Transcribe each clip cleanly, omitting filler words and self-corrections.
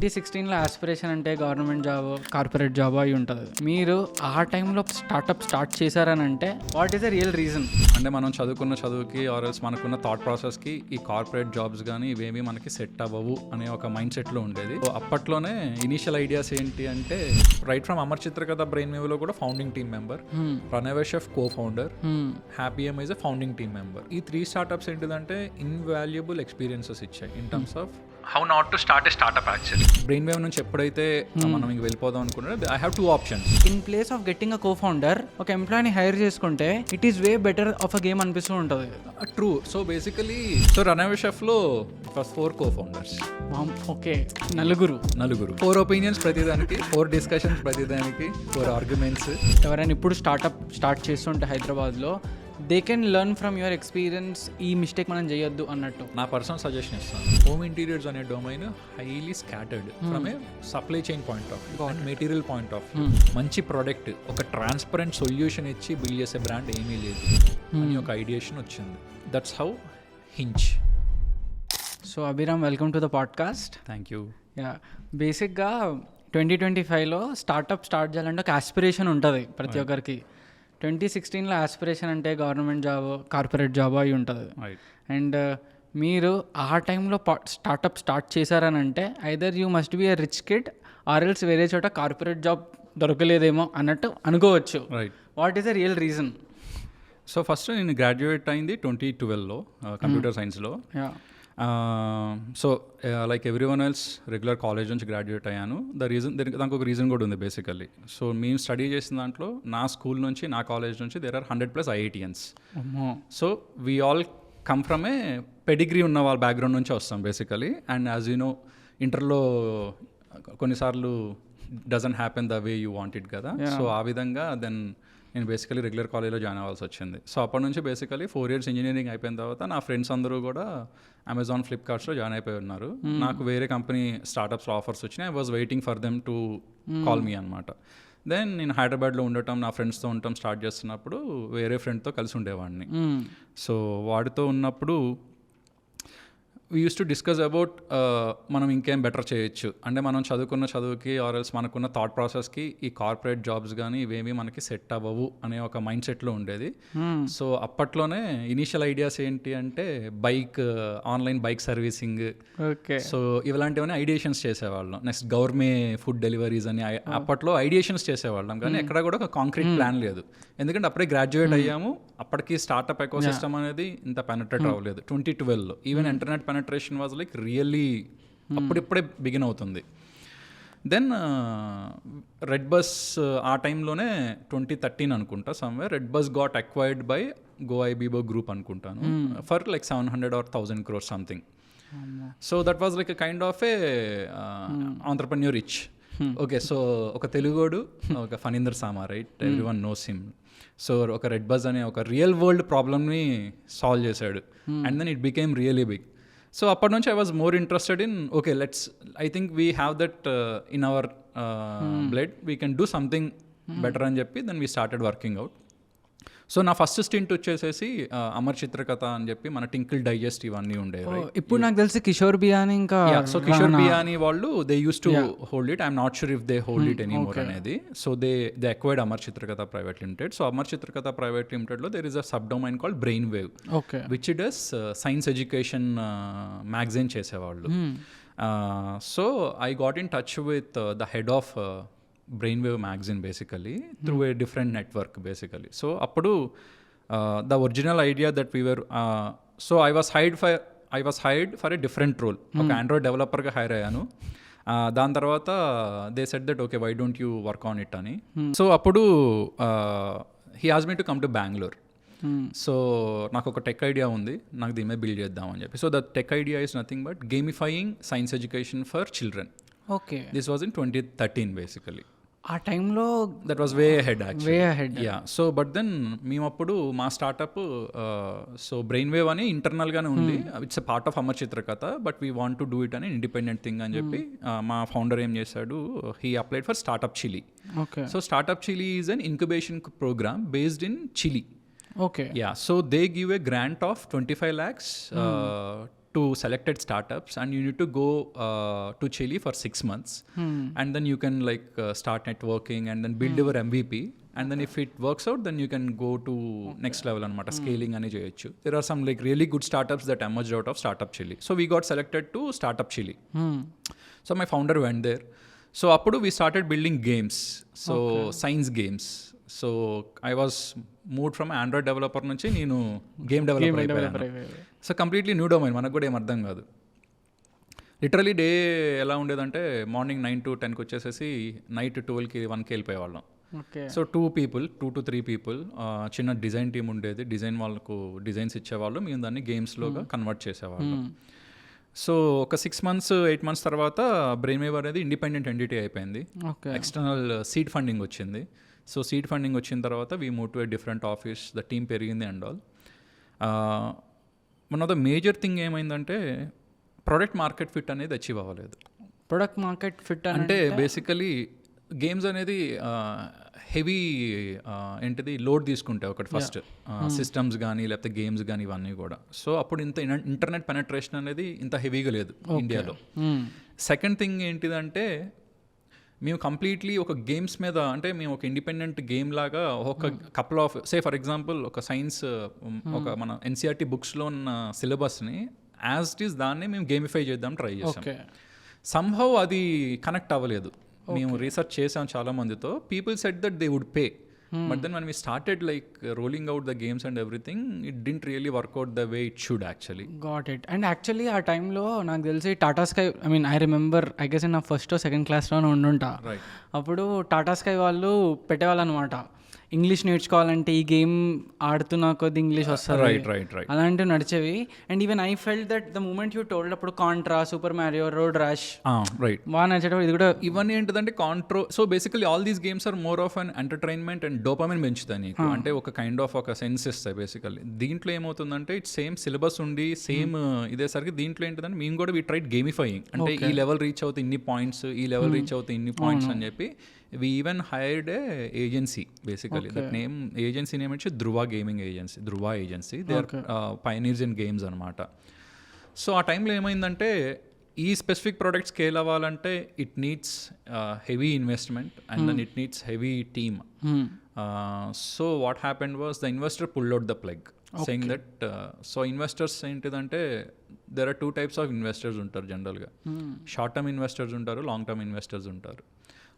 2016లో aspiration అంటే government job, corporate job అయి ఉంటుంది. మీరు ఆ టైంలో స్టార్ట్ చేశారని అంటే what is the real reason? అంటే మనం చదువుకున్న చదువుకి ఆర్ఎల్స్ మనకున్న థాట్ ప్రాసెస్కి ఈ కార్పొరేట్ జాబ్స్ కానీ ఇవేమీ మనకి సెట్ అవ్వవు అనే ఒక మైండ్ సెట్లో ఉండేది. సో అప్పట్లోనే ఇనీషియల్ ఐడియాస్ ఏంటి అంటే రైట్ ఫ్రమ్ అమర్ చిత్రకథ బ్రెయిన్ వేవ్లో కూడా founding team member, Runaway Chef co founder, హ్యాపీఎం is a founding team member. ఈ 3 స్టార్ట్అప్స్ ఏంటిదంటే ఇన్వాల్యుబుల్ ఎక్స్పీరియన్సెస్ ఇచ్చాయి in terms of how not to start a startup. Actually Brainwave నుంచి ఎప్పుడైతే మనం ఇంక వెళ్ళిపోదాం అనుకుంటే I have 2 options. In place of getting a co founder ఒక ఎంప్లాయీని హైర్ చేసుకుంటే it is way better off a game అనిపిస్తూ ఉంటుంది. ట్రూ. సో బేసికలీ ప్రణవ్ షెఫ్లో ఫస్ట్ 4 కో ఫౌండర్స్. ఓకే, నలుగురు 4 ఒపీనియన్స్ ప్రతిదానికి, 4 డిస్కషన్స్ ప్రతిదానికి, 4 ఆర్గ్యుమెంట్స్. ఎవరైనా ఇప్పుడు స్టార్ట్ చేస్తుంటే హైదరాబాద్లో they can learn from your experience. ఈ మిస్టేక్ మనం చేయొద్దు అన్నట్టు నా పర్సనల్ సజెషన్ ఇస్తాను. హోమ్ ఇంటీరియర్స్ అనే domain highly scattered from a supply chain point of view and material point of view. మంచి ప్రోడక్ట్, ఒక ట్రాన్స్పరెంట్ సొల్యూషన్ ఇచ్చి బిల్డ్ చేసే బ్రాండ్ ఏమీ లేదు అని ఒక ఐడియేషన్ వచ్చింది. That's how hinge. So Abhiram, welcome to the podcast. Thank you. Yeah, బేసిక్గా 2025లో స్టార్ట్ చేయాలంటే ఒక ఆస్పిరేషన్ ఉంటుంది ప్రతి ఒక్కరికి. 2016లో ఆస్పిరేషన్ అంటే గవర్నమెంట్ జాబ్, కార్పొరేట్ జాబ్ అయి ఉంటుంది. అండ్ మీరు ఆ టైంలో స్టార్ట్ చేశారని అంటే either you must be a rich kid or else వేరే చోట కార్పొరేట్ జాబ్ దొరకలేదేమో అన్నట్టు అనుకోవచ్చు. What is the real reason? So first నేను గ్రాడ్యుయేట్ అయింది 2012లో కంప్యూటర్ సైన్స్లో. So like every one else regular college నుంచి గ్రాడ్యుయేట్ అయ్యాను. దానికి ఒక రీజన్ కూడా ఉంది బేసికల్లీ. సో మేము స్టడీ చేసిన దాంట్లో నా స్కూల్ నుంచి, నా కాలేజ్ నుంచి there are 100+ IITians. So we all come from a pedigree ఉన్న వాళ్ళ బ్యాక్గ్రౌండ్ నుంచి వస్తాం basically. And as you know, ఇంటర్లో కొన్నిసార్లు doesn't happen the way you want it కదా. సో ఆ విధంగా దెన్ నేను బేసికలీ రెగ్యులర్ కాలేజ్లో జాయిన్ అవ్వాల్సి వచ్చింది. సో అప్పటి నుంచి బేసికలీ 4 years ఇంజనీరింగ్ అయిపోయిన తర్వాత నా ఫ్రెండ్స్ అందరూ కూడా అమెజాన్, ఫ్లిప్కార్ట్స్లో జాయిన్ అయిపోయి ఉన్నారు. నాకు వేరే కంపెనీ స్టార్టప్స్లో ఆఫర్స్ వచ్చినాయి. I was waiting for them to call me అనమాట. దెన్ నేను హైదరాబాద్లో ఉండటం, నా ఫ్రెండ్స్తో ఉండటం స్టార్ట్ చేస్తున్నప్పుడు వేరే ఫ్రెండ్తో కలిసి ఉండేవాడిని. సో వాడితో ఉన్నప్పుడు we use to discuss about మనం ఇంకేం బెటర్ చేయొచ్చు. అంటే మనం చదువుకున్న చదువుకి ఆర్ఎల్స్ మనకున్న థాట్ ప్రాసెస్కి ఈ కార్పొరేట్ జాబ్స్ కానీ ఇవేమీ మనకి సెట్ అవ్వవు అనే ఒక మైండ్ సెట్లో ఉండేది. సో అప్పట్లోనే ఇనీషియల్ ఐడియాస్ ఏంటి అంటే ఆన్లైన్ బైక్ సర్వీసింగ్, సో ఇలాంటివన్నీ ఐడియేషన్స్ చేసేవాళ్ళం. నెక్స్ట్ గవర్మే ఫుడ్ డెలివరీస్ అని అప్పట్లో ఐడియేషన్స్ చేసేవాళ్ళం, కానీ ఎక్కడ కూడా ఒక కాంక్రీట్ ప్లాన్ లేదు. ఎందుకంటే అప్పుడే గ్రాడ్యుయేట్ అయ్యాము. అప్పటికి స్టార్టప్ ఎకో సిస్టమ్ అనేది ఇంత పెనట్రేట్ అవ్వలేదు. 2012లో even internet penetration was like really అప్పుడిప్పుడే బిగిన్ అవుతుంది. దెన్ రెడ్ బస్ ఆ టైంలోనే 2013 అనుకుంటా somewhere redBus got acquired by GoIbibo group అనుకుంటాను for like 700 or 1000 crores something. So that was like a kind of a entrepreneur rich. Okay, so ఒక తెలుగోడు, ఒక Phanindra Sama, right, everyone knows him. So ఒక redBus అనే ఒక real world ప్రాబ్లమ్ని solve చేశాడు. And then it became really big. So అప్పటి నుంచి I was more interested in I think we have that in our blood, we can do something better అని చెప్పి then we started working out. So నా first stint వచ్చేసేసి అమర్ చిత్రకథ అని చెప్పి మన Tinkle digest ఇవన్నీ ఉండేవి. ఇప్పుడు నాకు తెలిసి కిషోర్ బియానీ, ఇంకా సో కిషోర్ బియానీ వాళ్ళు they used to hold it. I'm not sure if they hold it anymore అనేది. So they acquired Amar Chitrakatha private limited. So Amar Chitrakatha private లిమిటెడ్లో there is a sub domain called Brainwave, which it is science education magazine చేసేవాళ్ళు. So I got in touch with the head of Brainwave magazine basically through a different network basically. So appudu the original idea that we were so I was hired for a different role. Okay, Android developer ga hire ayanu. దాని తర్వాత they said that okay, why don't you work on it అని. So అప్పుడు he asked me to come to Bengaluru. So నాకు ఒక tech idea ఉంది, నాకు దీని మీద బిల్డ్ చేద్దామని చెప్పి. So the tech idea is nothing but gamifying science education for children. Okay, this was in 2013 basically. ఆ టైంలో that was way ahead actually. Yeah, so but then మేము అప్పుడు మా స్టార్టప్ సో బ్రెయిన్ వేవ్ అని ఇంటర్నల్గానే ఉంది. It's a part of Amar Chitrakatha, but we want to do it అని independent thing అని చెప్పి మా ఫౌండర్ ఏం చేశాడు, he applied for startup Chile. So startup Chile is an incubation program based in Chile. Okay. Yeah, so they give a grant of 25 lakhs to selected startups and you need to go to Chile for 6 months and then you can like start networking and then build your MVP and then if it works out then you can go to next level anamata scaling ani cheyochu. There are some like really good startups that emerged out of Startup Chile, so we got selected to Startup Chile. So my founder went there, so appudu we started building games, so science games. So I was moved from Android developer నుంచి నేను game developer అయిపోయాను. So completely new domain, మనకు కూడా ఏం అర్థం కాదు. Literally day ఎలా ఉండేదంటే మార్నింగ్ 9 to 10కి వచ్చేసేసి నైట్ 12కి 1కి వెళ్ళిపోయేవాళ్ళం. సో 2 to 3 people చిన్న డిజైన్ టీమ్ ఉండేది, డిజైన్ వాళ్ళకు డిజైన్స్ ఇచ్చేవాళ్ళు, మేము దాన్ని గేమ్స్లోగా కన్వర్ట్ చేసేవాళ్ళం. సో ఒక 6 months 8 months తర్వాత బ్రెయిన్ వేవ్ అనేది ఇండిపెండెంట్ ఎంటిటీ అయిపోయింది. ఎక్స్టర్నల్ సీడ్ ఫండింగ్ వచ్చింది. సో సీడ్ ఫండింగ్ వచ్చిన తర్వాత we move to a different office, the team పెరిగింది and all. One of the major thing ఏమైందంటే ప్రొడక్ట్ మార్కెట్ ఫిట్ అనేది అచీవ్ అవ్వలేదు. ప్రొడక్ట్ మార్కెట్ ఫిట్ అంటే బేసికలీ గేమ్స్ అనేది హెవీ ఏంటిది లోడ్ తీసుకుంటాయి ఒకటి ఫస్ట్, సిస్టమ్స్ కానీ లేకపోతే గేమ్స్ కానీ ఇవన్నీ కూడా. సో అప్పుడు ఇంత ఇంటర్నెట్ పెనట్రేషన్ అనేది ఇంత హెవీగా లేదు ఇండియాలో. సెకండ్ థింగ్ ఏంటిదంటే మేము కంప్లీట్లీ ఒక గేమ్స్ మీద, అంటే మేము ఒక ఇండిపెండెంట్ గేమ్ లాగా ఒక couple of say for example ఒక సైన్స్ ఒక మన ఎన్సీఆర్టీ బుక్స్లో ఉన్న సిలబస్ని యాజ్ ఇట్ ఈస్ దాన్ని మేము గేమిఫై చేద్దాం ట్రై చేసాం. సమ్హౌ అది కనెక్ట్ అవ్వలేదు. మేము రీసెర్చ్ చేసాం చాలా మందితో, people said that they would pay, but then when we started like rolling out the games and everything, it didn't really work out the way it should actually. Got it. And actually ఆ టైంలో నాకు తెలిసి Tata sky, I mean I remember I guess నా first second క్లాస్లోనే ఉండుంటా. అప్పుడు Tata sky వాళ్ళు పెట్టేవాళ్ళు అనమాట, English నేర్చుకోవాలంటే ఈ గేమ్ ఆడుతున్నా కొద్ది ఇంగ్లీష్ వస్తుంది, అలాంటివి నడిచేవి. And even I felt that the moment you told అప్పుడు Contra, Super Mario, Road Rash బాగా నచ్చేటప్పుడు ఇది కూడా. ఇవన్నీ ఏంటిదంటే so basically all these games are more of an entertainment and dopamine పెంచుతాయి నీకు, అంటే ఒక కైండ్ ఆఫ్ ఒక సెన్స్ ఇస్తాయి బేసికల్లీ. దీంట్లో ఏమవుతుందంటే ఇట్స్ సేమ్ సిలబస్ ఉండి సేమ్ ఇదేసరికి దీంట్లో ఏంటిదంటే మేము కూడా వీ ట్రైడ్ గేమిఫైయింగ్, అంటే ఈ లెవెల్ రీచ్ అవుతాయి ఇన్ని పాయింట్స్, ఈ లెవెల్ రీచ్ అవుతాయి ఇన్ని పాయింట్స్ అని చెప్పి we even hired a agency basically. That agency name is Dhruva Gaming Agency, Dhruva Agency. They are pioneers in games anamata. So ఆ టైంలో ఏమైందంటే ఈ స్పెసిఫిక్ ప్రోడక్ట్ స్కేల్ అవ్వాలంటే it needs heavy investment and then it needs heavy team. So what happened was the investor pulled out the plug saying that so investors ఏంటిదంటే there are 2 types of investors ఉంటారు జనరల్గా. Short term investors ఉంటారు, long term investors ఉంటారు.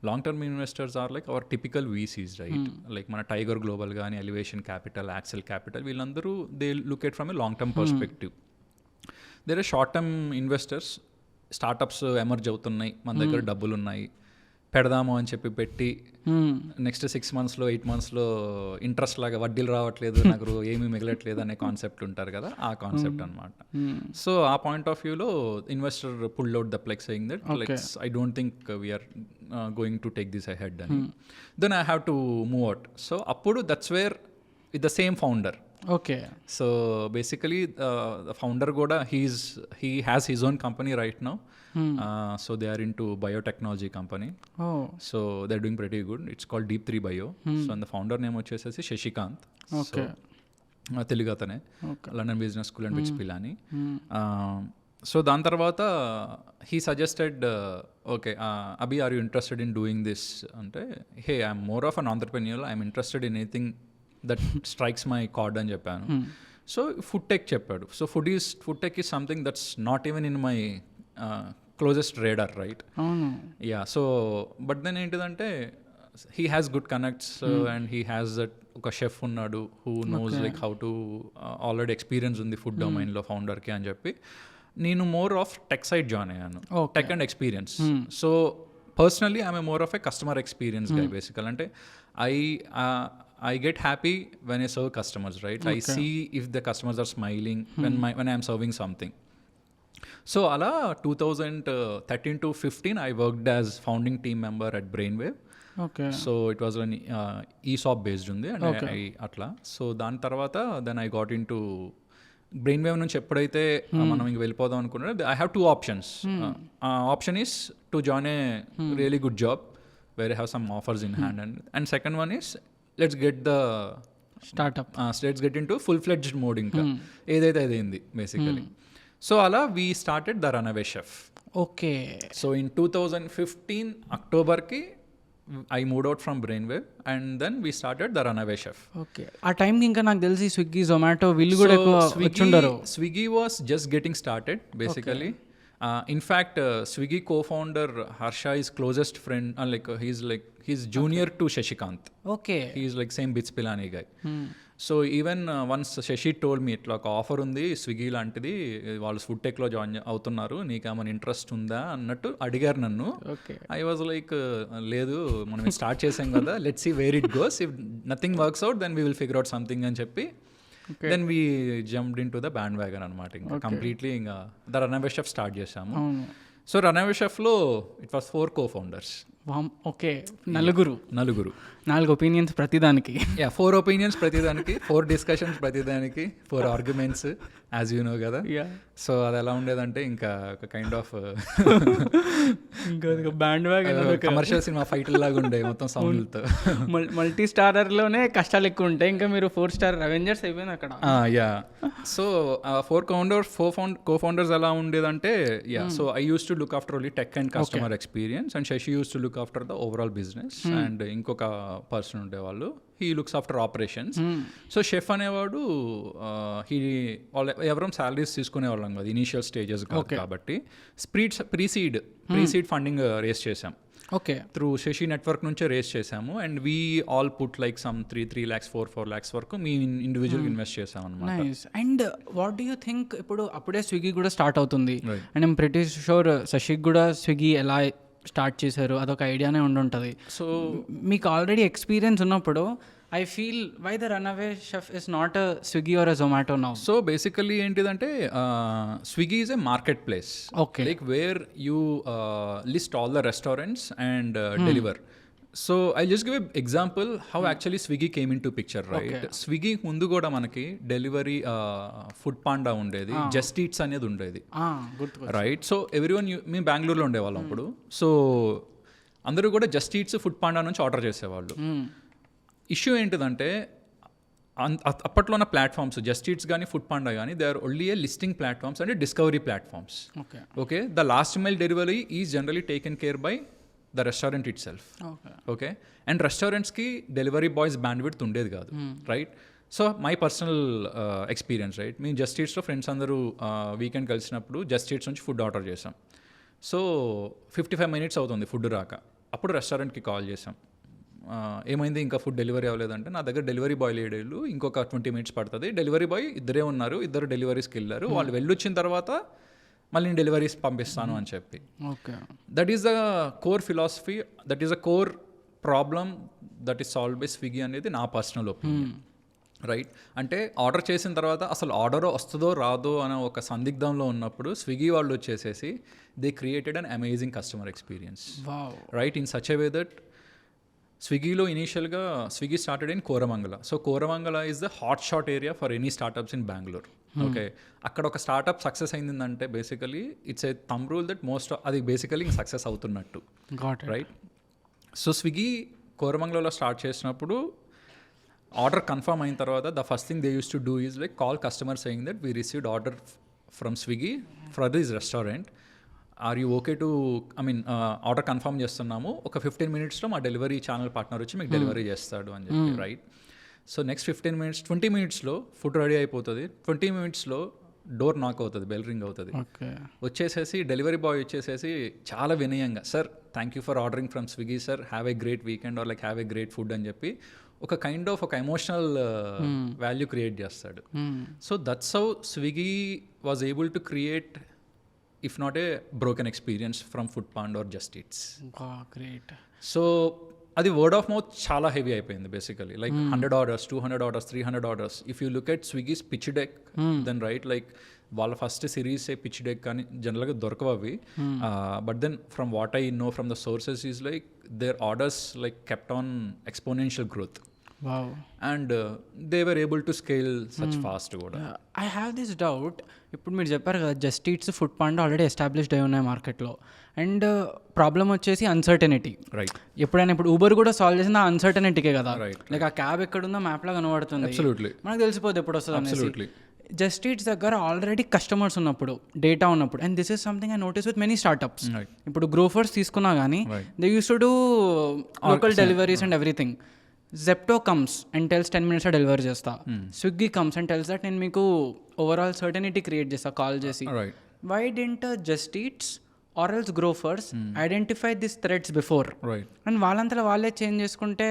Long term investors are like our typical VCs, right? Like మన Tiger Global కానీ, Elevation Capital, Accel Capital, వీళ్ళందరూ they look at from a long term perspective. There are short term investors, startups emerge అవుతున్నాయి, మన దగ్గర డబ్బులు ఉన్నాయి, పెడదాము అని చెప్పి పెట్టి నెక్స్ట్ 6 monthsలో 8 monthsలో ఇంట్రెస్ట్ లాగా వడ్డీలు రావట్లేదు, నాకు ఏమీ మిగలట్లేదు అనే కాన్సెప్ట్ ఉంటారు కదా, ఆ కాన్సెప్ట్ అనమాట. సో ఆ పాయింట్ ఆఫ్ వ్యూలో investor pulled out the plug saying that like I don't think we're going to take this ahead అని. Then I have to move out. So అప్పుడు that's where with the same founder. Okay. So basically the founder కూడా he has his own company right now. So they are into biotechnology company. So they're doing pretty good. It's called Deep3 Bio. So and the founder name వచ్చేసేసి Sasikanth. Okay. Telugu అతనే, London business school and BITS Pilani. So దాని తర్వాత he suggested okay Abhi are you interested in doing this అంటే, hey I'm more of an entrepreneur, I'm interested in anything that strikes my chord అని చెప్పాను. So food tech చెప్పాడు. So food tech is something that's not even in my closest radar, right? Yeah. So but then ఏంటిదంటే he has good connects and he has that ఒక chef ఉన్నాడు who knows like how to already experience ఉంది food డొమైన్లో ఫౌండర్కి అని చెప్పి నేను more of tech side join అయ్యాను, tech and experience. So personally I'm more of a customer experience guy basically. అంటే I get happy when I serve customers, right? Okay. I see if the customers are smiling when I am serving something. So ala 2013 to 15 I worked as founding team member at Brainwave. Okay. So it was an ESOP based undi and I atla. So dan tarvata then I got into Brainwave నుంచి ఎప్పుడైతే మనం ఇంక వెళ్ళిపోదాం అనుకున్నా, I have 2 options. Option is to join a really good job where I have some offers in hand and second one is let's get the startup, let's get into full-fledged mode ఇంకా ఏదైతే అదైంది basically. So అలా we started the Runaway chef. Okay. So in 2015 అక్టోబర్కి I moved out from Brainwave and then we started the Runaway Chef. Okay. ఆ టైంకి ఇంకా నాకు తెలిసి Swiggy Zomato వీళ్ళు కూడా ఎక్కువ వచ్చుండరు. Swiggy was just getting started basically. In fact, Swiggy co-founder Harsha is closest friend, he's junior to Shashikant. Okay. He is like same Bits Pilani guy. So even once Shashi told me ఇట్లా ఒక offer ఉంది Swiggy లాంటిది, వాళ్ళు food టెక్లో join అవుతున్నారు, నీకు ఏమైనా interest ఉందా అన్నట్టు అడిగారు నన్ను. ఐ వాజ్ లైక్ లేదు, మనం స్టార్ట్ చేసాం కదా, let's see where it goes, if nothing works out then we will figure out something అని చెప్పి then we jumped into the bandwagon అనమాట. ఇంకా కంప్లీట్లీ ఇంకా ద రనవే షెఫ్ స్టార్ట్ చేసాము. సో రనవే షెఫ్లో it was 4 co-founders. Okay. నలుగురు 4 opinions ప్రతిదానికి. 4 opinions ప్రతిదానికి, 4 డిస్కషన్స్ ప్రతిదానికి, 4 ఆర్గ్యుమెంట్స్ యాజ్ యూ నో కదా. సో అది ఎలా ఉండేదంటే ఇంకా ఒక kind of band wagon commercial cinema fight లాగా ఉండే మొత్తం సౌండ్లతో. మల్టీ స్టారర్లోనే కష్టాలు ఎక్కువ ఉంటాయి, ఇంకా మీరు 4 స్టార్ అవెంజర్స్ అయిపోయింది అక్కడ. సో 4 co-founders ఎలా ఉండేదంటే so I use to look after only tech and customer experience and Shashi used to look after the overall business and ఇంకొక పర్సన్ ఉండేవాళ్ళు, he looks after operations. So chef అనేవాడు ఎవరం salaries తీసుకునేవాళ్ళం కదా ఇనీషియల్ స్టేజెస్ కాబట్టి preseed funding raise చేసాం. Okay. Through Shashi network నుంచే రేస్ చేసాము and we all put like some 3 lakhs 4 lakhs వరకు మీ ఇండివిజువల్ ఇన్వెస్ట్ చేసాం అనమాట. And what do you think, ఇప్పుడు అప్పుడే స్విగ్గీ కూడా స్టార్ట్ అవుతుంది అండ్ ఐమ్ ప్రిటీ షూర్ శశికి కూడా స్విగ్గీ ఎలా స్టార్ట్ చేశారు అదొక ఐడియానే ఉండుంటుంది. సో మీకు ఆల్రెడీ ఎక్స్పీరియన్స్ ఉన్నప్పుడు I feel why the Runaway Chef is not a Swiggy or a Zomato now. So basically ఏంటిదంటే Swiggy is a marketplace, like where you list all the restaurants and deliver. So I just give example how actually Swiggy came in to picture, right? Swiggy ముందు కూడా మనకి delivery food panda ఉండేది, just eats అనేది ఉండేది, right? So everyone మేము బెంగళూరులో ఉండేవాళ్ళం అప్పుడు. సో అందరూ కూడా జస్ట్ ఈట్స్ ఫుడ్ పాండా నుంచి ఆర్డర్ చేసేవాళ్ళు. ఇష్యూ ఏంటిదంటే అప్పట్లో ఉన్న ప్లాట్ఫామ్స్ జస్ట్ ఈట్స్ కానీ ఫుడ్ పాండా కానీ they are only a listing platforms and discovery platforms. Okay, the last mile delivery is generally taken care by the restaurant itself. Okay, and రెస్టారెంట్స్కి delivery boys bandwidth ఉండేది కాదు, right? So my personal experience, right? మేము Just ఈట్స్లో friends అందరూ weekend కలిసినప్పుడు Just Eats నుంచి food order చేసాం. So 55 minutes అవుతుంది ఫుడ్ రాక. అప్పుడు రెస్టారెంట్కి కాల్ చేసాం, ఏమైంది ఇంకా ఫుడ్ డెలివరీ అవ్వలేదంటే నా దగ్గర డెలివరీ బాయ్ లేడేళ్ళు, ఇంకొక 20 minutes పడుతుంది, డెలివరీ బాయ్ ఇద్దరే ఉన్నారు, ఇద్దరు డెలివరీస్కి వెళ్ళారు, వాళ్ళు వెళ్ళొచ్చిన తర్వాత మళ్ళీ నేను డెలివరీస్ పంపిస్తాను అని చెప్పి. That is the core philosophy, that is a core problem that is solve by Swiggy అనేది నా పర్సనల్ ఒపీనియన్, రైట్? అంటే ఆర్డర్ చేసిన తర్వాత అసలు ఆర్డర్ వస్తుందో రాదో అనే ఒక సందిగ్ధంలో ఉన్నప్పుడు స్విగ్గీ వాళ్ళు వచ్చేసేసి they created an amazing customer experience, right? In such a way that స్విగ్గీలో ఇనీషియల్గా Swiggy started in Koramangala. So Koramangala is the hot shot area for any startups in Bengaluru. Okay, అక్కడ ఒక స్టార్టప్ సక్సెస్ అయిందంటే basically it's a thumb rule that most అది basically success అవుతున్నట్టు, right? So Swiggy కోరమంగళలో start చేసినప్పుడు order confirm అయిన తర్వాత the first thing they used to do is like call customer saying that we received order from Swiggy for this restaurant, are you okay to order confirm చేస్తున్నాము, ఒక 15 minutesలో మా delivery channel partner వచ్చి మీకు delivery చేస్తాడు అని చెప్పి, right? So next 15 minutes 20 minutesలో food ready అయిపోతుంది, 20 minutesలో డోర్ నాక్ అవుతుంది, బెల్ రింగ్ అవుతుంది, వచ్చేసేసి డెలివరీ బాయ్ వచ్చేసేసి చాలా వినయంగా, sir thank you for ordering from Swiggy sir, have a great weekend are like have a great food అని చెప్పి ఒక కైండ్ ఆఫ్ ఒక ఎమోషనల్ వాల్యూ క్రియేట్ చేస్తాడు. So that's how Swiggy was able to create if not a broken experience from Foodpanda or Just Eats. Great. So అది word of mouth చాలా heavy అయిపోయింది basically, like 100 orders 200 orders 300 orders. If you look at Swiggy's pitch deck then right, like వాళ్ళ first series pitch deck కానీ జనరల్గా దొరకవు అవి, but then from what I know from the sources is like there orders like kept on exponential growth. Wow. And they were able to scale such fast కూడా. I have this doubt, ఇప్పుడు మీరు చెప్పారు కదా just Eats food panda already established అయి ఉన్నాయి మార్కెట్లో, and problem వచ్చేసి uncertainty, right? ఎప్పుడైనా ఇప్పుడు ఊబర్ కూడా సాల్వ్ చేసిన అన్సర్టనిటీకే కదా, లైక్ ఆ క్యాబ్ ఎక్కడుందో మ్యాప్లో కనబడుతుంది, మనకు తెలిసిపోద్ది ఎప్పుడు వస్తుంది అనేసి. జస్ట్ ఈట్స్ దగ్గర ఆల్రెడీ కస్టమర్స్ ఉన్నప్పుడు, డేటా ఉన్నప్పుడు, and this is something I notice with many startups. ఇప్పుడు గ్రోఫర్స్ తీసుకున్నా కానీ they used to do local deliveries and everything. Zepto comes and tells 10 minutes delivery చేస్తా. Swiggy comes and tells that నేను మీకు overall certainty create చేస్తా call చేసి. Why didn't Just Eats or else Grofers identify this threads before and వాళ్ళంతా వాళ్ళే change చేసుకుంటే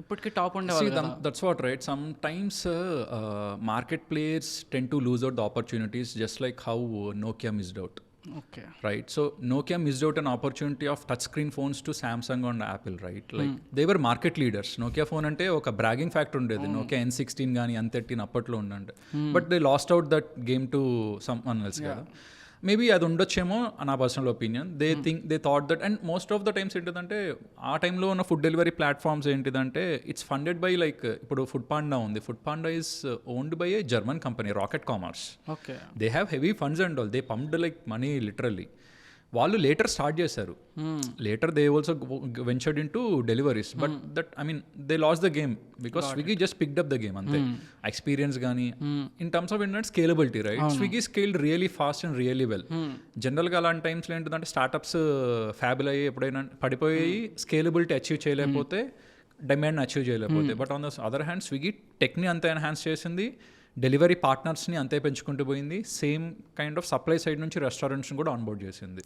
ఇప్పటికి top ఉండేవాళ్ళు. That's what right. Some times market players ten to lose out the opportunities just like how Nokia missed out. Okay. Right. So Nokia missed out an opportunity of touchscreen phones to Samsung and Apple, right? Like they were market leaders. Nokia phone ante oka bragging factor undedi. Nokia N16 gaani N13 appatlo undante. But they lost out that game to someone else kada. Maybe అది ఉండొచ్చేమో నా personal opinion. They thought that. And most of the times ఏంటిదంటే ఆ టైంలో ఉన్న food delivery platforms ఏంటిదంటే it's funded by like ఇప్పుడు food panda ఉంది. Food panda is owned by a German company rocket commerce. They have heavy funds and all. They pumped like money literally. వాళ్ళు later start చేశారు. Later they also ventured in to deliveries. But that I mean they lost the game because Swiggy just picked up the game అంతే. Experience కానీ in terms of ఏంటంటే scalability, right? Swiggy scaled really fast and really well. జనరల్గా అలాంటి టైమ్స్లో ఏంటంటే startups ఫ్యాబుల్ అయ్యి ఎప్పుడైనా పడిపోయి స్కేలబిలిటీ అచీవ్ చేయలేకపోతే, డిమాండ్ అచీవ్ చేయలేకపోతే. But on the other hand Swiggy టెక్ని అంత ఎన్హాన్స్ చేసింది, డెలివరీ పార్ట్నర్స్ని అంతే పెంచుకుంటూ పోయింది, same kind of supply side నుంచి రెస్టారెంట్స్ని కూడా ఆన్బోర్డ్ చేసింది.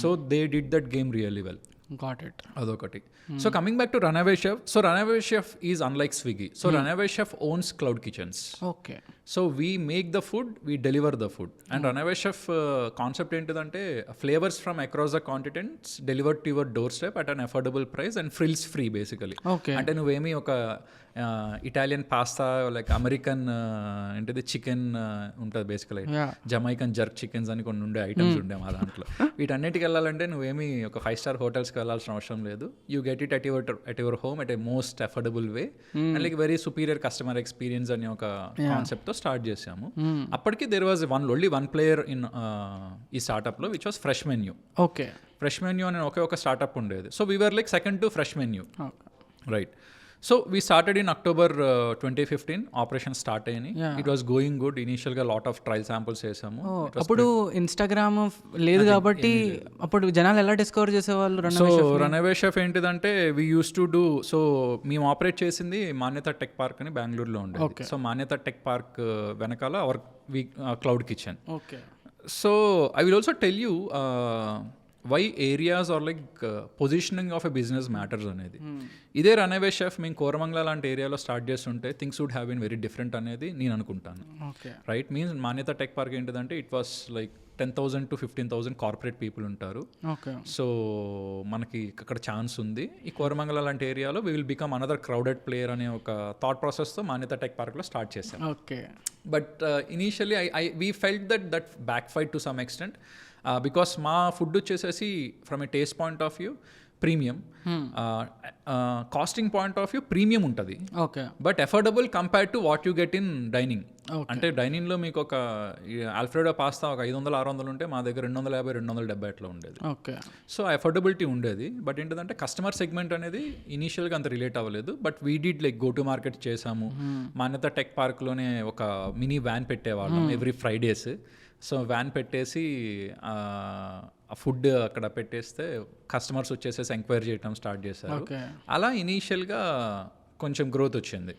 So they did that game really well. Got it. అదొకటి. So coming back to Runaway Chef. So run away Chef is unlike Swiggy. So run away Chef owns cloud kitchens. Okay. So we make the food, we deliver the food. And Runaway Chef concept ఏంటిదంటే flavours from across the continents delivered to your doorstep at an affordable price and frills free basically. అంటే నువ్వేమీ ఒక Italian pasta like American ఏంటిది chicken ఉంటుంది basically, Jamaican jerk chickens అని కొన్ని ఉండే items ఉండే మా దాంట్లో. వీటన్నిటికి వెళ్ళాలంటే నువ్వేమీ ఒక 5-star హోటల్స్కి వెళ్ళాల్సిన అవసరం లేదు. You get it at your home at a most affordable way and like very superior customer experience అనే ఒక కాన్సెప్ట్తో స్టార్ట్ చేసాము. అప్పటికి there was only one player in ఈ స్టార్టప్లో which was FreshMenu. Okay. FreshMenu అనే ఒక startup ఉండేది. So we're like second to fresh menu, right? So we started in October 2015. Operation start అయ్యి ఇట్ వాస్ గోయింగ్ గుడ్. ఇనిషియల్గా lot of trial samples చేసాము. అప్పుడు Instagram లేదు కాబట్టి అప్పుడు జనాలు ఎలా డిస్కవర్ చేసేవాళ్ళు? సో రన్అవే షెఫ్ ఏంటిదంటే we use to do, so మేము ఆపరేట్ చేసింది మాన్యత టెక్ పార్క్ అని బెంగళూరులో ఉండేది. సో మాన్యత టెక్ పార్క్ వెనకాల our cloud kitchen. Okay. So I will also tell you why areas are like positioning of a business matters అనేది. ఇదే run away chef మేము కోరమంగళ లాంటి ఏరియాలో స్టార్ట్ చేస్తుంటే things would have been very different అనేది నేను అనుకుంటాను. Right? Means Manyata tech park ఏంటిదంటే it was like 10,000 to 15,000 corporate people ఉంటారు. సో మనకి అక్కడ ఛాన్స్ ఉంది. ఈ కోరమంగళ లాంటి ఏరియాలో we will become another crowded player అనే ఒక థాట్ ప్రాసెస్తో మాన్యత టెక్ పార్క్లో స్టార్ట్ చేశాం. ఓకే. But initially we felt that back fight to some extent because మా ఫుడ్ వచ్చేసేసి from a taste point of view premium, costing point of view premium ఉంటుంది. Okay. But affordable compared to what you get in dining. అంటే డైనింగ్లో మీకు ఒక Alfredo pasta ఒక 500-600 ఉంటే మా దగ్గర 250-270 అట్లా ఉండేది. ఓకే. సో అఫోర్డబిలిటీ ఉండేది. బట్ ఏంటంటే కస్టమర్ సెగ్మెంట్ అనేది ఇనీషియల్గా అంత రిలేట్ అవ్వలేదు. But we did like go to market చేసాము. మాన్యత టెక్ పార్క్లోనే ఒక మినీ వ్యాన్ పెట్టేవాళ్ళం ఎవ్రీ ఫ్రైడేస్. సో వ్యాన్ పెట్టేసి ఆ ఫుడ్ అక్కడ పెట్టేస్తే కస్టమర్స్ వచ్చేసేసి ఎంక్వైరీ చేయడం స్టార్ట్ చేశారు. అలా ఇనీషియల్గా కొంచెం గ్రోత్ వచ్చింది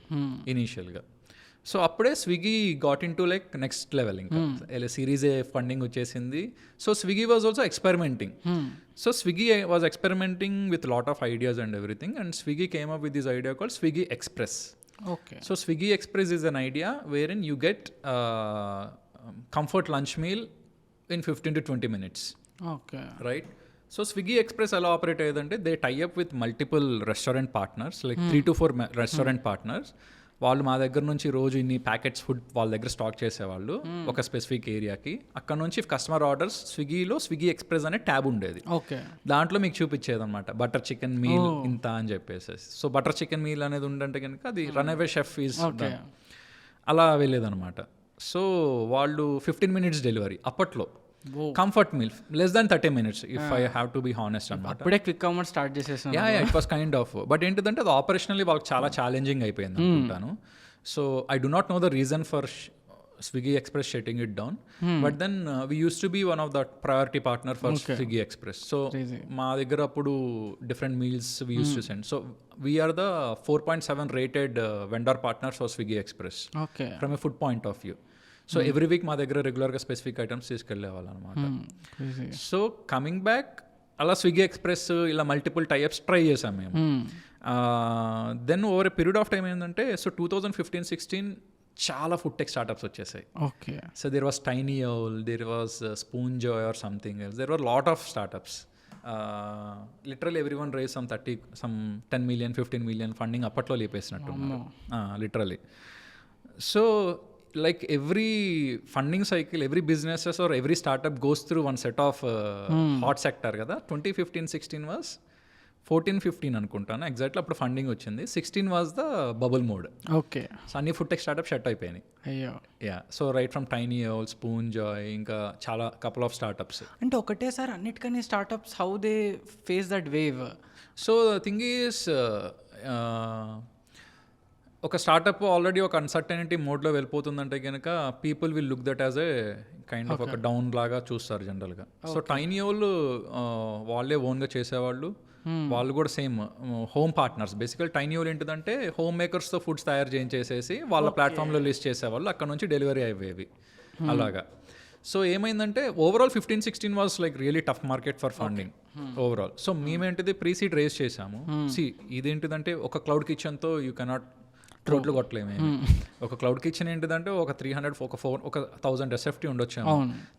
ఇనీషియల్గా. సో అప్పుడే Swiggy got in to like next level. ఇంకా సిరీస్ ఏ ఫండింగ్ వచ్చేసింది. So Swiggy was also experimenting. So Swiggy was experimenting with lot of ideas and everything. And Swiggy came up with this idea called Swiggy express. Okay. So Swiggy Express is an idea wherein you get comfort lunch meal in 15 to 20 minutes. Okay. Right? So Swiggy Express ఎలా operate అయ్యేదంటే they tie up with multiple restaurant partners, like 3 to 4 restaurant partners. వాళ్ళు మా దగ్గర నుంచి రోజు ఇన్ని packets food వాళ్ళ దగ్గర స్టాక్ చేసేవాళ్ళు ఒక స్పెసిఫిక్ ఏరియాకి. అక్కడ నుంచి కస్టమర్ ఆర్డర్స్ స్విగ్గీలో స్విగ్గీ ఎక్స్ప్రెస్ అనే ట్యాబ్ ఉండేది. దాంట్లో మీకు చూపించేది అనమాట బటర్ చికెన్ మీల్ ఇంత అని చెప్పేసి. సో బటర్ చికెన్ మీల్ అనేది ఉండంటే కనుక అది రన్అవే షెఫ్ ఈజ్ అలా వెళ్ళేదన్నమాట. సో వాళ్ళు 15 minutes డెలివరీ అప్పట్లో. Comfort meal less than 30 minutes if I have to be honest అనమాట. అప్పుడే క్విక్ కామర్స్ స్టార్ట్ చేసేసాను. Yeah it was kind of. But ఏంటిదంటే అది ఆపరేషనల్లీ వాళ్ళకి చాలా ఛాలెంజింగ్ అయిపోయింది అనుకుంటాను. So I do not know the reason for Swiggy Express shutting it down. But then we used to be one of the priority partner for Swiggy Express. So మా దగ్గర అప్పుడు different meals we used to send. So we are the 4.7 rated vendor partners for Swiggy Express. Okay. From a food point of view. So every week మా దగ్గర రెగ్యులర్గా specific items తీసుకెళ్ళేవాళ్ళు అనమాట. So coming back అలా Swiggy Express ఇలా multiple types try చేసాం మేము. Then over a period of time ఏంటంటే సో 2015-16 చాలా ఫుడ్ టెక్ స్టార్టప్స్ వచ్చేసాయి. Okay. So there was Tiny Owl, there was Spoon Joy or something else, there were lot of startups. Literally every one raised some 10 million 15 million funding అప్పట్లో లేపేసినట్టు literally. So like every funding cycle, every businesses or every startup goes through one set of hot sector కదా. 2015-16 was 14-15 అనుకుంటాను exactly అప్పుడు funding వచ్చింది. 16 was the bubble mode. Okay. So అన్ని food tech startup shut అయిపోయినాయి. అయ్యో. Yeah. So right from tiny owl, spoon Joy, ఇంకా చాలా couple of startups. అంటే ఒకటేసారి అన్నిటికన్నా startups how they face that wave? So the thing is ఒక startup already ఒక అన్సర్టనిటీ మోడ్లో వెళ్ళిపోతుందంటే కనుక people will look that as a kind of ఒక డౌన్ లాగా చూస్తారు జనరల్గా. సో టైనీ వాళ్ళు వాళ్ళే ఓన్గా చేసేవాళ్ళు, వాళ్ళు కూడా సేమ్ హోమ్ పార్ట్నర్స్. బేసికల్ టైనీ వాళ్ళు ఏంటిదంటే హోమ్ మేకర్స్తో ఫుడ్స్ తయారు చేసేసి వాళ్ళ ప్లాట్ఫామ్లో లిస్ట్ చేసేవాళ్ళు, అక్కడ నుంచి డెలివరీ అయ్యేవి అలాగా. సో ఏమైందంటే overall 15-16 was like really tough market for funding overall. So మేమేంటిది ప్రీసీడ్ రేస్ చేసాము. ఇదేంటిదంటే ఒక క్లౌడ్ కిచెన్తో యూ కెనాట్ రోడ్లు కొట్టలేము. ఒక క్లౌడ్ కిచెన్ ఏంటిదంటే ఒక 300 ఒక 1000 SFT ఉండొచ్చు.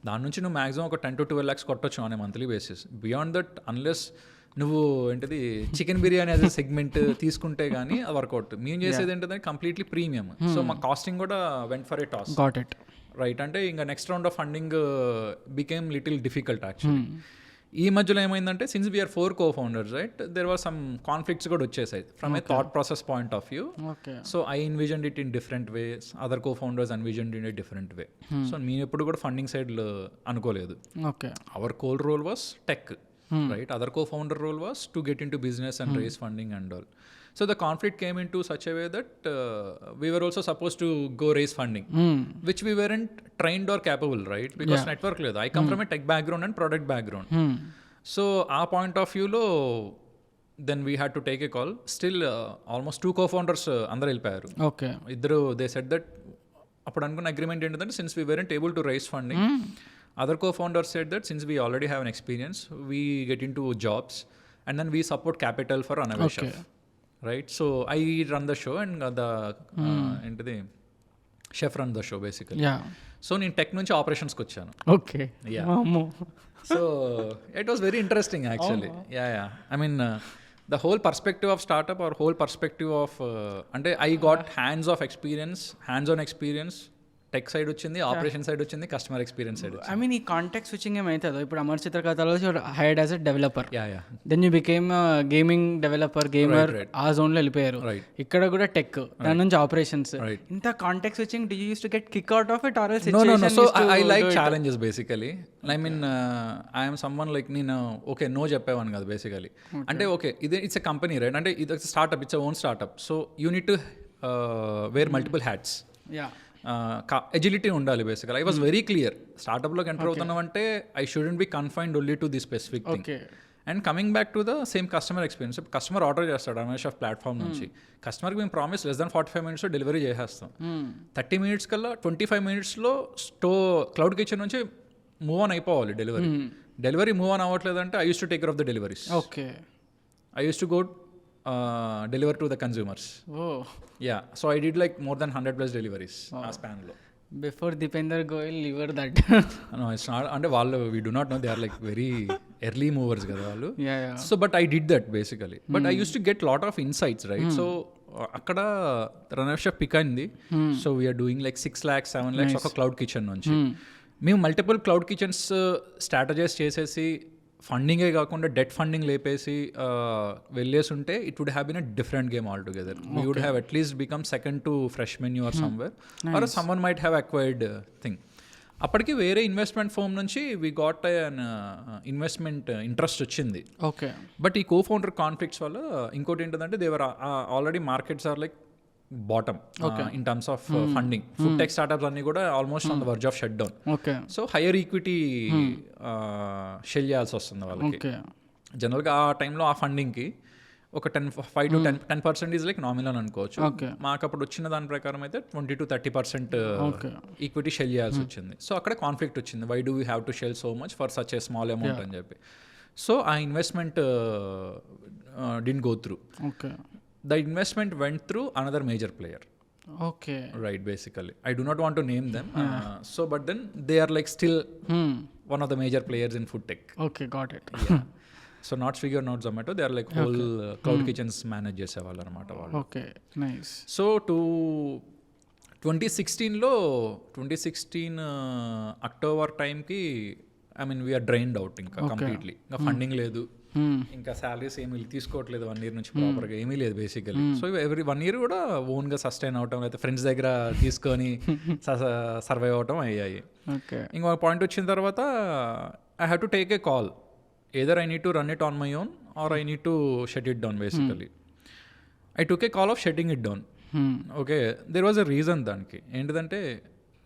దాని నుంచి నువ్వు మాక్సిమం ఒక 10 to 12 lakhs కొట్టొచ్చు అనే monthly basis. Beyond that unless నువ్వు ఏంటిది చికెన్ బిర్యానీ యాజ్ సెగ్మెంట్ తీసుకుంటే కానీ అది వర్కౌట్. మేము చేసేది ఏంటంటే కంప్లీట్లీ ప్రీమియం. సో మా కాస్టింగ్ కూడా went for a toss. Got it. Right. అంటే ఇంకా next round of funding became little difficult actually. ఈ మధ్యలో ఏమైందంటే since we are 4 co-founders, right, there were some conflicts కూడా వచ్చేసాయి from a thought process point of view. So I envisioned it in different ways, other co-founders envisioned in a different way. So మేము ఎప్పుడు కూడా funding side అనుకోలేదు. Hour core role was tech, right, other co-founder role was to get into business and raise funding and all. So the conflict came into such a way that we were also supposed to go raise funding, which we weren't trained or capable, right, because network లేదు. I come from a tech background and product background. So our point of view lo then we had to take a call. Still almost 2 co-founders అందరు వెళ్ళిపోయారు. ఇద్దరు they said that అప్పుడు అనుకున్న agreement ఏంటంటే since we weren't able to raise funding, other co-founders said that since we already have an experience, we get into jobs and then we support capital for Anaway Chef, right? So I run the show and the entity chef run the show basically. So నేను tech నుంచి ఆపరేషన్స్కి వచ్చాను. So it was very interesting actually. I mean the whole perspective of startup or whole perspective of అంటే I got hands-on experience. Tech side వచ్చింది, operation side వచ్చింది, customer experience side వచ్చింది. I mean ఈ contact switching ఏమవుతుందో ఇప్పుడు అమర్ చిత్రకథలో hired as a developer, then you became gaming developer, gamer, ఆ జోన్లో వెళ్ళిపోయారు. ఇక్కడ కూడా టెక్, దాని నుంచి ఆపరేషన్స్. ఇంత contact switching do you use to get kick out of it or else situation? So I like challenges basically. I mean I'm someone like నేను okay no చెప్పేవాను కదా బేసికలీ. అంటే ఓకే ఇది ఇట్స్ ఎ కంపెనీ, రైట్, అంటే ఇది startup, it's own startup. So you need to wear multiple hats. Agility ఉండాలి basically. I was very clear, స్టార్ట్అప్లోకి enter అవుతున్నాం అంటే I shouldn't be confined only to the specific thing. And coming back to the same customer experience. Customer order చేస్తాడు అమెష్ of platform నుంచి, కస్టమర్కి మేము promise less than 45 minutesలో డెలివరీ చేసేస్తాం. 30 minutes కల్లా 25 minutesలో క్లౌడ్ కిచెన్ నుంచి మూవ్ ఆన్ అయిపోవాలి. డెలివరీ మూవ్ ఆన్ అవ్వట్లేదంటే I use to take care of the deliveries. I use to go deliver to the consumers. So I did like more than 100+ deliveries ఆ span లో. Before Deepinder Goyal deliver that. No, it's not. అంటే వాళ్ళు we do not know, they are like very early movers కదా వాళ్ళు. So but I did that basically. But I used to get lot of insights, right? So అక్కడ runner chef pick అయింది. So we're doing like 6 lakhs 7 lakhs ఒక cloud kitchen నుంచి. మేము multiple cloud kitchens strategise చేసేసి ఫండింగే కాకుండా debt funding లేపేసి వెళ్ళేసి ఉంటే it would have been a different game altogether. We would have at least become second to fresh menu or somewhere or someone might have acquired thing. అప్పటికి వేరే investment firm నుంచి we got an investment interest వచ్చింది. But ఈ co-founder కాన్ఫ్లిక్ట్స్ వల్ల ఇంకోటి ఏంటంటే they were already markets are like bottom in terms of funding. Food tech startups అన్ని కూడా almost on the verge of shut down. Okay. So higher equity shell చేయాల్సి వస్తుంది వాళ్ళకి. జనరల్గా ఆ టైంలో ఆ ఫండింగ్కి ఒక 5-10% ఈజ్ లైక్ నామినల్ అని అనుకోవచ్చు. మాకు అప్పుడు వచ్చిన దాని ప్రకారం అయితే 20-30% ఈక్విటీ షెల్ చేయాల్సి వచ్చింది. సో అక్కడ కాన్ఫ్లిక్ట్ వచ్చింది, why do we have to shell so much for such a small amount అని చెప్పి. సో ఆ investment didn't go through. Okay. The investment went through another major player. Okay. Right, basically. I do not want to name them. So, but then they are like still one of the major players in food tech. Okay, got it. Yeah. So not Swiggy or not Zomato, they are like whole cloud kitchens manage చేసేవాళ్ళు అనమాట వాళ్ళు. Okay, nice. So to 2016 October టైంకి we are drained out ఇంకా completely. ఇంకా funding లేదు, ఇంకా salaries ఏమీ తీసుకోవట్లేదు 1 year నుంచి ప్రాపర్గా ఏమీ లేదు బేసికలీ. సో ఎవ్రీ 1 year కూడా ఓన్గా సస్టైన్ అవటం, అయితే ఫ్రెండ్స్ దగ్గర తీసుకొని సర్వైవ్ అవటం అయ్యాయి. ఇంకొక పాయింట్ వచ్చిన తర్వాత I have to take a call, either I need to run it on my own or I need to shut it down basically. I took a call of shutting it down. Okay, there was a reason దానికి. ఏంటిదంటే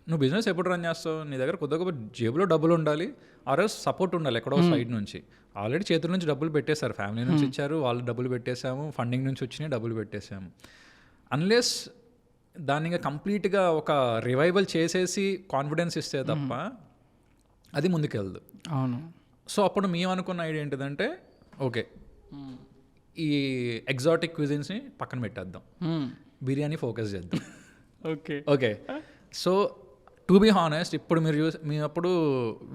నువ్వు business ఎప్పుడు run చేస్తావు, నీ దగ్గర కొద్దిగా జేబులో డబ్బులు ఉండాలి, ఆర్ సపోర్ట్ ఉండాలి ఎక్కడో సైడ్ నుంచి. ఆల్రెడీ చేతుల నుంచి డబ్బులు పెట్టేశారు, ఫ్యామిలీ నుంచి ఇచ్చారు, వాళ్ళు డబ్బులు పెట్టేశాము, ఫండింగ్ నుంచి వచ్చినాయి డబ్బులు పెట్టేశాము. అన్లెస్ దాన్ని ఇంకా కంప్లీట్గా ఒక రివైవల్ చేసేసి కాన్ఫిడెన్స్ ఇస్తే తప్ప అది ముందుకెళ్ళదు. అవును. సో అప్పుడు మేము అనుకున్న ఐడియా ఏంటిదంటే, ఓకే ఈ ఎగ్జాటిక్ క్విజిన్స్ని పక్కన పెట్టేద్దాం, బిర్యానీ ఫోకస్ చేద్దాం. Okay. Okay, so to be honest ఇప్పుడు మేము అప్పుడు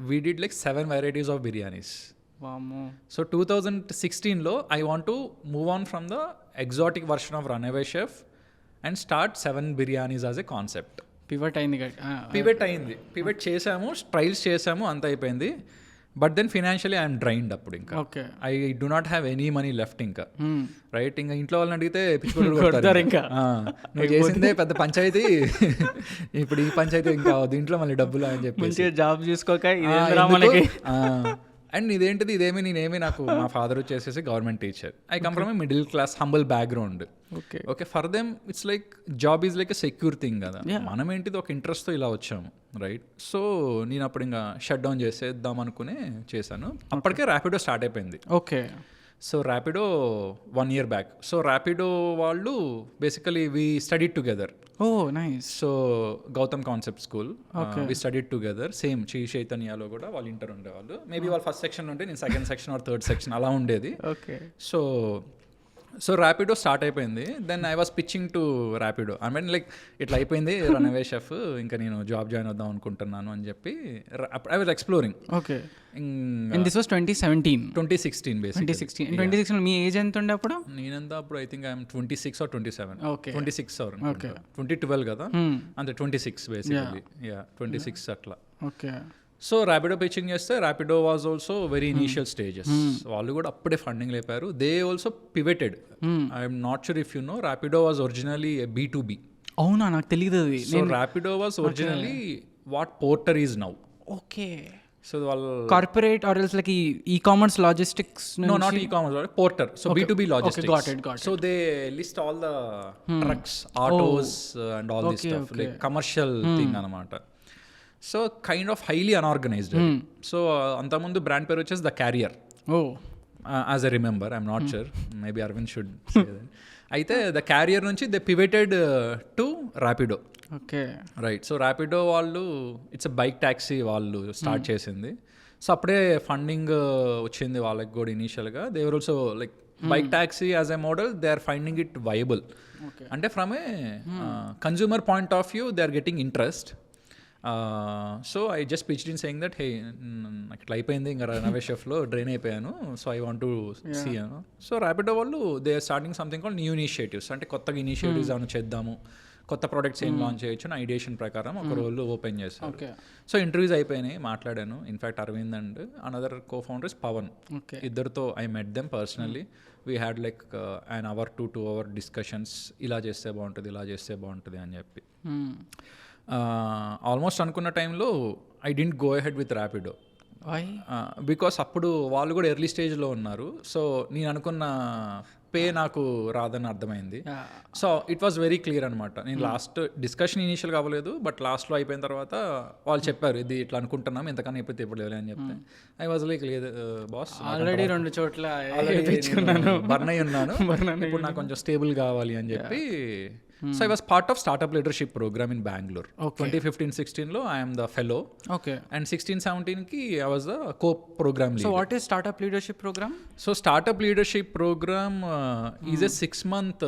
we did like 7 varieties of biryanis. So 2016లో I want to move on from the exotic version of Runaway Chef and start 7 biryanis as a concept. Pivot అయింది, pivot చేసాము, trials చేసాము, అంత అయిపోయింది. But then financially I'm drained అప్పుడు. ఇంకా I do not have any money left ఇంకా. Right, ఇంకా ఇంట్లో వాళ్ళని అడిగితే పిచ్చుకోడు, ఇంకా నువ్వు చేసిందే పెద్ద పంచాయతీ, ఇప్పుడు ఈ పంచాయతీ ఇంకా దీంట్లో మళ్ళీ డబ్బులు అని చెప్పి జాబ్ చూసుకోక. అండ్ ఇదేమి నేనేమి నాకు మా ఫాదర్ వచ్చేసేసి government teacher. I come from a middle class humble background. Okay, for them it's like job is like a secure thing కదా. మనం ఏంటిది ఒక ఇంట్రెస్ట్తో ఇలా వచ్చాము. రైట్, సో నేను అప్పుడు ఇంకా షట్ డౌన్ చేసేద్దాం అనుకునే చేశాను. అప్పటికే ర్యాపిడో స్టార్ట్ అయిపోయింది. Okay. So Rapido 1 year back. So Rapido వాళ్ళు basically we studied together. Oh nice. So Gautam concept school, we studied together. Same చైతన్యలో కూడా వాళ్ళు ఇంటర్ ఉండేవాళ్ళు. మేబీ వాళ్ళు ఫస్ట్ సెక్షన్ ఉంటే నేను second section or third section అలా ఉండేది. ఓకే. సో ర్యాపిడో స్టార్ట్ అయిపోయింది. Then I was pitching to Rapido. Like ఇట్లా అయిపోయింది రన్అవే షెఫ్, ఇంకా నేను జాబ్ జాయిన్ అవుదాం అనుకుంటున్నాను అని చెప్పి I was exploring. Okay. This was 2016 basically. 2016 me age ఎంత ఉండే అప్పుడు? నేనంతా అప్పుడు I think I'm 26 or 27. Okay. 26 or 2012 కదా, అంతే 26 బేసికలీ. 26 అట్లా. ఓకే. సో ర్యాపిడో పిచ్చింగ్ చేస్తే Rapido was also very initial stages. వాళ్ళు కూడా అప్పుడే ఫండింగ్ లేపారు. They also pivoted. I'm not sure if you know, Rapido was originally B2B. అవునా, నాకు తెలియదు అది. So Rapido was originally what Porter is now. Okay. So వాళ్ళు corporate or else like ecommerce logistics. No, not ecommerce, Porter. So B2B logistics. Got it. So they list all the trucks, autos and all this stuff, like commercial thing anamata. So kind of highly unorganised. So అంతకుముందు brand పేరు వచ్చేసి the carrier. As I remember, I'm not sure, maybe Aravind should say that. అయితే the carrier నుంచి they pivoted to Rapido. Okay. Right. So Rapido వాళ్ళు it's bike taxi వాళ్ళు start చేసింది. So అప్పుడే funding వచ్చింది వాళ్ళకి కూడా ఇనీషియల్గా. They are also like bike taxi as a model, they are finding it viable. అంటే from A consumer point of view they are getting interest. So I just pitched in saying that hey నాకు ఇట్లా అయిపోయింది, ఇంకా Runaway షెఫ్లో drain అయిపోయాను, so I want to see అను. So Rapido వాళ్ళు they are starting something called new initiatives. అంటే కొత్తగా ఇనిషియేటివ్స్ ఏమైనా చేద్దాము, కొత్త ప్రోడక్ట్స్ ఏం లాంచ్ చేయొచ్చు అని ఐడియేషన్ ప్రకారం ఒక రోజు ఓపెన్ చేశారు. సో ఇంటర్వ్యూస్ అయిపోయినాయి, మాట్లాడాను. In fact Aravind and another cofounder is Pavan, ఇద్దరితో I met them personally. We had like an hour to 2 hour discussions, ఇలా చేస్తే బాగుంటుంది, ఇలా చేస్తే బాగుంటుంది అని చెప్పి. ఆల్మోస్ట్ అనుకున్న టైంలో I didn't go ahead with Rapido. Why? Because అప్పుడు వాళ్ళు కూడా ఎర్లీ స్టేజ్లో ఉన్నారు. సో నేను అనుకున్న పే నాకు రాదని అర్థమైంది. So it was very clear అనమాట. నేను లాస్ట్ డిస్కషన్ ఇనీషియల్గా అవ్వలేదు, బట్ లాస్ట్లో అయిపోయిన తర్వాత వాళ్ళు చెప్పారు ఇది ఇట్లా అనుకుంటున్నాం, ఎంతకన్నా ఎప్పుడు ఇవ్వలేదు అని చెప్తే ఐ వాజ్ లైక్ లేదు బాస్, ఆల్రెడీ 2 చోట్ల బర్న్ అయి ఉన్నాను, ఇప్పుడు నాకు కొంచెం స్టేబుల్ కావాలి అని చెప్పి. So I was part of startup leadership programme in Bengaluru. 2015-16లో I'm the fellow. Okay. And 16-17కి I was the co programme leader. So what is startup leadership programme? So startup leadership programme is a 6-month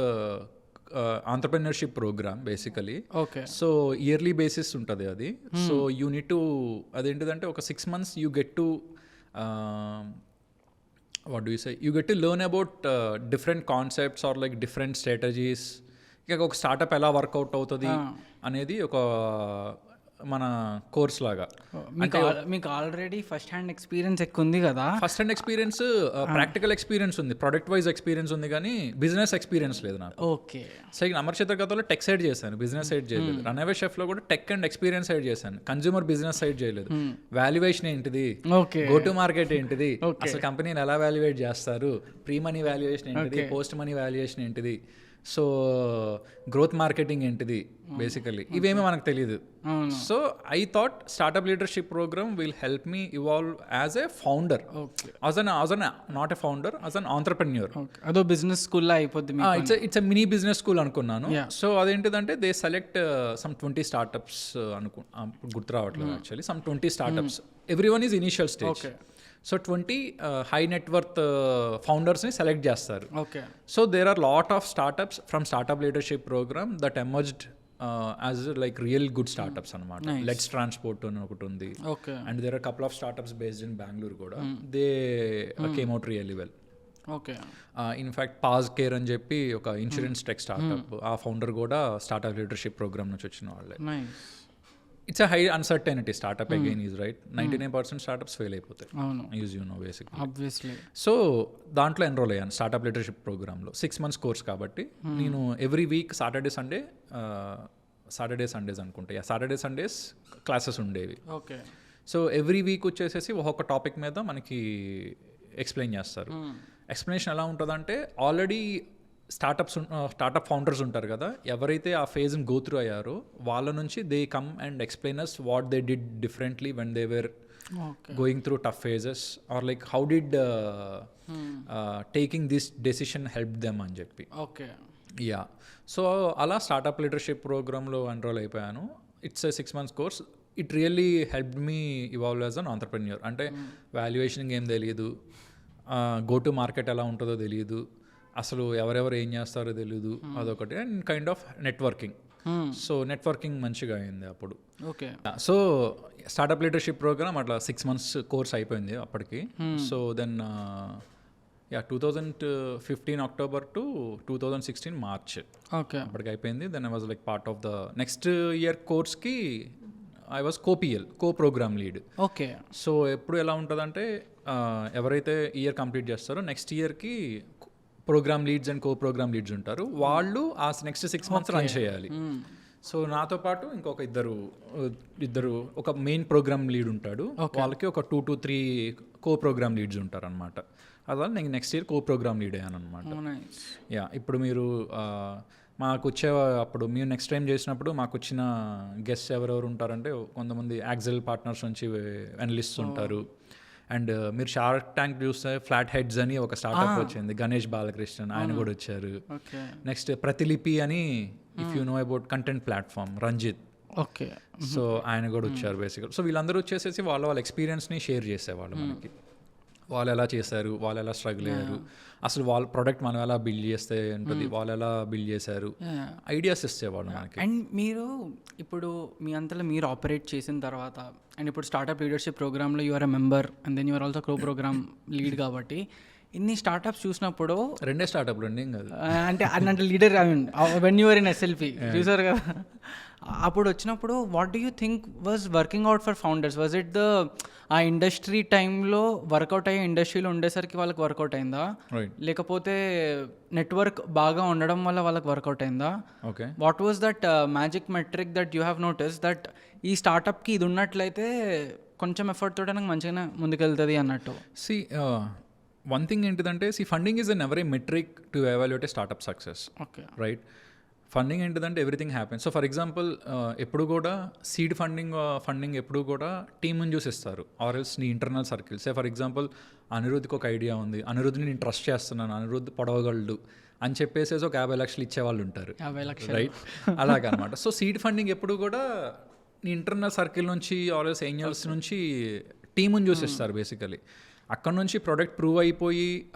entrepreneurship programme basically. Okay. So yearly basis ఉంటుంది అది. So you need to, అదేంటిదంటే ఒక 6 months you get to what do you say, you get to learn about different concepts or like different strategies. ఇక ఒక startup ఎలా work out అవుతుంది అనేది ఒక మన కోర్స్ లాగా. మీకు ఆల్రెడీ ఫస్ట్ హ్యాండ్ ఎక్స్పీరియన్స్ ఎక్కువ ఉంది కదా? First hand experience, practical experience ఉంది, ప్రొడక్ట్ వైజ్ ఎక్స్పీరియన్స్ ఉంది, కానీ బిజినెస్ ఎక్స్పీరియన్స్ లేదు నాకు. ఓకే. సో అమర్ చిత్రకథలో టెక్ సైడ్ చేశాను, బిజినెస్ సైడ్ చేయలేదు. రన్అవే షెఫ్లో కూడా టెక్ అండ్ ఎక్స్పీరియన్స్ సైడ్ చేశాను, కన్జ్యూమర్ బిజినెస్ సైడ్ చేయలేదు. వాల్యుయేషన్ ఏంటిది, గో టు మార్కెట్ ఏంటిది, అసలు కంపెనీని ఎలా వాల్యుయేట్ చేస్తారు, ప్రీ మనీ వాల్యుయేషన్ ఏంటిది, పోస్ట్ మనీ వాల్యుయేషన్ ఏంటిది, సో గ్రోత్ మార్కెటింగ్ ఏంటిది, బేసికలీ ఇవేమీ మనకు తెలియదు. So I thought startup leadership programme will help me evolve as a founder, as an not a founder, as an entrepreneur. అదో business స్కూల్లో అయిపోద్ది. It's mini business school అనుకున్నాను. సో అదేంటిదంటే దే సెలెక్ట్ సమ్ 20 స్టార్టప్స్ గుర్తు రావట్లేదు actually, some 20 startups, every one is initial stage. So 20 high net worth ఫౌండర్స్ని select చేస్తారు. Okay. So there are lot of startups from startup leadership programme that emerged as like real good startups అనమాట. Let's Transport అని ఒకటి ఉంది, and there are couple of startups based in Bengaluru కూడా. They came out really well. Okay. In fact పాజ్ కేర్ అని చెప్పి ఒక ఇన్సూరెన్స్ టెక్ స్టార్ట్అప్, ఆ ఫౌండర్ కూడా స్టార్ట్అప్ లీడర్షిప్ ప్రోగ్రామ్ నుంచి వచ్చిన వాళ్ళే. It's a high uncertainty startup again is right. 99% startups fail అయిపోతాయి, use you know basically. Obviously. So దాంట్లో ఎన్రోల్ అయ్యాను స్టార్ట్అప్ లీడర్షిప్ ప్రోగ్రామ్లో. 6 months కోర్స్ కాబట్టి నేను ఎవ్రీ వీక్ సాటర్డే సండేస్ అనుకుంటా, సాటర్డే సండేస్ క్లాసెస్ ఉండేవి. ఓకే. సో ఎవ్రీ వీక్ వచ్చేసేసి ఒక్కొక్క టాపిక్ మీద మనకి ఎక్స్ప్లెయిన్ చేస్తారు. ఎక్స్ప్లెనేషన్ ఎలా ఉంటుందంటే, ఆల్రెడీ స్టార్టప్ ఫౌండర్స్ ఉంటారు కదా, ఎవరైతే ఆ ఫేజ్ని గో త్రూ అయ్యారో వాళ్ళ నుంచి they come and explain us what they did differently when they were going through tough phases, or like how did taking this decision help them అని చెప్పి. ఓకే. యా. సో అలా స్టార్టప్ లీడర్షిప్ ప్రోగ్రాంలో enroll అయిపోయాను. It's a 6 months course. It really helped me evolve as an entrepreneur. అంటే వాల్యుయేషనింగ్ ఏం తెలియదు, go to market ఎలా ఉంటుందో తెలియదు, అసలు ఎవరెవరు ఏం చేస్తారో తెలియదు, అదొకటి. And kind of networking. So networking మంచిగా అయింది అప్పుడు. Okay. So startup leadership programme అట్లా 6 months కోర్స్ అయిపోయింది అప్పటికి. So then 2015 October to 2016 March okay అప్పటికి అయిపోయింది. Then I was like part of the next year కోర్స్కి I was co programme lead. Okay. So ఎప్పుడు ఎలా ఉంటుందంటే, ఎవరైతే ఇయర్ కంప్లీట్ చేస్తారో నెక్స్ట్ ఇయర్కి programme leads and co programme leads ఉంటారు, వాళ్ళు ఆ నెక్స్ట్ 6 months రన్ చేయాలి. సో నాతో పాటు ఇంకొక ఇద్దరు ఒక మెయిన్ ప్రోగ్రామ్ లీడ్ ఉంటాడు, వాళ్ళకి ఒక 2 to 3 కో ప్రోగ్రామ్ లీడ్స్ ఉంటారు అనమాట. అలా నేను నెక్స్ట్ ఇయర్ కో ప్రోగ్రామ్ లీడ్ అయ్యాను అనమాట. యా. ఇప్పుడు మీరు మాకు వచ్చే అప్పుడు మేము నెక్స్ట్ టైం చేసినప్పుడు మాకు వచ్చిన గెస్ట్ ఎవరెవరు ఉంటారంటే, కొంతమంది యాక్సెల్ పార్ట్నర్స్ నుంచి అనలిస్ట్ ఉంటారు. అండ్ మీరు షార్క్ ట్యాంక్ చూస్తే ఫ్లాట్ హెడ్స్ అని ఒక స్టార్ట్అప్ వచ్చింది, గణేష్ బాలకృష్ణన్, ఆయన కూడా వచ్చారు. నెక్స్ట్ ప్రతిలిపి అని, if you know about content platform, Ranjit. Okay. So ఆయన కూడా వచ్చారు బేసిక్గా. సో వీళ్ళందరూ వచ్చేసేసి వాళ్ళ ఎక్స్పీరియన్స్ని షేర్ చేసేవాళ్ళు మనకి. వాళ్ళు ఎలా చేశారు, వాళ్ళు ఎలా స్ట్రగుల్ అయ్యారు, అసలు వాళ్ళ ప్రోడక్ట్ మనం ఎలా బిల్డ్ చేస్తే ఉంటుంది, వాళ్ళు ఎలా బిల్డ్ చేశారు, ఐడియాస్ ఇచ్చేవాళ్ళు మనకి. అండ్ మీరు ఇప్పుడు మీ అంతలో మీరు ఆపరేట్ చేసిన తర్వాత, అండ్ ఇప్పుడు స్టార్ట్అప్ లీడర్షిప్ ప్రోగ్రామ్లో you're a member and then you're also co programme lead, కాబట్టి ఇన్ని స్టార్టప్స్ చూసినప్పుడు 2 స్టార్టప్ రన్నింగ్ కాదు అంటే leader when you're in SLP చూసారు కదా, అప్పుడు వచ్చినప్పుడు what do you think was working out for founders? Was it the uh industry టైంలో వర్కౌట్ అయ్యే ఇండస్ట్రీలో ఉండేసరికి వాళ్ళకి వర్కౌట్ అయిందా, లేకపోతే నెట్వర్క్ బాగా ఉండడం వల్ల వాళ్ళకి వర్కౌట్ అయిందా? Okay. What was that magic metric that you have notice that ఈ స్టార్టప్కి ఇది ఉన్నట్లయితే కొంచెం ఎఫర్ట్ తోటే నాకు మంచిగానే ముందుకెళ్తుంది అన్నట్టు. సి వన్ థింగ్ ఏంటిదంటే funding is never a metric to evaluate a startup success. Okay right. Funding ఏంటిదంటే everything happens. So for example ఎప్పుడు కూడా సీడ్ ఫండింగ్ ఎప్పుడు కూడా టీమ్ని చూసి ఇస్తారు, ఆర్ ఎల్స్ నీ internal circle. Say for example అనిరుద్ధ్కి ఒక ఐడియా ఉంది, అనిరుద్ధ్ని నేను ట్రస్ట్ చేస్తున్నాను, అనిరుద్ధ్ పొడవగలడు అని చెప్పేసి ఒక 50 లక్షలు ఇచ్చేవాళ్ళు ఉంటారు, 50 లక్షలు రైట్? అలాగనమాట. సో సీడ్ ఫండింగ్ ఎప్పుడు కూడా నీ ఇంటర్నల్ సర్కిల్ నుంచి ఆర్ ఎల్స్ ఏంజల్స్ నుంచి టీముని చూసి ఇస్తారు బేసికలీ. అక్కడ నుంచి ప్రోడక్ట్ ప్రూవ్ అయిపోయి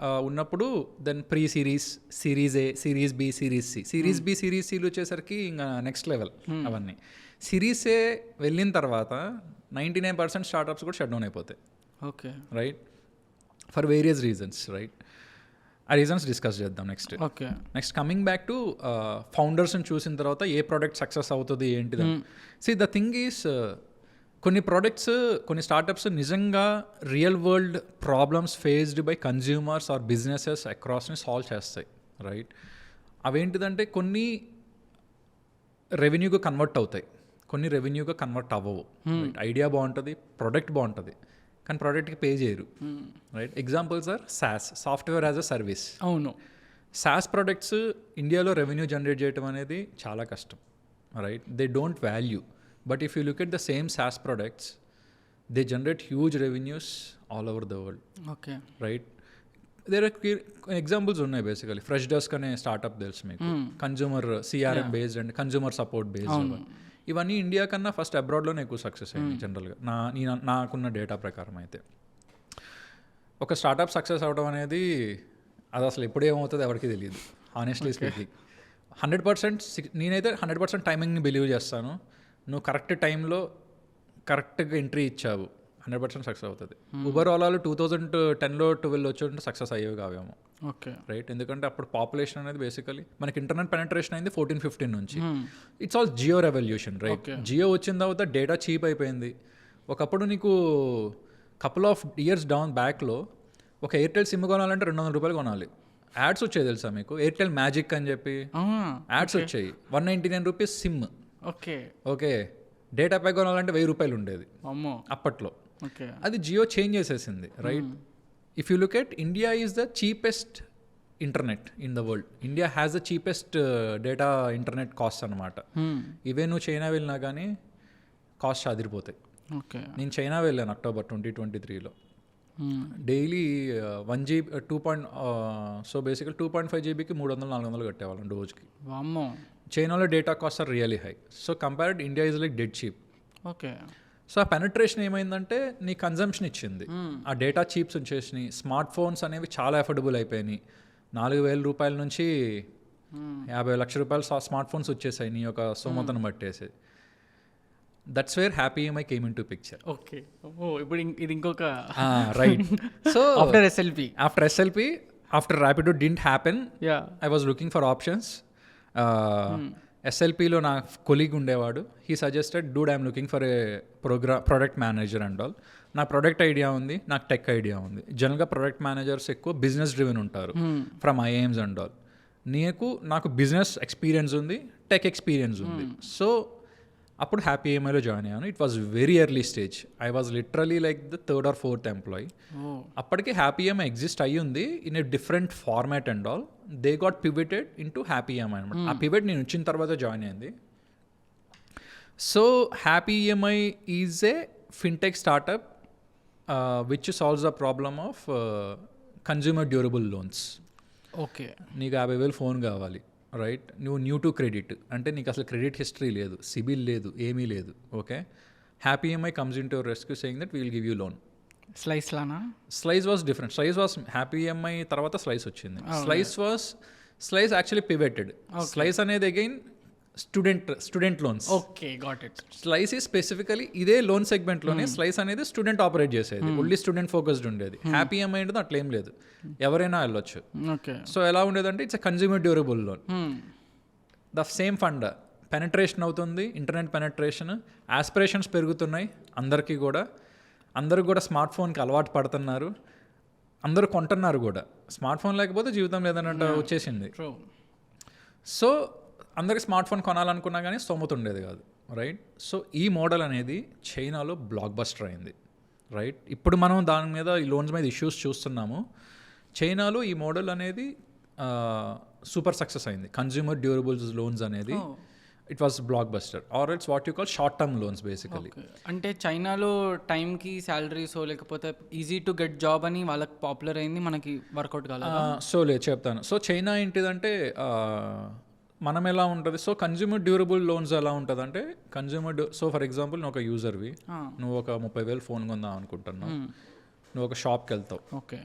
ఉన్నప్పుడు then pre series, series A, series B, series C. Series B, series సిలు వచ్చేసరికి ఇంకా నెక్స్ట్ లెవెల్ అవన్నీ. సిరీస్ ఏ వెళ్ళిన తర్వాత 99% స్టార్టప్స్ కూడా షట్ డౌన్ అయిపోతాయి. Okay right, for various reasons. Right, ఆ రీజన్స్ డిస్కస్ చేద్దాం next. Okay next coming back to ఫౌండర్స్ని చూసిన తర్వాత ఏ ప్రోడక్ట్ సక్సెస్ అవుతుంది ఏంటిది. సి ద థింగ్ ఈస్ కొన్ని ప్రోడక్ట్స్, కొన్ని స్టార్టప్స్ నిజంగా real world problems faced by consumers or businesses అక్రాస్ని సాల్వ్ చేస్తాయి. రైట్, అవేంటిదంటే కొన్ని రెవెన్యూగా కన్వర్ట్ అవుతాయి, కొన్ని రెవెన్యూగా కన్వర్ట్ అవ్వవు. ఐడియా బాగుంటుంది, ప్రోడక్ట్ బాగుంటుంది, కానీ ప్రోడక్ట్కి పే చేయరు. Right, examples are SaaS, software as a service. అవును, సాస్ ప్రోడక్ట్స్ ఇండియాలో రెవెన్యూ జనరేట్ చేయడం అనేది చాలా కష్టం. Right, they don't value. But if you look at the same SaaS products, they generate huge revenues all over the world. Okay. Right? There are examples ఉన్నాయి basically. Fresh desk అనే startup తెలుసు మీకు, consumer CRM based and consumer support based. ఇవన్నీ India కన్నా first అబ్రాడ్లోనే ఎక్కువ success అయింది జనరల్గా, నాకున్న డేటా ప్రకారం. అయితే ఒక స్టార్ట్అప్ సక్సెస్ అవడం అనేది అది అసలు ఎప్పుడు ఏమవుతుందో ఎవరికి తెలియదు, హానెస్ట్లీ స్పీకింగ్. 100% నేనైతే 100% టైమింగ్ని బిలీవ్ చేస్తాను. నువ్వు కరెక్ట్ టైంలో కరెక్ట్గా ఎంట్రీ ఇచ్చావు, 100% సక్సెస్ అవుతుంది. ఉబర్ ఓలాలు 2010లో 12 వచ్చి సక్సెస్ అయ్యేవి కావేమో. ఓకే రైట్, ఎందుకంటే అప్పుడు పాపులేషన్ అనేది బేసికలీ మనకి ఇంటర్నెట్ పెనట్రేషన్ అయింది 14-15 నుంచి. It's all Jio revolution. Right, Jio వచ్చిన తర్వాత డేటా చీప్ అయిపోయింది. ఒకప్పుడు నీకు కపుల్ ఆఫ్ ఇయర్స్ డౌన్ బ్యాక్లో ఒక ఎయిర్టెల్ సిమ్ కొనాలంటే 200 రూపాయలు కొనాలి. యాడ్స్ వచ్చాయి తెలుసా మీకు, ఎయిర్టెల్ మ్యాజిక్ అని చెప్పి యాడ్స్ వచ్చాయి. 199 rupees SIM. Okay okay, data pack కొనాలంటే 1000 రూపాయలు ఉండేది అప్పట్లో. ఓకే, అది జియో చేంజ్ చేసేసింది. Right, if you look at India is the cheapest internet in the world. India has the cheapest data internet cost అనమాట. ఇవే నువ్వు చైనా వెళ్ళినా కానీ కాస్ట్ అదిరిపోతాయి. ఓకే, నేను చైనా వెళ్ళాను అక్టోబర్ 2023లో. డైలీ 1 GB సో బేసికల్ 2.5 GBకి 300-400 కట్టేవాళ్ళం రోజుకి. చైనాలో data cost are really high. So compared India is like dead cheap. Okay, so ఆ పెనట్రేషన్ ఏమైందంటే నీ కన్జంప్షన్ ఇచ్చింది, ఆ డేటా చీప్స్ వచ్చేసినాయి. స్మార్ట్ ఫోన్స్ అనేవి చాలా అఫోర్డబుల్ అయిపోయినాయి. 4,000 రూపాయల నుంచి 50 లక్షల రూపాయలు స్మార్ట్ ఫోన్స్ వచ్చేసాయి నీ యొక్క సోమతను బట్టేసి. That's where Happy EMI came in to picture. Okay, ఇప్పుడు ఇది ఇంకొక right. So after SLP after Rapido didn't happen, I was looking for options. ఎస్ఎల్పిలో నా కొలీగ్ ఉండేవాడు, he suggested dude I'm looking for a product manager and all. నాకు product idea ఉంది, నాకు tech idea ఉంది. జనరల్గా ప్రొడక్ట్ మేనేజర్స్ ఎక్కువ బిజినెస్ డ్రివెన్ ఉంటారు ఫ్రమ్ ఐఏఎమ్స్ అండ్ ఆల్. నాకు బిజినెస్ ఎక్స్పీరియన్స్ ఉంది, టెక్ ఎక్స్పీరియన్స్ ఉంది. సో అప్పుడు హ్యాపీ ఈఎంఐలో జాయిన్ అయ్యాను. It was very early stage. I was literally like the 3rd or 4th employee. అప్పటికి హ్యాపీ ఈఎంఐ ఎగ్జిస్ట్ అయ్యి ఉంది in a different format and all. They got pivoted in to Happy EMI అనమాట. ఆ pivot నేను వచ్చిన తర్వాత join అయింది. So Happy EMI is a fintech startup which solves the problem of consumer durable loans. Okay, నీకు 50,000 phone కావాలి. Right, నువ్వు new to credit అంటే నీకు అసలు క్రెడిట్ హిస్టరీ లేదు, సిబిల్ లేదు, ఏమీ లేదు. Okay, Happy EMI comes in to rescue saying that we will give you loan. Slice was different. Slice was Happy EMI తర్వాత స్లైస్ వచ్చింది. Slice actually pivoted. స్లైస్ అనేది again student loans. Okay, got it. Slice ఈ specifically ఇదే loan సెగ్మెంట్లోనే Slice అనేది student operate చేసేది, only student focused ఉండేది. Happy EMI అనేది అట్లేం లేదు, ఎవరైనా వెళ్ళొచ్చు. సో ఎలా ఉండేదంటే it's a consumer durable loan. The same fund penetration అవుతుంది, ఇంటర్నెట్ పెనట్రేషన్, ఆస్పిరేషన్స్ పెరుగుతున్నాయి అందరికీ కూడా. అందరూ కూడా స్మార్ట్ ఫోన్కి అలవాటు పడుతున్నారు, అందరూ కొంటున్నారు కూడా. స్మార్ట్ ఫోన్ లేకపోతే జీవితం లేదన్నట్టు వచ్చేసింది. సో అందరికి స్మార్ట్ ఫోన్ కొనాలనుకున్నా కానీ స్తోమత ఉండేది కాదు. రైట్, సో ఈ మోడల్ అనేది చైనాలో బ్లాక్ బస్టర్ అయింది. రైట్. ఇప్పుడు మనం దాని మీద ఈ లోన్స్ మీద ఇష్యూస్ చూస్తున్నాము. చైనాలో ఈ మోడల్ అనేది సూపర్ సక్సెస్ అయింది. కన్జ్యూమర్ డ్యూరబుల్స్ లోన్స్ అనేది it was blockbuster or it's what you call short term loans basically. అంటే చైనాలో టైంకి శాలరీస్ లేకపోతే ఈజీ టు గెట్ జాబ్ అని వాళ్ళకి పాపులర్ అయింది, మనకి వర్కౌట్ కాలేదు. సో లేదు చెప్తాను. సో చైనా ఏంటిదంటే మనం ఎలా ఉంటుంది, సో కన్జ్యూమర్ డ్యూరబుల్ లోన్స్ ఎలా ఉంటుంది అంటే సో ఫర్ ఎగ్జాంపుల్ నువ్వు ఒక యూజర్వి, నువ్వు ఒక 30,000 ఫోన్ కొందాం అనుకుంటున్నావు, నువ్వు ఒక షాప్కి వెళ్తావు, ఓకే,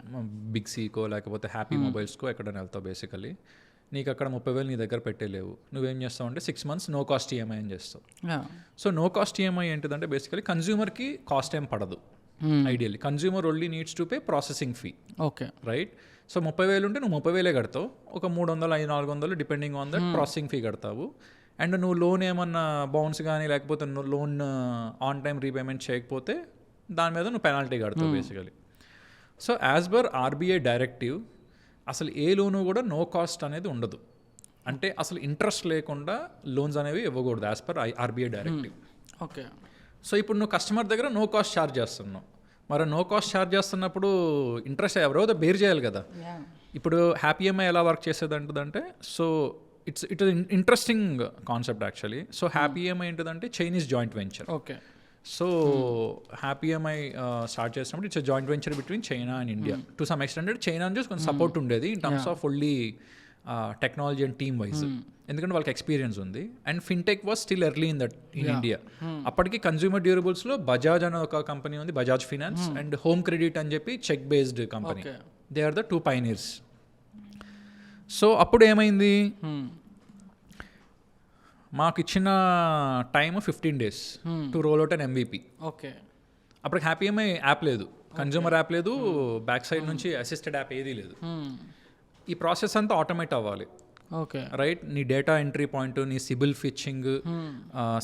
బిగ్ సీకో లేకపోతే హ్యాపీ మొబైల్స్కో ఎక్కడైనా వెళ్తావు. బేసికలీ నీకు అక్కడ 30,000 నీ దగ్గర పెట్టలేవు, నువ్వేం చేస్తావు అంటే 6 months నో కాస్ట్ ఈఎంఐ అని చేస్తావు. సో నో కాస్ట్ ఈఎంఐ ఏంటిదంటే బేసికలీ కన్జ్యూమర్కి కాస్ట్ ఏం పడదు. Ideally consumer only needs to pay processing fee. Okay, right. So 30,000 ఉంటే నువ్వు 30,000 కడతావు, ఒక 300, 400 depending on that processing fee కడతావు. అండ్ నువ్వు లోన్ ఏమన్నా బౌన్స్ కానీ లేకపోతే లోన్ ఆన్ టైం రీపేమెంట్ చేయకపోతే దాని మీద నువ్వు పెనాల్టీ కడతావు basically. So as per RBI directive అసలు ఏ లోను కూడా నో కాస్ట్ అనేది ఉండదు. అంటే అసలు ఇంట్రెస్ట్ లేకుండా లోన్స్ అనేవి ఇవ్వకూడదు as per RBI directive. Okay. So ఇప్పుడు నువ్వు కస్టమర్ దగ్గర నో కాస్ట్ ఛార్జ్ చేస్తున్నావు, మరి నో కాస్ట్ ఛార్జ్ చేస్తున్నప్పుడు ఇంట్రెస్ట్ ఎవరో బేర్ చేయాలి కదా. ఇప్పుడు హ్యాపీ ఈఎంఐ ఎలా వర్క్ చేసేది అంటుందంటే, so it's interesting concept actually. So Happy EMI ఏంటిదంటే Chinese joint venture. Okay. So Happy EMI start చేసినప్పుడు it's joint venture between China and India. To some extent China నుంచి కొంచెం సపోర్ట్ ఉండేది in terms of only technology and team wise, ఎందుకంటే వాళ్ళకి experience ఉంది. And fintech was still early in India. అప్పటికి consumer డ్యూరబుల్స్లో బజాజ్ అనే ఒక కంపెనీ ఉంది, Bajaj finance, and Home Credit అని చెప్పి చెక్ based company. They are the 2 pioneers. So అప్పుడు ఏమైంది, మాకు ఇచ్చిన time 15 days to roll out and MVP. Okay. అప్పటికి హ్యాపీ ఈఎంఐ యాప్ లేదు, కన్జ్యూమర్ యాప్ లేదు, బ్యాక్ సైడ్ నుంచి అసిస్టెడ్ యాప్ ఏదీ లేదు. ఈ ప్రాసెస్ అంతా ఆటోమేట్ అవ్వాలి. ఓకే. రైట్. నీ డేటా ఎంట్రీ పాయింట్, నీ సిబిల్ ఫెచ్చింగ్,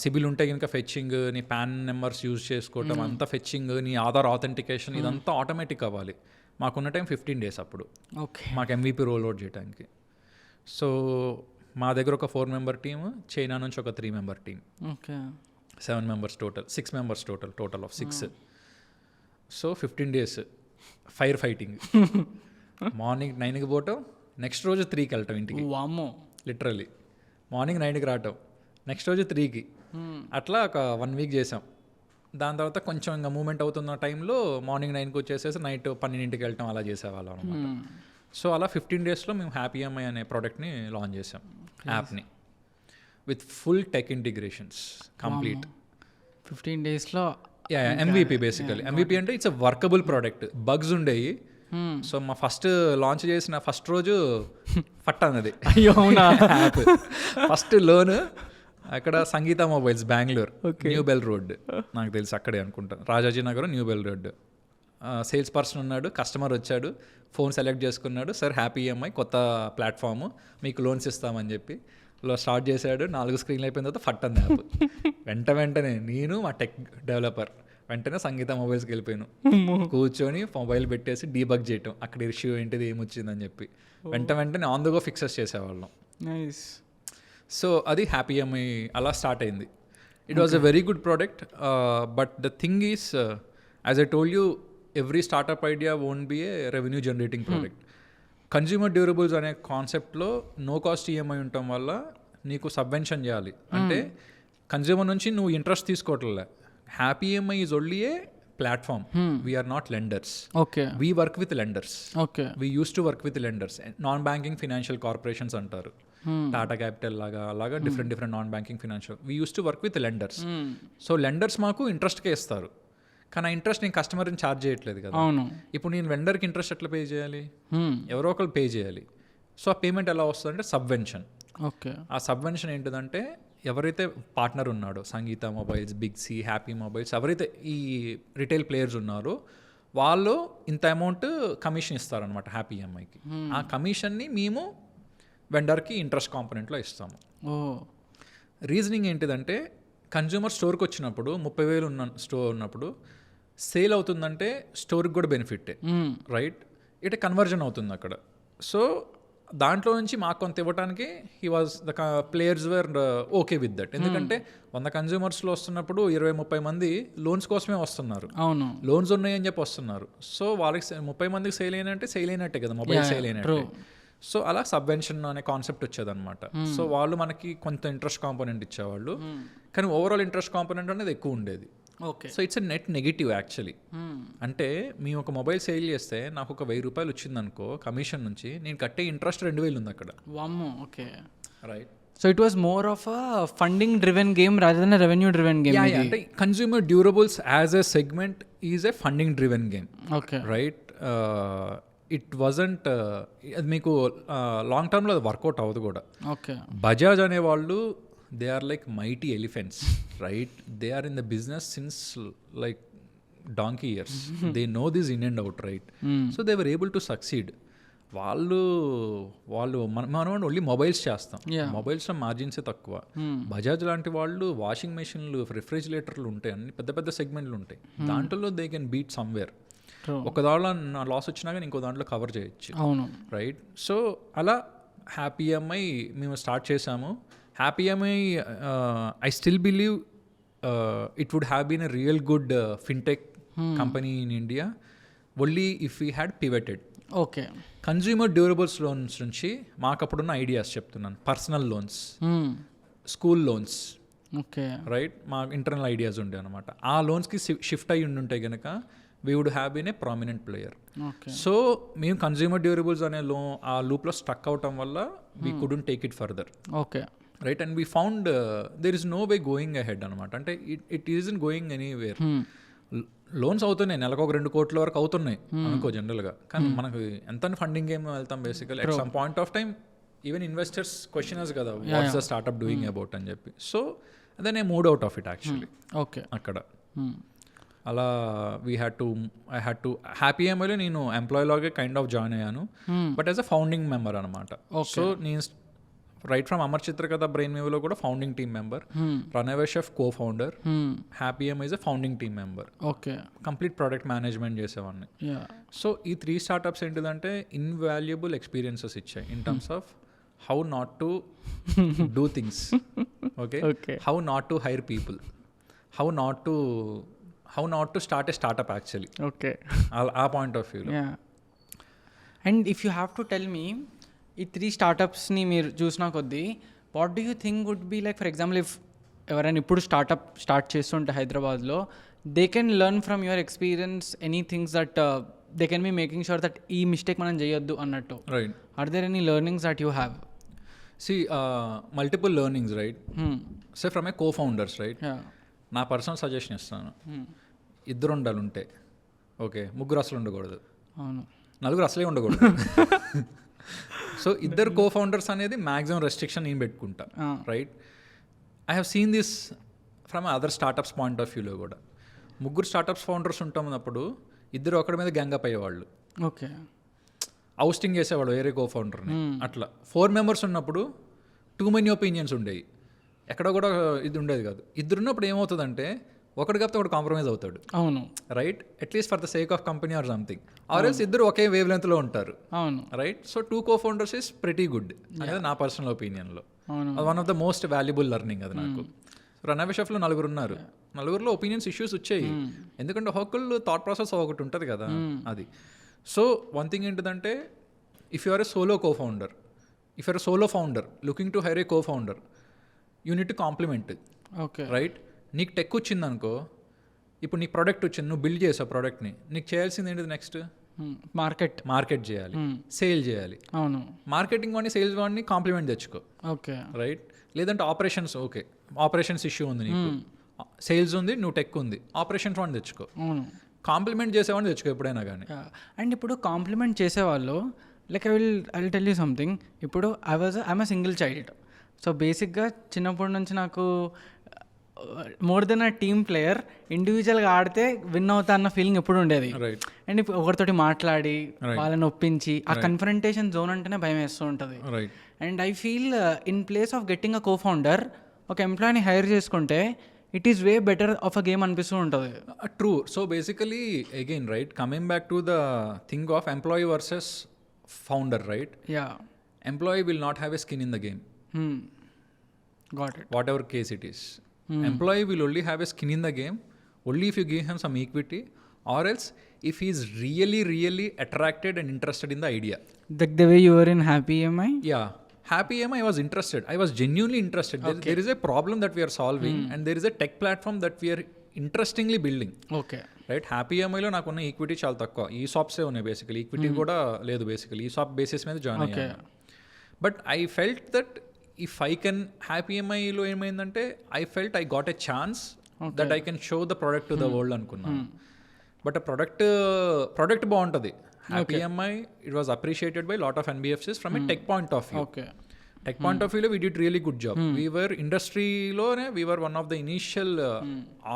సిబిల్ ఉంటే కనుక ఫెచ్చింగ్, నీ పాన్ నెంబర్స్ యూజ్ చేసుకోవటం అంతా ఫెచ్చింగ్, నీ ఆధార్ ఆథెంటికేషన్, ఇదంతా ఆటోమేటిక్ అవ్వాలి. మాకున్న టైం 15 days అప్పుడు. ఓకే. మాకు MVP రోల్ అవుట్ చేయడానికి. సో మా దగ్గర ఒక 4-member టీమ్, చైనా నుంచి ఒక 3-member team. Okay. 7 members total, 6 members total of 6. So 15 days fire fighting. Morning 9కి పోవటం, నెక్స్ట్ రోజు 3కి వెళ్ళటం ఇంటికి. వామ్మో. లిటరలీ మార్నింగ్ 9కి రావటం, నెక్స్ట్ రోజు 3కి. అట్లా ఒక 1 week చేసాం. దాని తర్వాత కొంచెం ఇంకా మూవ్మెంట్ అవుతున్న టైంలో మార్నింగ్ 9కి వచ్చేసేసి నైట్ 12కి వెళ్ళటం అలా చేసేవాళ్ళం అనమాట. సో అలా 15 daysలో మేము హ్యాపీ ఈఎంఐ అనే ప్రోడక్ట్ని లాంచ్ చేసాం, యాప్ని, with full tech integrations complete. 15 daysలో MVP బేసికలీ. MVP అంటే it's a workable product. Bugs ఉండేవి. సో మా ఫస్ట్ లాంచ్ చేసిన ఫస్ట్ రోజు ఫట్ అన్నది. అయ్యో అవునా. యాప్ ఫస్ట్ లోన్ అక్కడ Sangeetha mobiles Bengaluru, New BEL Road, నాకు తెలిసి అక్కడే అనుకుంటా, Rajaji Nagar New BEL Road. Sales person ఉన్నాడు, కస్టమర్ వచ్చాడు, ఫోన్ సెలెక్ట్ చేసుకున్నాడు, సార్ హ్యాపీ ఈఎంఐ కొత్త ప్లాట్ఫామ్, మీకు లోన్స్ ఇస్తామని చెప్పి స్టార్ట్ చేశాడు. 4 screenలు అయిపోయిన తర్వాత ఫట్ అంది యాప్. వెంటనే నేను మా టెక్ డెవలపర్ వెంటనే సంగీత మొబైల్స్కి వెళ్ళిపోయాను, కూర్చొని మొబైల్ పెట్టేసి డీబగ్ చేయటం, అక్కడ ఇష్యూ ఏంటిది, ఏమొచ్చిందని చెప్పి వెంటనే ఆన్ ద గో ఫిక్సెస్ చేసేవాళ్ళం. సో అది హ్యాపీ ఈఎంఐ అలా స్టార్ట్ అయింది. It was a very good product. But the thing is, as I told you, every startup idea won't be A revenue generating product. Consumer durables అనే కాన్సెప్ట్లో no cost EMI ఉండటం వల్ల నీకు subvention చేయాలి. అంటే consumer నుంచి నువ్వు ఇంట్రెస్ట్ తీసుకోవట్లే. Happy EMI is only a platform. We're not lenders. Okay. We work with lenders. Okay. We use to work with lenders. Non banking financial corporations అంటారు, Tata capital అలాగా different non banking financial. We use to work with lenders. So lenders మాకు ఇంట్రెస్ట్కే ఇస్తారు, కానీ ఆ interest నేను కస్టమర్ని charge చేయట్లేదు కదా. అవును. ఇప్పుడు నేను వెండర్కి ఇంట్రెస్ట్ ఎట్లా పే చేయాలి, ఎవరో ఒకరు పే చేయాలి. సో ఆ పేమెంట్ ఎలా వస్తుందంటే సబ్వెన్షన్. ఓకే. ఆ సబ్వెన్షన్ ఏంటిదంటే ఎవరైతే పార్ట్నర్ ఉన్నాడో, Sangeetha mobiles, big C, Happy mobiles, ఎవరైతే ఈ రిటైల్ ప్లేయర్స్ ఉన్నారో వాళ్ళు ఇంత అమౌంట్ కమిషన్ ఇస్తారనమాట హ్యాపీ ఈఎంఐకి. ఆ కమిషన్ని మేము వెండర్కి ఇంట్రెస్ట్ కాంపోనెంట్లో ఇస్తాము. రీజనింగ్ ఏంటిదంటే కన్జ్యూమర్ స్టోర్కి వచ్చినప్పుడు 30,000 ఉన్న స్టోర్ ఉన్నప్పుడు సేల్ అవుతుందంటే స్టోర్కి కూడా బెనిఫిట్, రైట్? ఇటు కన్వర్జన్ అవుతుంది అక్కడ. సో దాంట్లో నుంచి మాకు కొంత ఇవ్వడానికి he was the players were okay with that. ఎందుకంటే 100 కన్జ్యూమర్స్లో వస్తున్నప్పుడు 20-30 మంది లోన్స్ కోసమే వస్తున్నారు. అవును, లోన్స్ ఉన్నాయని చెప్పి వస్తున్నారు. సో వాళ్ళకి 30 మందికి సేల్ అయినంటే సేల్ అయినట్టే కదా, మొబైల్ సేల్ అయినట్టే. సో అలా సబ్వెన్షన్ అనే కాన్సెప్ట్ వచ్చేదన్నమాట. సో వాళ్ళు మనకి కొంత ఇంట్రెస్ట్ కాంపోనెంట్ ఇచ్చేవాళ్ళు, కానీ ఓవరాల్ ఇంట్రెస్ట్ కాంపోనెంట్ అనేది ఎక్కువ ఉండేది. Okay. So it's a net negative actually. అంటే మేము ఒక మొబైల్ సేల్ చేస్తే నాకు ఒక 1000 రూపాయలు వచ్చిందనుకో కమిషన్ నుంచి, నేను కట్టే ఇంట్రెస్ట్ 2000 ఉంది అక్కడ. వామ్మో. Okay, right. So it was more of a funding driven game rather than revenue driven game. అంటే consumer durables as a segment is a funding driven game. Okay, right. It wasn't, అది మీకు long టర్మ్లో అది work out అవ్వదు కూడా. Okay. Bajaj అనేవాళ్ళు they are like mighty elephants, right. They are in the business since like donkey years. They know this in and out, right. So they were able to succeed. వాళ్ళు మనం only mobiles చేస్తాం, మొబైల్స్లో మార్జిన్సే తక్కువ. బజాజ్ లాంటి వాళ్ళు washing మెషిన్లు, రిఫ్రిజిరేటర్లు ఉంటాయి, అన్ని పెద్ద పెద్ద సెగ్మెంట్లు ఉంటాయి. దాంట్లో దే కెన్ బీట్ సమ్వేర్. ఒక దాంట్లో లాస్ వచ్చినా కానీ ఇంకో దాంట్లో కవర్ చేయొచ్చు. అవును, రైట్. సో అలా హ్యాపీ ఈఎంఐ మేము స్టార్ట్ చేసాము. Happy EMI I still believe it would have been a real good fintech company in India only if we had pivoted. Okay. Consumer durables loans నుంచి మాకు అప్పుడున్న ideas చెప్తున్నాను. Personal loans, school loans, okay, right. మా internal ideas ఉండే అనమాట. ఆ లోన్స్కి shift అయ్యి ఉంటే కనుక we would have been a prominent player. So మేము కన్జ్యూమర్ డ్యూరబుల్స్ అనే ఆ లూప్లో స్టక్ అవటం వల్ల we couldn't take it further. Okay, right. And we found there is no way going ahead అనమాట. అంటే it isn't going anywhere. Loans అవుతున్నాయి, నెలకు ఒక 2 కోట్ల వరకు అవుతున్నాయి అనుకో జనరల్గా, కానీ మనకు ఎంత ఫండింగ్ ఏమో వెళ్తాం basically. At some point of time even investors question us కదా, what's the startup doing about అని చెప్పి. సో అదే నేను mood out of it actually. Okay. అక్కడ అలా ఐ హ్యాడ్ టు హ్యాపీ ఈఎంఐలో నేను ఎంప్లాయీ లాగే కైండ్ ఆఫ్ జాయిన్ అయ్యాను, but as a founding member అనమాట. సో నేను రైట్ ఫ్రమ్ అమర్ చిత్రకథ బ్రెయిన్ వేవ్లో కూడా founding team member, runaway chef co founder, Happy EMI is a founding team member. Okay. Complete product management చేసేవాడిని. So ఈ 3 startups ఏంటిదంటే invaluable experiences ఇచ్చాయి in terms of how not to do things, okay, how not to hire people, how not to start a startup actually. Okay. ఆ point of వ్యూలో. And if you have to tell me, ఈ 3 స్టార్టప్స్ని మీరు చూసిన కొద్దీ what do you think would be like, for example if ఎవరైనా ఇప్పుడు start చేస్తుంటే హైదరాబాద్లో, they can learn from your experience any things that they can be making sure that ఈ మిస్టేక్ మనం చేయొద్దు అన్నట్టు. Right. Are there any learnings that you have? See, multiple learnings, right? Say from a co-founders, right? నా personal suggestion ఇస్తాను, 2 ఉండాలి ఉంటే okay, 3 అసలు ఉండకూడదు. అవును, 4 అసలే ఉండకూడదు. సో 2 co-founders అనేది మ్యాక్సిమం రెస్ట్రిక్షన్ నేను పెట్టుకుంటా, right. I have seen this from other startups point of వ్యూలో కూడా. 3 స్టార్టప్స్ ఫౌండర్స్ ఉంటామన్నప్పుడు 2 ఒకరి మీద గ్యాంగప్ అయ్యేవాళ్ళు. ఓకే. అవుస్టింగ్ చేసేవాడు వేరే కో-ఫౌండర్ని. అట్లా 4 మెంబర్స్ ఉన్నప్పుడు టూ మెనీ ఒపీనియన్స్ ఉండేవి, ఎక్కడ కూడా ఇది ఉండేది కాదు. 2 ఉన్నప్పుడు ఏమవుతుందంటే ఒకటి కాకపోతే ఒకటి కాంప్రమైజ్ అవుతాడు. అవును, right. At least for the sake of company or something, or else 2 okay wave లెంత్లో ఉంటారు. అవును, right. So 2 co-founders is pretty good అనేది నా పర్సనల్ ఒపీనియన్లో. అది one of the most valuable learning అది నాకు. రన్అవే షెఫ్లో 4 ఉన్నారు, 4లో ఒపీనియన్స్ ఇష్యూస్ వచ్చాయి, ఎందుకంటే ఒక్కొక్కళ్ళు థాట్ ప్రాసెస్ ఒకటి ఉంటుంది కదా అది. సో వన్ థింగ్ ఏంటిదంటే, if you are a solo cofounder, if you're a solo founder looking to hire a cofounder, you need to complement. Okay. Right. నీకు టెక్ వచ్చిందనుకో, ఇప్పుడు నీకు ప్రోడక్ట్ వచ్చింది, నువ్వు బిల్డ్ చేసావు ప్రోడక్ట్ని, నీకు చేయాల్సింది ఏంటిది నెక్స్ట్? మార్కెట్ చేయాలి, సేల్ చేయాలి. అవును. మార్కెటింగ్ వాడిని, సేల్స్ వాడిని కాంప్లిమెంట్ తెచ్చుకో. ఓకే. రైట్. లేదంటే ఆపరేషన్స్, ఓకే ఆపరేషన్స్ ఇష్యూ ఉంది నీకు, సేల్స్ ఉంది, నువ్వు టెక్ ఉంది, ఆపరేషన్స్ వాడిని తెచ్చుకో. అవును. కాంప్లిమెంట్ చేసేవాడిని తెచ్చుకో ఎప్పుడైనా కానీ. అండ్ ఇప్పుడు కాంప్లిమెంట్ చేసేవాళ్ళు, like I will tell you something. ఇప్పుడు I'm a single child. So బేసిక్గా చిన్నప్పటి నుంచి నాకు more than a team player, ఇండివిజువల్గా ఆడితే విన్ అవుతా అన్న ఫీలింగ్ ఎప్పుడు ఉండేది. అండ్ ఇప్పుడు ఒకరితోటి మాట్లాడి వాళ్ళని ఒప్పించి, ఆ కన్ఫరంటేషన్ జోన్ అంటేనే భయం వేస్తూ ఉంటుంది. And I feel in place of getting a co-founder, ఒక ఎంప్లాయీని హైర్ చేసుకుంటే it is way better off a game అనిపిస్తూ ఉంటుంది. True. So basically again right, coming back to the thing of employee versus founder, right. Yeah. Employee will not have a skin in the game, got it. What ever case it is. Employee will only have a skin in the game only if you give him some equity, or else if he is really attracted and interested in the idea. The way you were in Happy EMI? Yeah, Happy EMI, I was interested. I was genuinely interested. There is a problem that we are solving and there is a tech platform that we are interestingly building. Okay. Right? Happy EMI లో నాకున్న equity చాలా తక్కువ, ఈసాప్సే ఉన్నాయి basically, equity కూడా లేదు basically, ESOP basis మీద join అయ్యాను. But I felt that if I can, Happy EMIలో ఏమైందంటే I felt I got a chance that I can show the product to the world అనుకున్నాను. బట్ ప్రొడక్ట్ బాగుంటుంది. Happy EMI, it was appreciated by lot of NBFCs from a tech point of వ్యూ. Tech point of వ్యూలో we did really good job. We were ఇండస్ట్రీలోనే we were one of the initial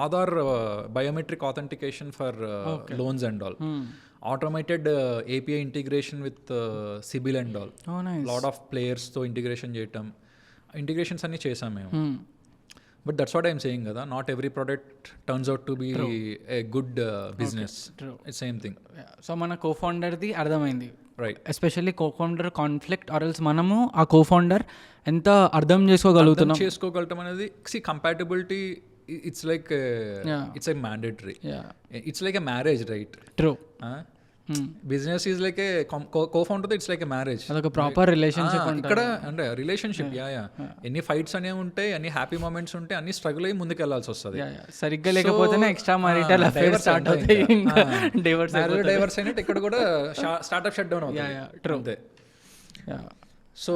Aadhaar biometric authentication for loans and all, automated API integration with CIBIL and all, lot of ప్లేయర్స్తో integration చేయటం, integrations అన్నీ చేసాం మేము. But that's what I'm saying కదా, not every product turns out to be a good business. It's same thing. So మన కోఫౌండర్ది అర్థమైంది, right? Especially cofounder conflict or else మనము ఆ కోఫౌండర్ ఎంత అర్థం చేసుకోగలుగుతాం అనేది, compatibility, it's like it's like mandatory, it's like a marriage, right? True. Business is like A co-founder, it's like a marriage, అదొక ప్రాపర్ రిలేషన్షిప్. ఇక్కడ అంటే రిలేషన్షిప్, ఎన్ని ఫైట్స్ అనేవి ఉంటాయి, అన్ని హ్యాపీ మూమెంట్స్ ఉంటాయి, అన్ని స్ట్రగుల్ అయ్యి ముందుకు వెళ్ళాల్సి వస్తుంది. సరిగ్గా లేకపోతేనే ఎక్స్ట్రా మారిటల్ అఫైర్స్ స్టార్ట్ అవుతాయి, డైవర్స్ అయినట్టు ఇక్కడ కూడా స్టార్ట్అప్ షట్ డౌన్ అవుతుంది అంతే. So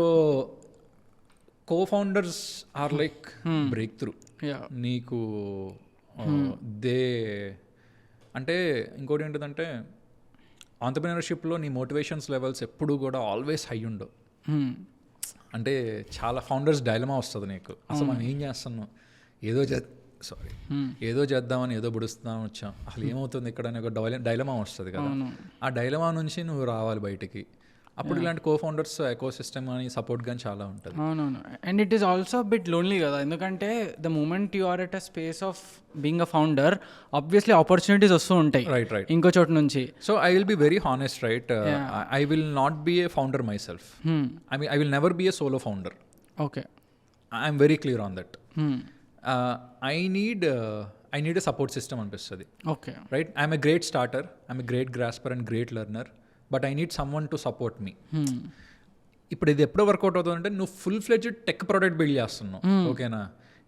cofounders are like breakthrough. నీకు దే అంటే ఇంకోటి ఏంటిదంటే, ఆంటర్ప్రినర్షిప్లో నీ మోటివేషన్స్ లెవెల్స్ ఎప్పుడు కూడా ఆల్వేస్ హై ఉండవు. అంటే చాలా ఫౌండర్స్ డైలమా వస్తుంది నీకు, అసలు మనం ఏం చేస్తున్నాం, ఏదో చేద్దామని ఏదో బుడుస్తామని వచ్చాం, అసలు ఏమవుతుంది ఇక్కడ అని ఒక డైలమా వస్తుంది కదా. ఆ డైలమా నుంచి నువ్వు రావాలి బయటికి. అప్పుడు ఇలాంటి కోఫౌండర్స్ ఎకోసిస్టమ్ అని సపోర్ట్ కానీ చాలా ఉంటుంది. అవునవును. And it is also bit lonely కదా, ఎందుకంటే the moment you are at a space of being a founder, obviously opportunities వస్తూ ఉంటాయి రైట్ ఇంకో చోటు నుంచి. So I will be very honest, right? I will not be a founder myself. I will never be a solo founder. Okay, I'm very clear on that. I need a support system అనిపిస్తుంది. Okay, right? I'm a great starter, I'm a great grasper and great learner, but I need someone to support me. ఇప్పుడు ఇది ఎప్పుడు work out అవుతుందంటే, నువ్వు full fledged tech product build చేస్తున్నావు, ఓకేనా?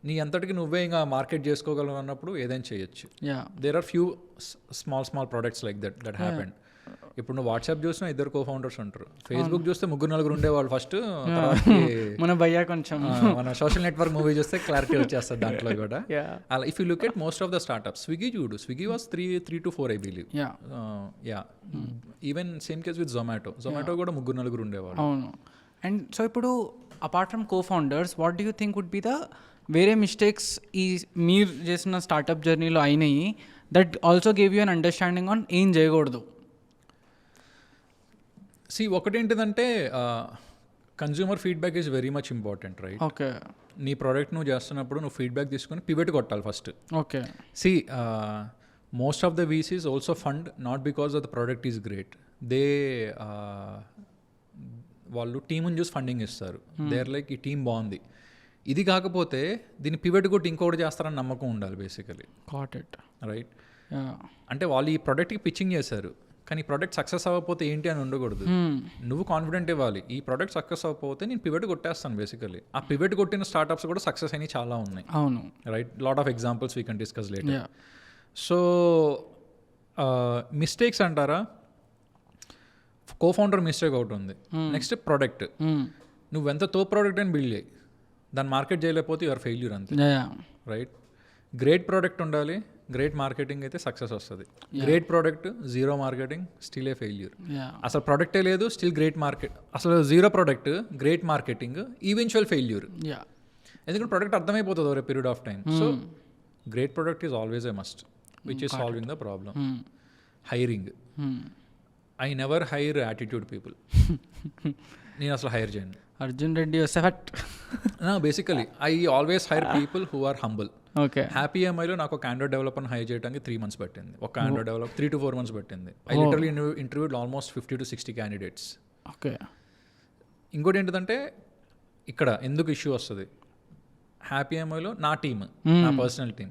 నీ అంతటికి నువ్వే ఇంకా మార్కెట్ చేసుకోగలవు అన్నప్పుడు ఏదైనా చేయొచ్చు. There are few small products like that happened. ఇప్పుడు నువ్వు వాట్సాప్ చూసినా 2 కోఫౌండర్స్ ఉంటారు, ఫేస్బుక్ చూస్తే 3-4 ఉండేవాళ్ళు ఫస్ట్. మన భయ్యా కొంచెం మన సోషల్ నెట్వర్క్ మూవీ చూస్తే క్లారిటీ వచ్చేస్తుంది దాంట్లో కూడా. అలా if you look at most of the startup, Swiggy చూడు, Swiggy was 3 to 4 I believe. Even same case with Zomato కూడా 3-4 ఉండేవాళ్ళు. అవును. అండ్ సో ఇప్పుడు apart from cofounders, what do you think would be the వేరే మిస్టేక్స్ ఈ మీరు చేసిన స్టార్ట్అప్ జర్నీలో అయినాయి that also gave you an understanding on ఏం చేయకూడదు? ఒకటేంటిదంటే, consumer feedback is very much important, right? Okay. నీ ప్రోడక్ట్ నువ్వు చేస్తున్నప్పుడు నువ్వు ఫీడ్బ్యాక్ తీసుకొని పివట్ కొట్టాలి first. Okay. Most of the VCs also fund not because of the product is great. వాళ్ళు టీముని చూసి ఫండింగ్ ఇస్తారు. దే ఆర్ లైక్, ఈ టీం బాగుంది, ఇది కాకపోతే దీన్ని పివట్ కొట్టి ఇంకోటి చేస్తారని నమ్మకం ఉండాలి బేసికలీ. రైట్? అంటే వాళ్ళు ఈ ప్రోడక్ట్కి పిచ్చింగ్ చేశారు, కానీ ఈ ప్రోడక్ట్ సక్సెస్ అవ్వకపోతే ఏంటి అని ఉండకూడదు. నువ్వు కాన్ఫిడెంట్ ఇవ్వాలి, ఈ ప్రోడక్ట్ సక్సెస్ అవ్వకపోతే నేను పివట్ కొట్టేస్తాను బేసికలీ. ఆ పివట్ కొట్టిన స్టార్ట్అప్స్ కూడా సక్సెస్ అయినాయి చాలా ఉన్నాయి. అవును, right? Lot of examples we can discuss later. So mistakes అంటారా, కోఫౌండర్ మిస్టేక్ ఒకటి ఉంది. నెక్స్ట్ ప్రోడక్ట్, నువ్వెంత ప్రోడక్ట్ అని బిల్డ్ చేయి, దాన్ని మార్కెట్ చేయలేకపోతే యువర్ ఫెయిల్యూర్ అంతే. రైట్? గ్రేట్ ప్రోడక్ట్ ఉండాలి, గ్రేట్ మార్కెటింగ్ అయితే సక్సెస్ వస్తుంది. గ్రేట్ ప్రోడక్ట్, 0 మార్కెటింగ్, స్టిల్ ఏ ఫెయిల్యూర్. అసలు ప్రోడక్టే లేదు, స్టిల్ గ్రేట్ మార్కెట్, అసలు 0 product, great marketing, eventual failure. ఎందుకంటే ప్రోడక్ట్ అర్థమైపోతుంది over a period of time. So great product is always a must, which is solving the problem. Hiring, I never hire attitude people. నేను అసలు hire చేయను. అర్జున్ రెడ్డి సెఫెక్ట్. Basically I always hire people who are humble. Okay. Happy EMIలో నాకు ఒక Android డెవలపర్ని hire చేయడానికి 3 months పట్టింది. ఒక ఆండ్రాయిడ్ డెవలపర్ 3 to 4 months పట్టింది. I literally interviewed almost 50 to 60 candidates. Okay. ఇంకోటి ఏంటిదంటే ఇక్కడ ఎందుకు ఇష్యూ వస్తుంది, హ్యాపీ ఎంఐలో నా టీమ్, నా పర్సనల్ టీం,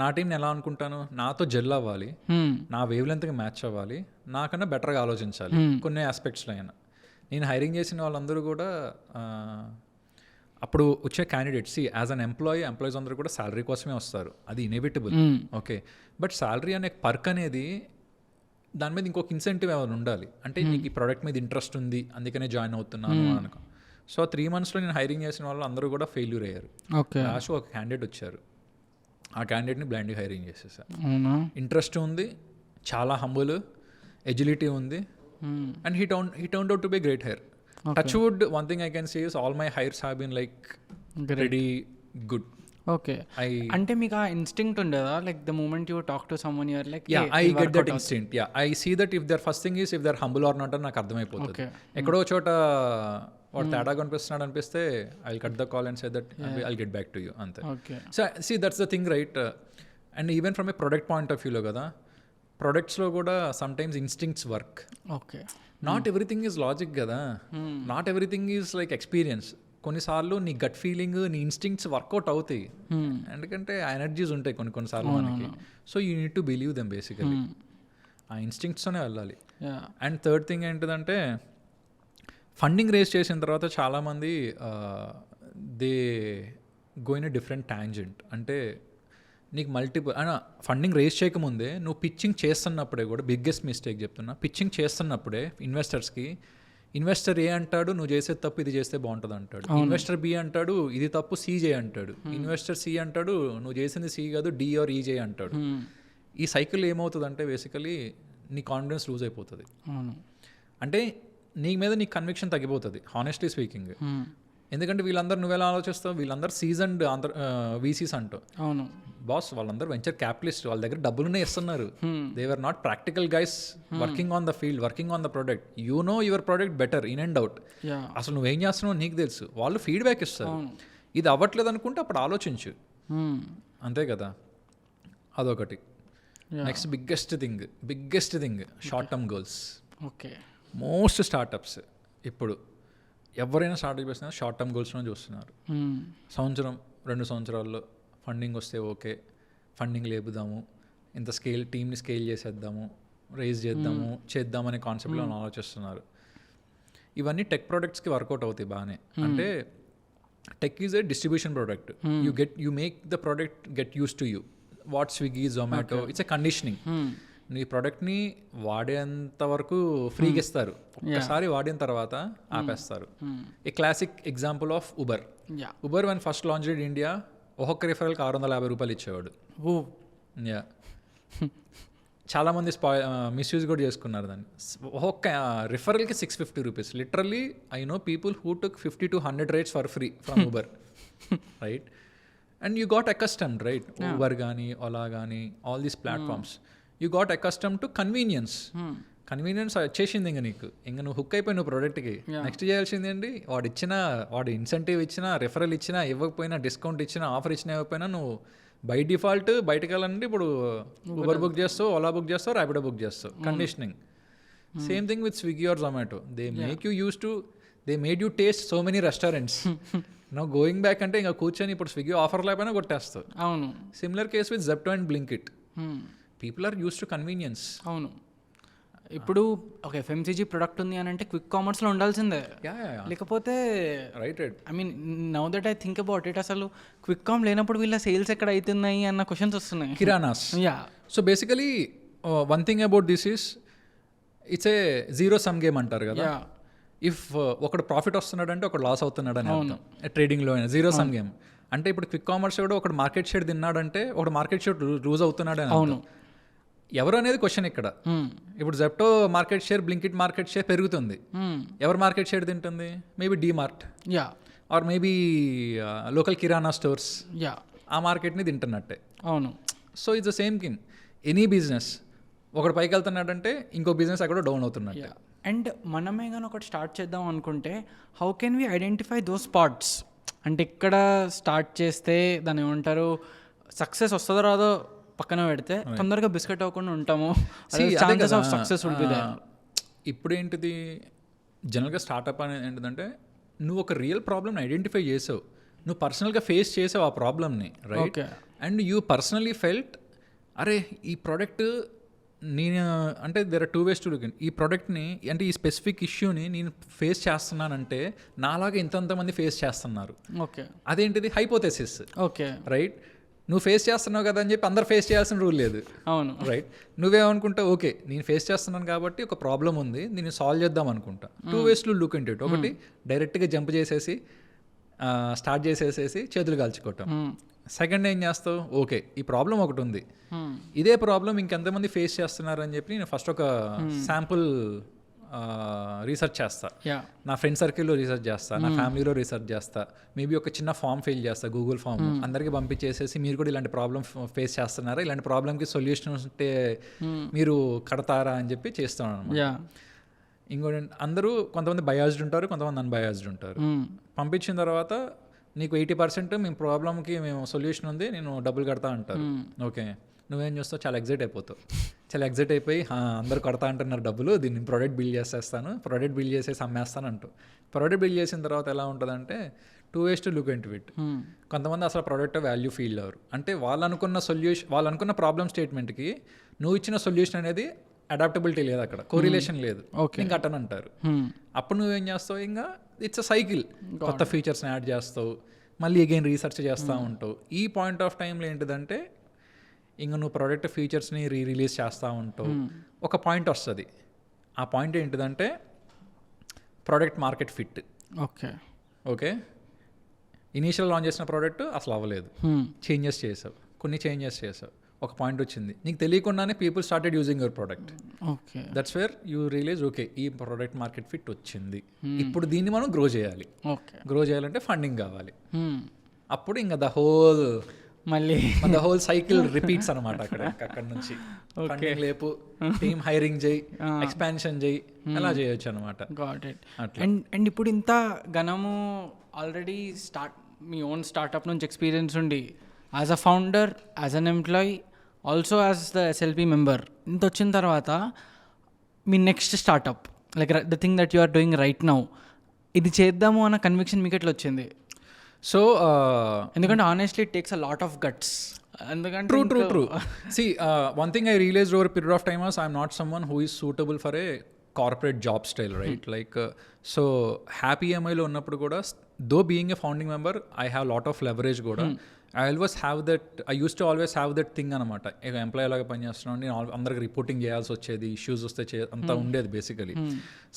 నా టీంని ఎలా అనుకుంటాను, నాతో జెల్ అవ్వాలి, నా వేవ్ లెంత్కి మ్యాచ్ అవ్వాలి, నాకన్నా బెటర్గా ఆలోచించాలి కొన్ని ఆస్పెక్ట్స్లో అయినా. నేను హైరింగ్ చేసిన వాళ్ళందరూ కూడా అప్పుడు వచ్చే క్యాండిడేట్స్ యాజ్ అన్ ఎంప్లాయీస్ అందరూ కూడా శాలరీ కోసమే వస్తారు, అది ఇన్ఎవిటబుల్. ఓకే, బట్ శాలరీ అనే పర్క్ అనేది దాని మీద ఇంకొక ఇన్సెంటివ్ ఏమైనా ఉండాలి. అంటే నీకు ఈ ప్రోడక్ట్ మీద ఇంట్రెస్ట్ ఉంది అందుకనే జాయిన్ అవుతున్నాను అనుకో. సో 3 monthsలో నేను హైరింగ్ చేసిన వాళ్ళు అందరూ కూడా ఫెయిల్యూర్ అయ్యారు. లాస్ట్ ఒక క్యాండిడేట్ వచ్చారు, ఆ క్యాండిడేట్ని బ్లైండ్గా హైరింగ్ చేసేసారు. ఇంట్రెస్ట్ ఉంది, చాలా హంబుల్, ఎజిలిటీ ఉంది, and he turned out to be great hire. Touch wood, one thing I can say is all my hires have been like very good. Okay, అంటే మీకు ఆ ఇన్స్టింక్ట్ ఉండదా, like the moment you talk to someone you're like I get that instinct. I see that if their first thing is if they're humble or not అని నాకు అర్థమైపోతుంది. ఎక్కడో చోట వాడు తేడాగా అనిపిస్తున్నాడు అనిపిస్తే I will cut the call and say that I will get back to you, అంతే. So see that's the thing, right? And even from a product point of వ్యూలో కదా, ప్రొడక్ట్స్లో కూడా sometimes instincts work. Okay, not everything is logic కదా, not everything is like experience. కొన్నిసార్లు నీ gut feeling, నీ instincts work out అవుతాయి, ఎందుకంటే ఆ ఎనర్జీస్ ఉంటాయి కొన్నిసార్లు మనకి. So you need to believe them basically, ఆ ఇన్స్టింక్ట్స్తోనే వెళ్ళాలి. అండ్ థర్డ్ థింగ్ ఏంటిదంటే, ఫండింగ్ రేస్ చేసిన తర్వాత చాలామంది they go in a different tangent. అంటే నీకు మల్టిపుల్ ఫండింగ్ రేస్ చేయకముందే నువ్వు పిచ్చింగ్ చేస్తున్నప్పుడే కూడా, బిగ్గెస్ట్ మిస్టేక్ చెప్తున్నా, పిచ్చింగ్ చేస్తున్నప్పుడే ఇన్వెస్టర్స్కి, ఇన్వెస్టర్ ఏ అంటాడు నువ్వు చేసే తప్పు ఇది చేస్తే బాగుంటుంది అంటాడు, ఇన్వెస్టర్ బి అంటాడు ఇది తప్పు సి చేయి అంటాడు, ఇన్వెస్టర్ సి అంటాడు నువ్వు చేసింది సి కాదు డి ఆర్ ఈ చేయి అంటాడు. ఈ సైకిల్ ఏమవుతుంది అంటే బేసికలీ నీ కాన్ఫిడెన్స్ లూజ్ అయిపోతుంది. అంటే నీ మీద నీ కన్విక్షన్ తగ్గిపోతుంది, హానెస్ట్లీ స్పీకింగ్. ఎందుకంటే వీళ్ళందరూ నువ్వెలా ఆలోచిస్తావు, వీళ్ళందరూ సీజన్డ్ వీసీస్ అంటావు. అవును బాస్, వాళ్ళందరూ వెంచర్ క్యాపిటలిస్ట్, వాళ్ళ దగ్గర డబ్బులునే ఇస్తున్నారు. They are not practical guys working on the field, working on the product. You know your product better in and out. అసలు నువ్వేం చేస్తున్నావు నీకు తెలుసు, వాళ్ళు ఫీడ్బ్యాక్ ఇస్తారు. ఇది అవ్వట్లేదు అనుకుంటే అప్పుడు ఆలోచించు, అంతే కదా. అదొకటి. Next biggest thing short term goals. Okay, most startups ఇప్పుడు ఎవరైనా స్టార్ట్అప్ చేస్తున్నా షార్ట్ టర్మ్ గోల్స్లో చూస్తున్నారు. సంవత్సరం 2 సంవత్సరాల్లో ఫండింగ్ వస్తే ఓకే, ఫండింగ్ లేపుదాము, ఇంత టీమ్ని స్కేల్ చేసేద్దాము, రేజ్ చేద్దామనే కాన్సెప్ట్లో ఆలోచిస్తున్నారు. ఇవన్నీ టెక్ ప్రోడక్ట్స్కి వర్కౌట్ అవుతాయి బాగానే. అంటే tech is a distribution product. You make the product get use to you. What Swiggy, Zomato, it's a conditioning. నీ ప్రోడక్ట్ని వాడేంత వరకు ఫ్రీగా ఇస్తారు, ఒక్కసారి వాడిన తర్వాత ఆపేస్తారు. ఏ classic example of Uber one first launch in India, ఒక్కొక్క రిఫరల్కి 650 రూపాయలు ఇచ్చేవాడు. యా, చాలామంది మిస్యూజ్ కూడా చేసుకున్నారు దాన్ని. ఒక్కొక్క రిఫరల్కి 650 rupees. Literally I know people who took 50 to 100 rides for free from Uber, right? And you got accustomed, right? Uber కానీ ఓలా కానీ all these platforms, you got accustomed to convenience. Convenience వచ్చేసింది ఇంకా నీకు, ఇంకా నువ్వు హుక్ అయిపోయి నువ్వు ప్రోడక్ట్కి. నెక్స్ట్ చేయాల్సింది ఏంటి, వాడు ఇన్సెంటివ్ ఇచ్చినా, రిఫరల్ ఇచ్చినా, ఇవ్వకపోయినా, డిస్కౌంట్ ఇచ్చినా, ఆఫర్ ఇచ్చినా, ఇవ్వకపోయినా నువ్వు బై డిఫాల్ట్ బయటకు వెళ్ళాలంటే ఇప్పుడు ఉబర్ బుక్ చేస్తావు, ఓలా బుక్ చేస్తావు, ర్యాపిడో బుక్ చేస్తావు. Conditioning. Same thing with Swiggy or Zomato. They made you taste so many restaurants. నువ్వు గోయింగ్ బ్యాక్ అంటే ఇంకా కూర్చొని ఇప్పుడు స్విగ్గీ ఆఫర్ లేకపోయినా కొట్టేస్తావు. అవును. Similar case with Zepto and Blinkit. People are use to convenience. అవును. ఇప్పుడు ఒక ఎఫ్ఎంసీజీ ప్రొడక్ట్ ఉంది అని అంటే క్విక్ కామర్స్లో ఉండాల్సిందే, లేకపోతే right. I mean now that I think about it, అసలు క్విక్ కామ్ లేనప్పుడు వీళ్ళ సేల్స్ ఎక్కడ అవుతున్నాయి అన్న క్వశ్చన్స్ వస్తున్నాయి. Kiranas. So basically one thing about this is it's a zero sum game అంటారు కదా. ఇఫ్ ఒకడు ప్రాఫిట్ వస్తున్నాడు అంటే ఒకడు లాస్ అవుతున్నాడు అని అర్థం. ట్రేడింగ్లో అయినా జీరో సమ్ గేమ్ అంటే ఇప్పుడు క్విక్ కామర్స్ కూడా ఒకడు మార్కెట్ షేర్ తిన్నాడంటే ఒకడు మార్కెట్ షేర్ లూజ్ అవుతున్నాడు అని. అవును. ఎవరు అనేది క్వశ్చన్ ఇక్కడ. ఇప్పుడు Zepto market share, Blinkit market share పెరుగుతుంది. ఎవరు మార్కెట్ షేర్ తింటుంది? Maybe DMart or maybe local kirana stores, ఆ మార్కెట్ని తింటున్నట్టే. అవును. So it's the same thing. Any business ఒకటి పైకి వెళ్తున్నాడంటే ఇంకో బిజినెస్ అక్కడ డౌన్ అవుతున్నట్టే. అండ్ మనమే కానీ ఒకటి స్టార్ట్ చేద్దాం అనుకుంటే how can we identify those spots? అంటే ఇక్కడ స్టార్ట్ చేస్తే దాన్ని ఏమంటారు, సక్సెస్ వస్తుందో రాదో పక్కన పెడితే తొందరగా బిస్కెట్ అవ్వకుండా ఉంటాము. సక్సెస్ ఇప్పుడు ఏంటిది, జనరల్గా స్టార్ట్అప్ అనేది ఏంటిదంటే నువ్వు ఒక రియల్ ప్రాబ్లమ్ని ఐడెంటిఫై చేసావు, నువ్వు పర్సనల్గా ఫేస్ చేసావు ఆ ప్రాబ్లమ్ని, right? And you personally felt, అరే ఈ ప్రోడక్ట్ నేను అంటే there are 2 ways to look in. ఈ ప్రోడక్ట్ని అంటే ఈ స్పెసిఫిక్ ఇష్యూని నేను ఫేస్ చేస్తున్నానంటే నాలాగా ఇంతమంది ఫేస్ చేస్తున్నారు. ఓకే, అదేంటిది హైపోథెసిస్. Okay, right? నువ్వు ఫేస్ చేస్తున్నావు కదా అని చెప్పి అందరు ఫేస్ చేయాల్సిన రూల్ లేదు. అవును, రైట్? నువ్వేమనుకుంటావు, ఓకే నేను ఫేస్ చేస్తున్నాను కాబట్టి ఒక ప్రాబ్లం ఉంది, దీన్ని సాల్వ్ చేద్దాం అనుకుంటా. 2 ways to look into it. ఒకటి డైరెక్ట్గా జంప్ చేసేసి స్టార్ట్ చేసేసేసి చేతులు కాల్చుకోవటం. సెకండ్ ఏం చేస్తావు, ఓకే ఈ ప్రాబ్లం ఒకటి ఉంది, ఇదే ప్రాబ్లం ఇంకెంతమంది ఫేస్ చేస్తున్నారు అని చెప్పి నేను ఫస్ట్ ఒక శాంపుల్ రీసెర్చ్ చేస్తా, నా ఫ్రెండ్ సర్కిల్లో రీసెర్చ్ చేస్తా, నా ఫ్యామిలీలో రీసెర్చ్ చేస్తా, మేబీ ఒక చిన్న ఫామ్ ఫిల్ చేస్తా, గూగుల్ ఫామ్, అందరికీ పంపించేసేసి మీరు కూడా ఇలాంటి ప్రాబ్లం ఫేస్ చేస్తున్నారా, ఇలాంటి ప్రాబ్లంకి సొల్యూషన్ ఉంటే మీరు కడతారా అని చెప్పి చేస్తాను అనమాట. ఇంకోటి అందరూ కొంతమంది బయాస్డ్ ఉంటారు, కొంతమంది అన్బయాస్డ్ ఉంటారు. పంపించిన తర్వాత నీకు 80% మేము ప్రాబ్లమ్కి మేము సొల్యూషన్ ఉంది, నేను డబ్బులు కడతా అంటారు. ఓకే, నువ్వేం చేస్తావు, చాలా ఎగ్జైట్ అయిపోతావు. చాలా ఎగ్జైట్ అయిపోయి అందరూ కడతా అంటున్నారు డబ్బులు, దీన్ని ప్రోడక్ట్ బిల్డ్ చేసేస్తాను, ప్రోడక్ట్ బిల్డ్ చేసేసి అమ్మేస్తాను అంటూ. ప్రోడక్ట్ బిల్డ్ చేసిన తర్వాత ఎలా ఉంటుందంటే 2 ways to look into it. కొంతమంది అసలు ప్రోడక్ట్ వాల్యూ ఫీల్ అవ్వరు. అంటే వాళ్ళు అనుకున్న ప్రాబ్లమ్ స్టేట్మెంట్కి నువ్వు ఇచ్చిన సొల్యూషన్ అనేది అడాప్టబిలిటీ లేదు, అక్కడ కోరిలేషన్ లేదు, ఇంకా అటన్ అంటారు. అప్పుడు నువ్వేం చేస్తావు, ఇంకా ఇట్స్ అ సైకిల్, కొత్త ఫీచర్స్ని యాడ్ చేస్తావు, మళ్ళీ అగైన్ రీసెర్చ్ చేస్తూ ఉంటావు. ఈ పాయింట్ ఆఫ్ టైంలో ఏంటిదంటే ఇంకా నువ్వు ప్రోడక్ట్ ఫీచర్స్ని రిలీజ్ చేస్తూ ఉంటావు. ఒక పాయింట్ వస్తుంది, ఆ పాయింట్ ఏంటిదంటే product market fit. Okay okay initial launch చేసిన ప్రోడక్ట్ అసలు అవ్వలేదు, చేంజెస్ చేసావు, కొన్ని చేంజెస్ చేసావు, ఒక పాయింట్ వచ్చింది, నీకు తెలియకుండానే people started using your product. Okay, that's where you realize, okay ఈ ప్రోడక్ట్ మార్కెట్ ఫిట్ వచ్చింది, ఇప్పుడు దీన్ని మనం గ్రో చేయాలి. గ్రో చేయాలంటే ఫండింగ్ కావాలి. అప్పుడు ఇంకా ద హోల్ సైకిల్ రిపీట్స్ అనమాట. అక్కడ నుంచి ఫండింగ్ లేపు, టీమ్ హైరింగ్ చేయి, ఎక్స్పాన్షన్ చేయి, అలా చేయొచ్చు అనమాట. అండ్ ఇప్పుడు ఇంత ఘనము ఆల్రెడీ మీ ఓన్ స్టార్ట్అప్ నుంచి ఎక్స్పీరియన్స్ ఉండి, as a founder, as an employee, also as the SLP member, ఇంత వచ్చిన తర్వాత మీ next startup like the thing that you are doing right now, ఇది చేద్దాము అన్న కన్విక్షన్ మీకు ఎట్లా వచ్చింది? సో ఎందుకంటే honestly it takes a lot of guts. ఎందుకంటే true See, one thing I realized over a period of time was I'm not someone who is suitable for a corporate job style, right? So Happy EMIలో ఉన్నప్పుడు కూడా, though being a founding member, I have lot of leverage కూడా. I used to always have that thing అనమాట. Employee లాగా పనిచేస్తున్నాను, నేను అందరికి reporting చేయాల్సి వచ్చేది, ఇష్యూస్ వస్తే అంతా ఉండేది బేసికలీ.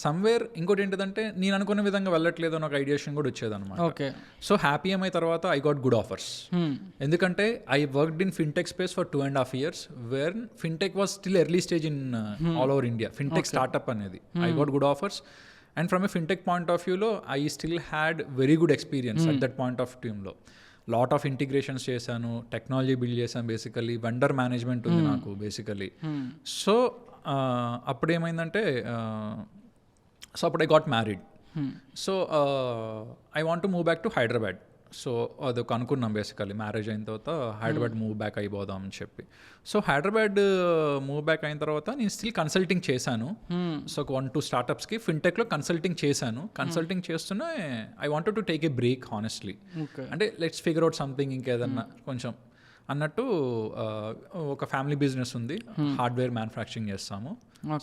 సమ్వేర్ ఇంకోటి ఏంటిదంటే నేను అనుకున్న విధంగా వెళ్ళట్లేదు అని ఒక ఐడియేషన్ కూడా వచ్చేది అనమాట. సో హ్యాపీ EMI తర్వాత ఐ గాట్ గుడ్ ఆఫర్స్. ఎందుకంటే I worked in fintech space for 2.5 years, where fintech was still early stage in all over India. Fintech startup అనేది I got good offers. And from a fintech point of వ్యూలో I still had very good experience at that point of టైంలో. Lot of integrations చేశాను, technology build చేశాను, basically vendor management ఉంది నాకు basically. So అప్పుడు ఏమైందంటే, అప్పుడు I got married. So I want to move back to Hyderabad. So అదొక అనుకున్నాం బేసికలీ, మ్యారేజ్ అయిన తర్వాత హైదరాబాద్ మూవ్ బ్యాక్ అయిపోదాం అని చెప్పి. సో హైదరాబాద్ మూవ్ బ్యాక్ అయిన తర్వాత నేను స్టిల్ కన్సల్టింగ్ చేశాను. సో ఒక 1-2 స్టార్టప్స్కి ఫిన్టెక్లో కన్సల్టింగ్ చేశాను. కన్సల్టింగ్ చేస్తూనే I wanted to take a break honestly. అంటే లెట్స్ ఫిగర్ అవుట్ సంథింగ్, ఇంకేదన్నా కొంచెం అన్నట్టు. ఒక ఫ్యామిలీ బిజినెస్ ఉంది, హార్డ్వేర్ మ్యానుఫ్యాక్చరింగ్ చేస్తాము.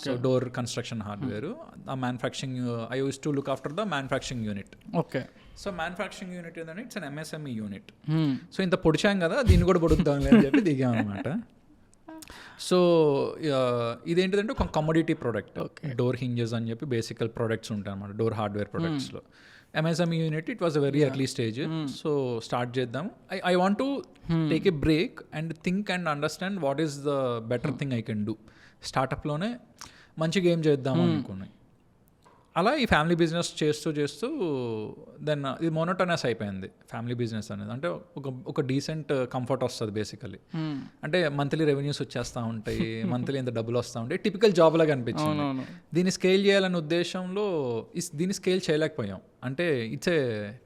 సో డోర్ కన్స్ట్రక్షన్ హార్డ్వేర్, ఆ manufacturing I use to look after the manufacturing unit. Okay, so manufacturing unit ఏంటంటే it's an MSME unit. So ఇంత పొడిచాం కదా, దీన్ని కూడా పొడుగుతాంలే అని చెప్పి దిగామన్నమాట. సో ఇదేంటిదంటే ఒక కమోడిటీ ప్రోడక్ట్, డోర్ హింజెస్ అని చెప్పి బేసికల్ ప్రోడక్ట్స్ ఉంటాయి అన్నమాట డోర్ హార్డ్వేర్ ప్రొడక్ట్స్లో. MSME unit, it was a very early stage. So start చేద్దాం. I want to take a break and think and understand what is the better thing I can do. స్టార్టప్లోనే మంచిగా ఏం చేద్దాం అనుకున్నాయి. అలా ఈ ఫ్యామిలీ బిజినెస్ చేస్తూ then ఇది మోనోటనస్ అయిపోయింది ఫ్యామిలీ బిజినెస్ అనేది. అంటే ఒక డీసెంట్ కంఫర్ట్ వస్తుంది బేసికలీ. అంటే మంత్లీ రెవెన్యూస్ వచ్చేస్తూ ఉంటాయి, మంత్లీ ఎంత డబ్బులు వస్తూ ఉంటాయి, టిపికల్ జాబ్ లాగా అనిపించింది. దీన్ని స్కేల్ చేయాలనే ఉద్దేశంలో దీన్ని స్కేల్ చేయలేకపోయాం. అంటే it's a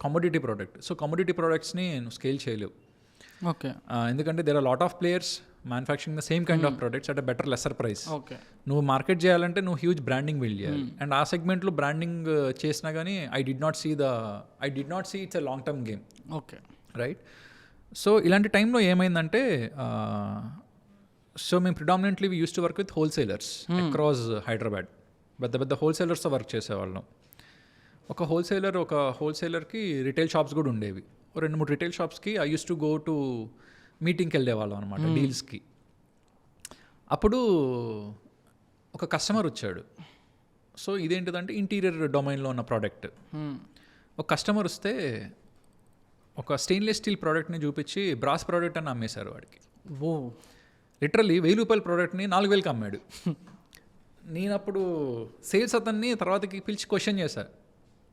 commodity product. So commodity ప్రోడక్ట్స్ని స్కేల్ చేయలేవు. ఓకే, ఎందుకంటే there are lot of players, manufacturing the same kind of products at a better lesser price. Okay. నువ్వు మార్కెట్ చేయాలంటే నువ్వు హ్యూజ్ బ్రాండింగ్ బిల్డ్ చేయాలి. అండ్ ఆ సెగ్మెంట్లో బ్రాండింగ్ చేసినా కానీ I did not see it's a long term game. Okay. Right. So ఇలాంటి టైంలో ఏమైందంటే సో మేము predominantly we use to work with wholesalers across Hyderabad. పెద్ద హోల్సేలర్స్తో వర్క్ చేసేవాళ్ళం. ఒక హోల్సేలర్కి రిటైల్ షాప్స్ కూడా ఉండేవి. 2-3 రిటైల్ షాప్స్కి I use to go to మీటింగ్కి వెళ్ళేవాళ్ళం అనమాట, డీల్స్కి. అప్పుడు ఒక కస్టమర్ వచ్చాడు. సో ఇదేంటిదంటే ఇంటీరియర్ డొమైన్లో ఉన్న ప్రోడక్ట్. ఒక కస్టమర్ వస్తే ఒక స్టెయిన్లెస్ స్టీల్ ప్రోడక్ట్ని చూపించి బ్రాస్ ప్రోడక్ట్ అని అమ్మేశారు వాడికి. ఓ, లిటరల్లీ 1000 రూపాయల ప్రోడక్ట్ని 4000కి అమ్మాడు. నేను అప్పుడు సేల్స్ అతన్ని తర్వాతకి పిలిచి క్వశ్చన్ చేశాను,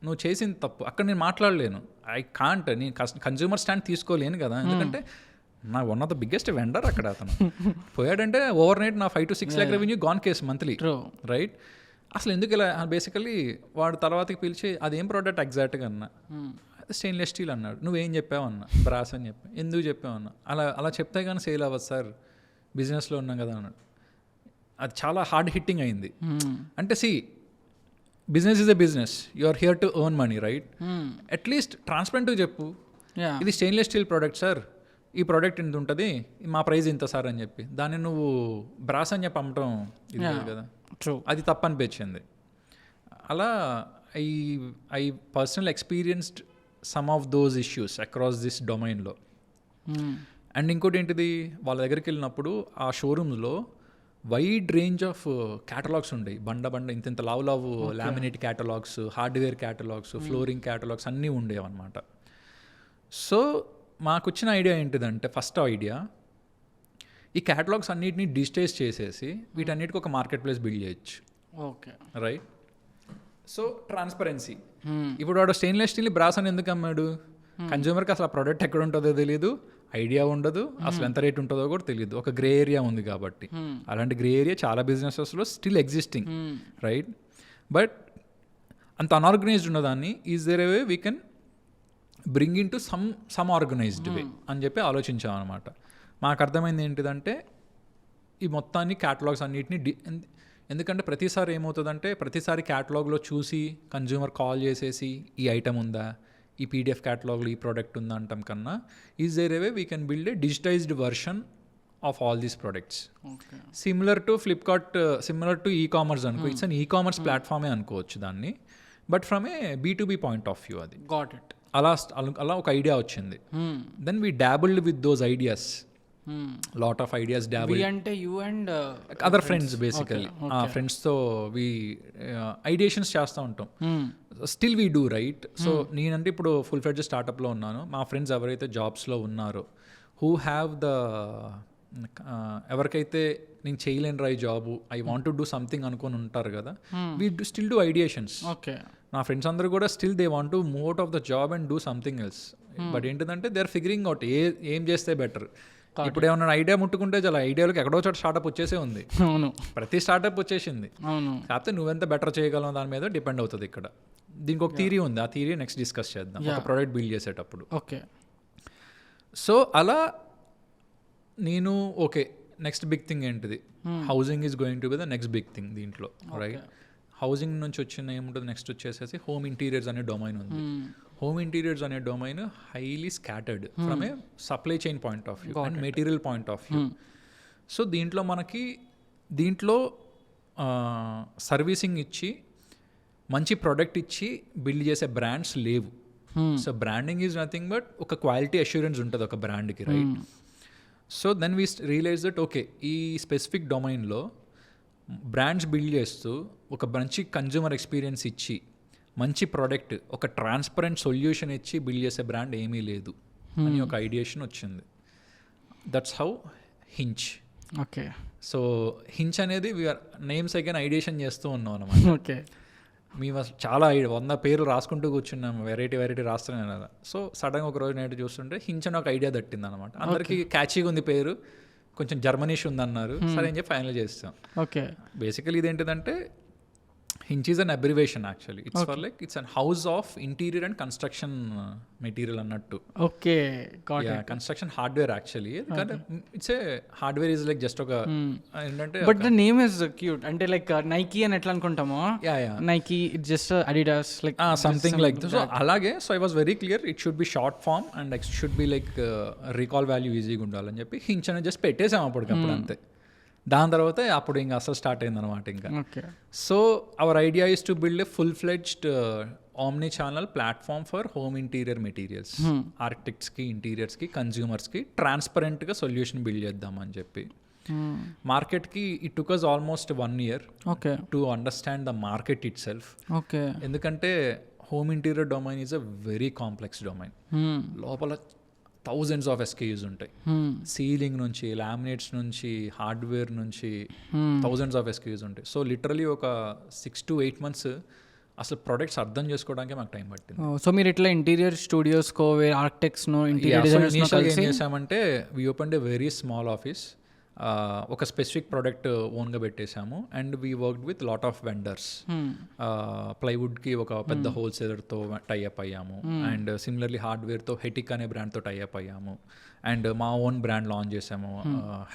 నువ్వు చేసింది తప్పు. అక్కడ నేను మాట్లాడలేను, ఐ కాంట్, నేను కన్జ్యూమర్ స్టాండ్ తీసుకోలేను కదా, ఎందుకంటే నా one of the biggest vendor అక్కడ. అతను పోయాడంటే ఓవర్ నైట్ నా 5 to 6 lakh revenue gone case monthly. Right. అసలు ఎందుకు ఇలా? బేసికలీ వాడు తర్వాతకి పిలిచి అదేం ప్రోడక్ట్ ఎగ్జాక్ట్గా అన్నా, స్టెయిన్లెస్ స్టీల్ అన్నాడు. నువ్వేం చెప్పావు అన్న, బ్రాస్ అని చెప్పాను. ఎందుకు చెప్పావు అన్న, అలా చెప్తే కానీ సేల్ అవ్వదు సార్, బిజినెస్లో ఉన్నాం కదా అన్నాడు. అది చాలా హార్డ్ హిట్టింగ్ అయింది. అంటే business is a business, you are here to earn money, right? At least ట్రాన్స్పరెంట్గా చెప్పు, ఇది స్టెయిన్లెస్ స్టీల్ ప్రోడక్ట్ సార్, ఈ ప్రోడక్ట్ ఇంత ఉంటుంది, మా ప్రైస్ ఇంత సార్ అని చెప్పి, దాన్ని నువ్వు బ్రాస్ అని చెప్పి అమ్మటం ఇది కదా, అది తప్పనిపించింది. అలా I personal experienced some of those issues across this డొమైన్లో. అండ్ ఇంకోటి ఏంటిది, వాళ్ళ దగ్గరికి వెళ్ళినప్పుడు ఆ షోరూమ్స్లో వైడ్ రేంజ్ ఆఫ్ క్యాటలాగ్స్ ఉండేవి. బండ ఇంత లావు laminate catalogues, hardware catalogues, flooring catalogues అన్నీ ఉండేవి అనమాట. సో మాకు వచ్చిన ఐడియా ఏంటిదంటే, ఫస్ట్ ఐడియా ఈ క్యాటలాగ్స్ అన్నిటిని డిజిటైజ్ చేసేసి వీటన్నిటికి ఒక మార్కెట్ ప్లేస్ బిల్డ్ చేయొచ్చు. ఓకే. రైట్. So transparency. ఇప్పుడు వాడు స్టెయిన్లెస్ స్టీల్ బ్రాస్ అని ఎందుకు అమ్మాడు? కన్జ్యూమర్కి అసలు ఆ ప్రోడక్ట్ ఎక్కడ ఉంటుందో తెలియదు, ఐడియా ఉండదు, అసలు ఎంత రేట్ ఉంటుందో కూడా తెలియదు. ఒక గ్రే ఏరియా ఉంది కాబట్టి. అలాంటి గ్రే ఏరియా చాలా బిజినెసెస్లో స్టిల్ ఎగ్జిస్టింగ్, రైట్? బట్ అంత అన్ఆర్గనైజ్డ్ ఉన్నదాన్ని is there a way we can bring in to some organised way అని చెప్పి ఆలోచించాం అనమాట. మాకు అర్థమైంది ఏంటిదంటే, ఈ మొత్తాన్ని క్యాటలాగ్స్ అన్నిటిని ఎందుకంటే ప్రతిసారి ఏమవుతుందంటే, ప్రతిసారి క్యాటలాగ్లో చూసి కన్జ్యూమర్ కాల్ చేసేసి ఈ ఐటమ్ ఉందా, ఈ పీడిఎఫ్ క్యాటలాగ్లో ఈ ప్రోడక్ట్ ఉందా అంటాం కన్నా, is there a way we can build a digitised version of all these products. Similar to Flipkart, similar to e-commerce అనుకో, ఇట్స్ అన్ ఈ-కామర్స్ ప్లాట్ఫామే అనుకోవచ్చు దాన్ని, but from a B2B point of view. అది got it. అలా ఒక idea వచ్చింది. Then we dabbled with those ideas, lot of ideas dabbled. అంటే you and other friends, basically ఆ ఫ్రెండ్స్తో వీ ఐడియేషన్స్ చేస్తూ ఉంటాం. Still we do, right? So నేనంటే ఇప్పుడు ఫుల్ ఫ్లెడ్జ్ స్టార్టప్లో ఉన్నాను. మా ఫ్రెండ్స్ ఎవరైతే జాబ్స్లో ఉన్నారో, హూ హ్యావ్ ద ఎవరికైతే నేను చేయలేను రా ఈ job, I want to do something అనుకొని ఉంటారు కదా, వీ స్టిల్ డూ ఐడియేషన్స్. ఓకే. నా ఫ్రెండ్స్ అందరూ కూడా still they want to move out of the job and do something else. But ఏంటిదంటే దే ఆర్ ఫిగరింగ్ అవుట్ ఏం చేస్తే బెటర్. ఇప్పుడు ఏమన్నా ఐడియా ముట్టుకుంటే చాలా ఐడియాలకు ఎక్కడో చోట స్టార్ట్అప్ వచ్చేసే ఉంది. అవును, ప్రతి స్టార్ట్అప్ వచ్చేసింది. అవును. కాకపోతే నువ్వెంత బెటర్ చేయగలవు దాని మీద డిపెండ్ అవుతుంది. ఇక్కడ దీనికి ఒక థియరీ ఉంది, ఆ థియరీ నెక్స్ట్ డిస్కస్ చేద్దాం ఒక ప్రోడక్ట్ బిల్డ్ చేసేటప్పుడు. ఓకే. సో అలా నేను ఓకే, నెక్స్ట్ బిగ్ థింగ్ ఏంటిది, housing is going to be the next big thing దీంట్లో, రైట్? హౌసింగ్ నుంచి వచ్చిన ఏముంటుంది, నెక్స్ట్ వచ్చేసేసి హోమ్ ఇంటీరియర్స్ అనే డొమైన్ ఉంది. హోమ్ ఇంటీరియర్స్ అనే domain highly scattered from a supply chain point of view and material point of view. So దీంట్లో servicing ఇచ్చి మంచి ప్రోడక్ట్ ఇచ్చి బిల్డ్ చేసే బ్రాండ్స్ లేవు. So branding is nothing but ఒక క్వాలిటీ అష్యూరెన్స్ ఉంటుంది ఒక బ్రాండ్కి, right? So then we realise that okay, ఈ స్పెసిఫిక్ డొమైన్లో బ్రాండ్స్ బిల్డ్ చేస్తూ ఒక మంచి కన్జ్యూమర్ ఎక్స్పీరియన్స్ ఇచ్చి మంచి ప్రోడక్ట్, ఒక ట్రాన్స్పరెంట్ సొల్యూషన్ ఇచ్చి బిల్డ్ చేసే బ్రాండ్ ఏమీ లేదు అని ఒక ఐడియేషన్ వచ్చింది. That's how Hinch. Okay. So Hinch అనేది వీఆర్ నేమ్స్ అగైన్ ఐడియేషన్ చేస్తూ ఉన్నాం అన్నమాట. ఓకే. మేము చాలా 100 పేర్లు రాసుకుంటూ కూర్చున్నాము, వెరైటీ రాస్తున్నాను కదా. సో సడన్గా ఒక రోజు నైట్ చూస్తుంటే హించ్ అని ఒక ఐడియా తట్టింది అనమాట. అందరికీ క్యాచీగా ఉంది పేరు, కొంచెం జర్మనీష్ ఉందన్నారు. సరే అని చెప్పి ఫైనల్ చేస్తాం. ఓకే. బేసికలీ ఇదేంటిదంటే Hinch is an abbreviation actually. It's for like it's an house of interior and construction material అన్నట్టు. Okay, construction hardware actually. It's a hardware is like just ఒక ఏంటంటే but the name is cute. అంటే like Nike అని ఎట్లా అనుకుంటామో, Nike it's just Adidas like something like. So అలాగే so I was very clear it should be short form and it should be like recall value ఈజీగా ఉండాలని చెప్పి హించ్ అనేది just పెట్టేసాం అప్పటికప్పుడు అంతే. దాని తర్వాత అప్పుడు ఇంకా అసలు స్టార్ట్ అయింది అనమాట ఇంకా. So our idea is to build a full fledged omni channel platform for home interior materials. ఆర్కిటెక్ట్స్కి, ఇంటీరియర్స్కి, కన్జ్యూమర్స్కి ట్రాన్స్పరెంట్గా సొల్యూషన్ బిల్డ్ చేద్దామని చెప్పి. మార్కెట్కి it took us almost 1 year to understand the market itself. ఎందుకంటే home interior domain is a very complex domain. లోపల thousands of SKUs ఉంటాయి. సీలింగ్ నుంచి, లామినేట్స్ నుంచి, హార్డ్వేర్ నుంచి థౌజండ్స్ ఆఫ్ SKUs ఉంటాయి. సో లిటరలీ ఒక 6 to 8 months అసలు products అర్థం చేసుకోవడానికి మాకు టైం పట్టింది. సో మీరు ఇట్లా ఇంటీరియర్ స్టూడియోస్కో, ఆర్కిటెక్ట్స్నో, ఇంటీరియర్ డిజైనర్స్నో కలిసి ఏం చేసామంటే we opened a very small office. ఒక స్పెసిఫిక్ ప్రోడక్ట్ ఓన్గా పెట్టేశాము and we worked with lot of vendors. ప్లైవుడ్కి ఒక పెద్ద హోల్సేలర్తో టైఅప్ అయ్యాము అండ్ సిమిలర్లీ హార్డ్వేర్తో హెటిక్ అనే బ్రాండ్తో టైఅప్ అయ్యాము అండ్ మా ఓన్ బ్రాండ్ లాంచ్ చేసాము,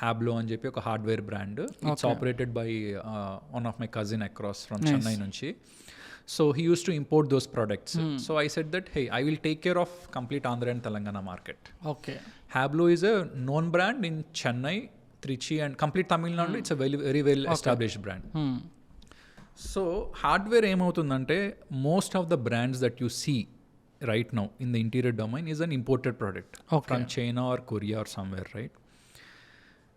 హ్యాబ్లో అని చెప్పి ఒక hardware brand. It's operated by one of my cousin across from Chennai నుంచి. So he used to import those products. So I said that, hey, I will take care of complete Andhra and Telangana market. Okay. Hablo is a known brand in Chennai, Trichy and complete Tamil Nadu. It's a very well established brand. So hardware ఏమవుతుందంటే most of the brands that you see right now in the interior domain is an imported product from China or Korea or somewhere, right?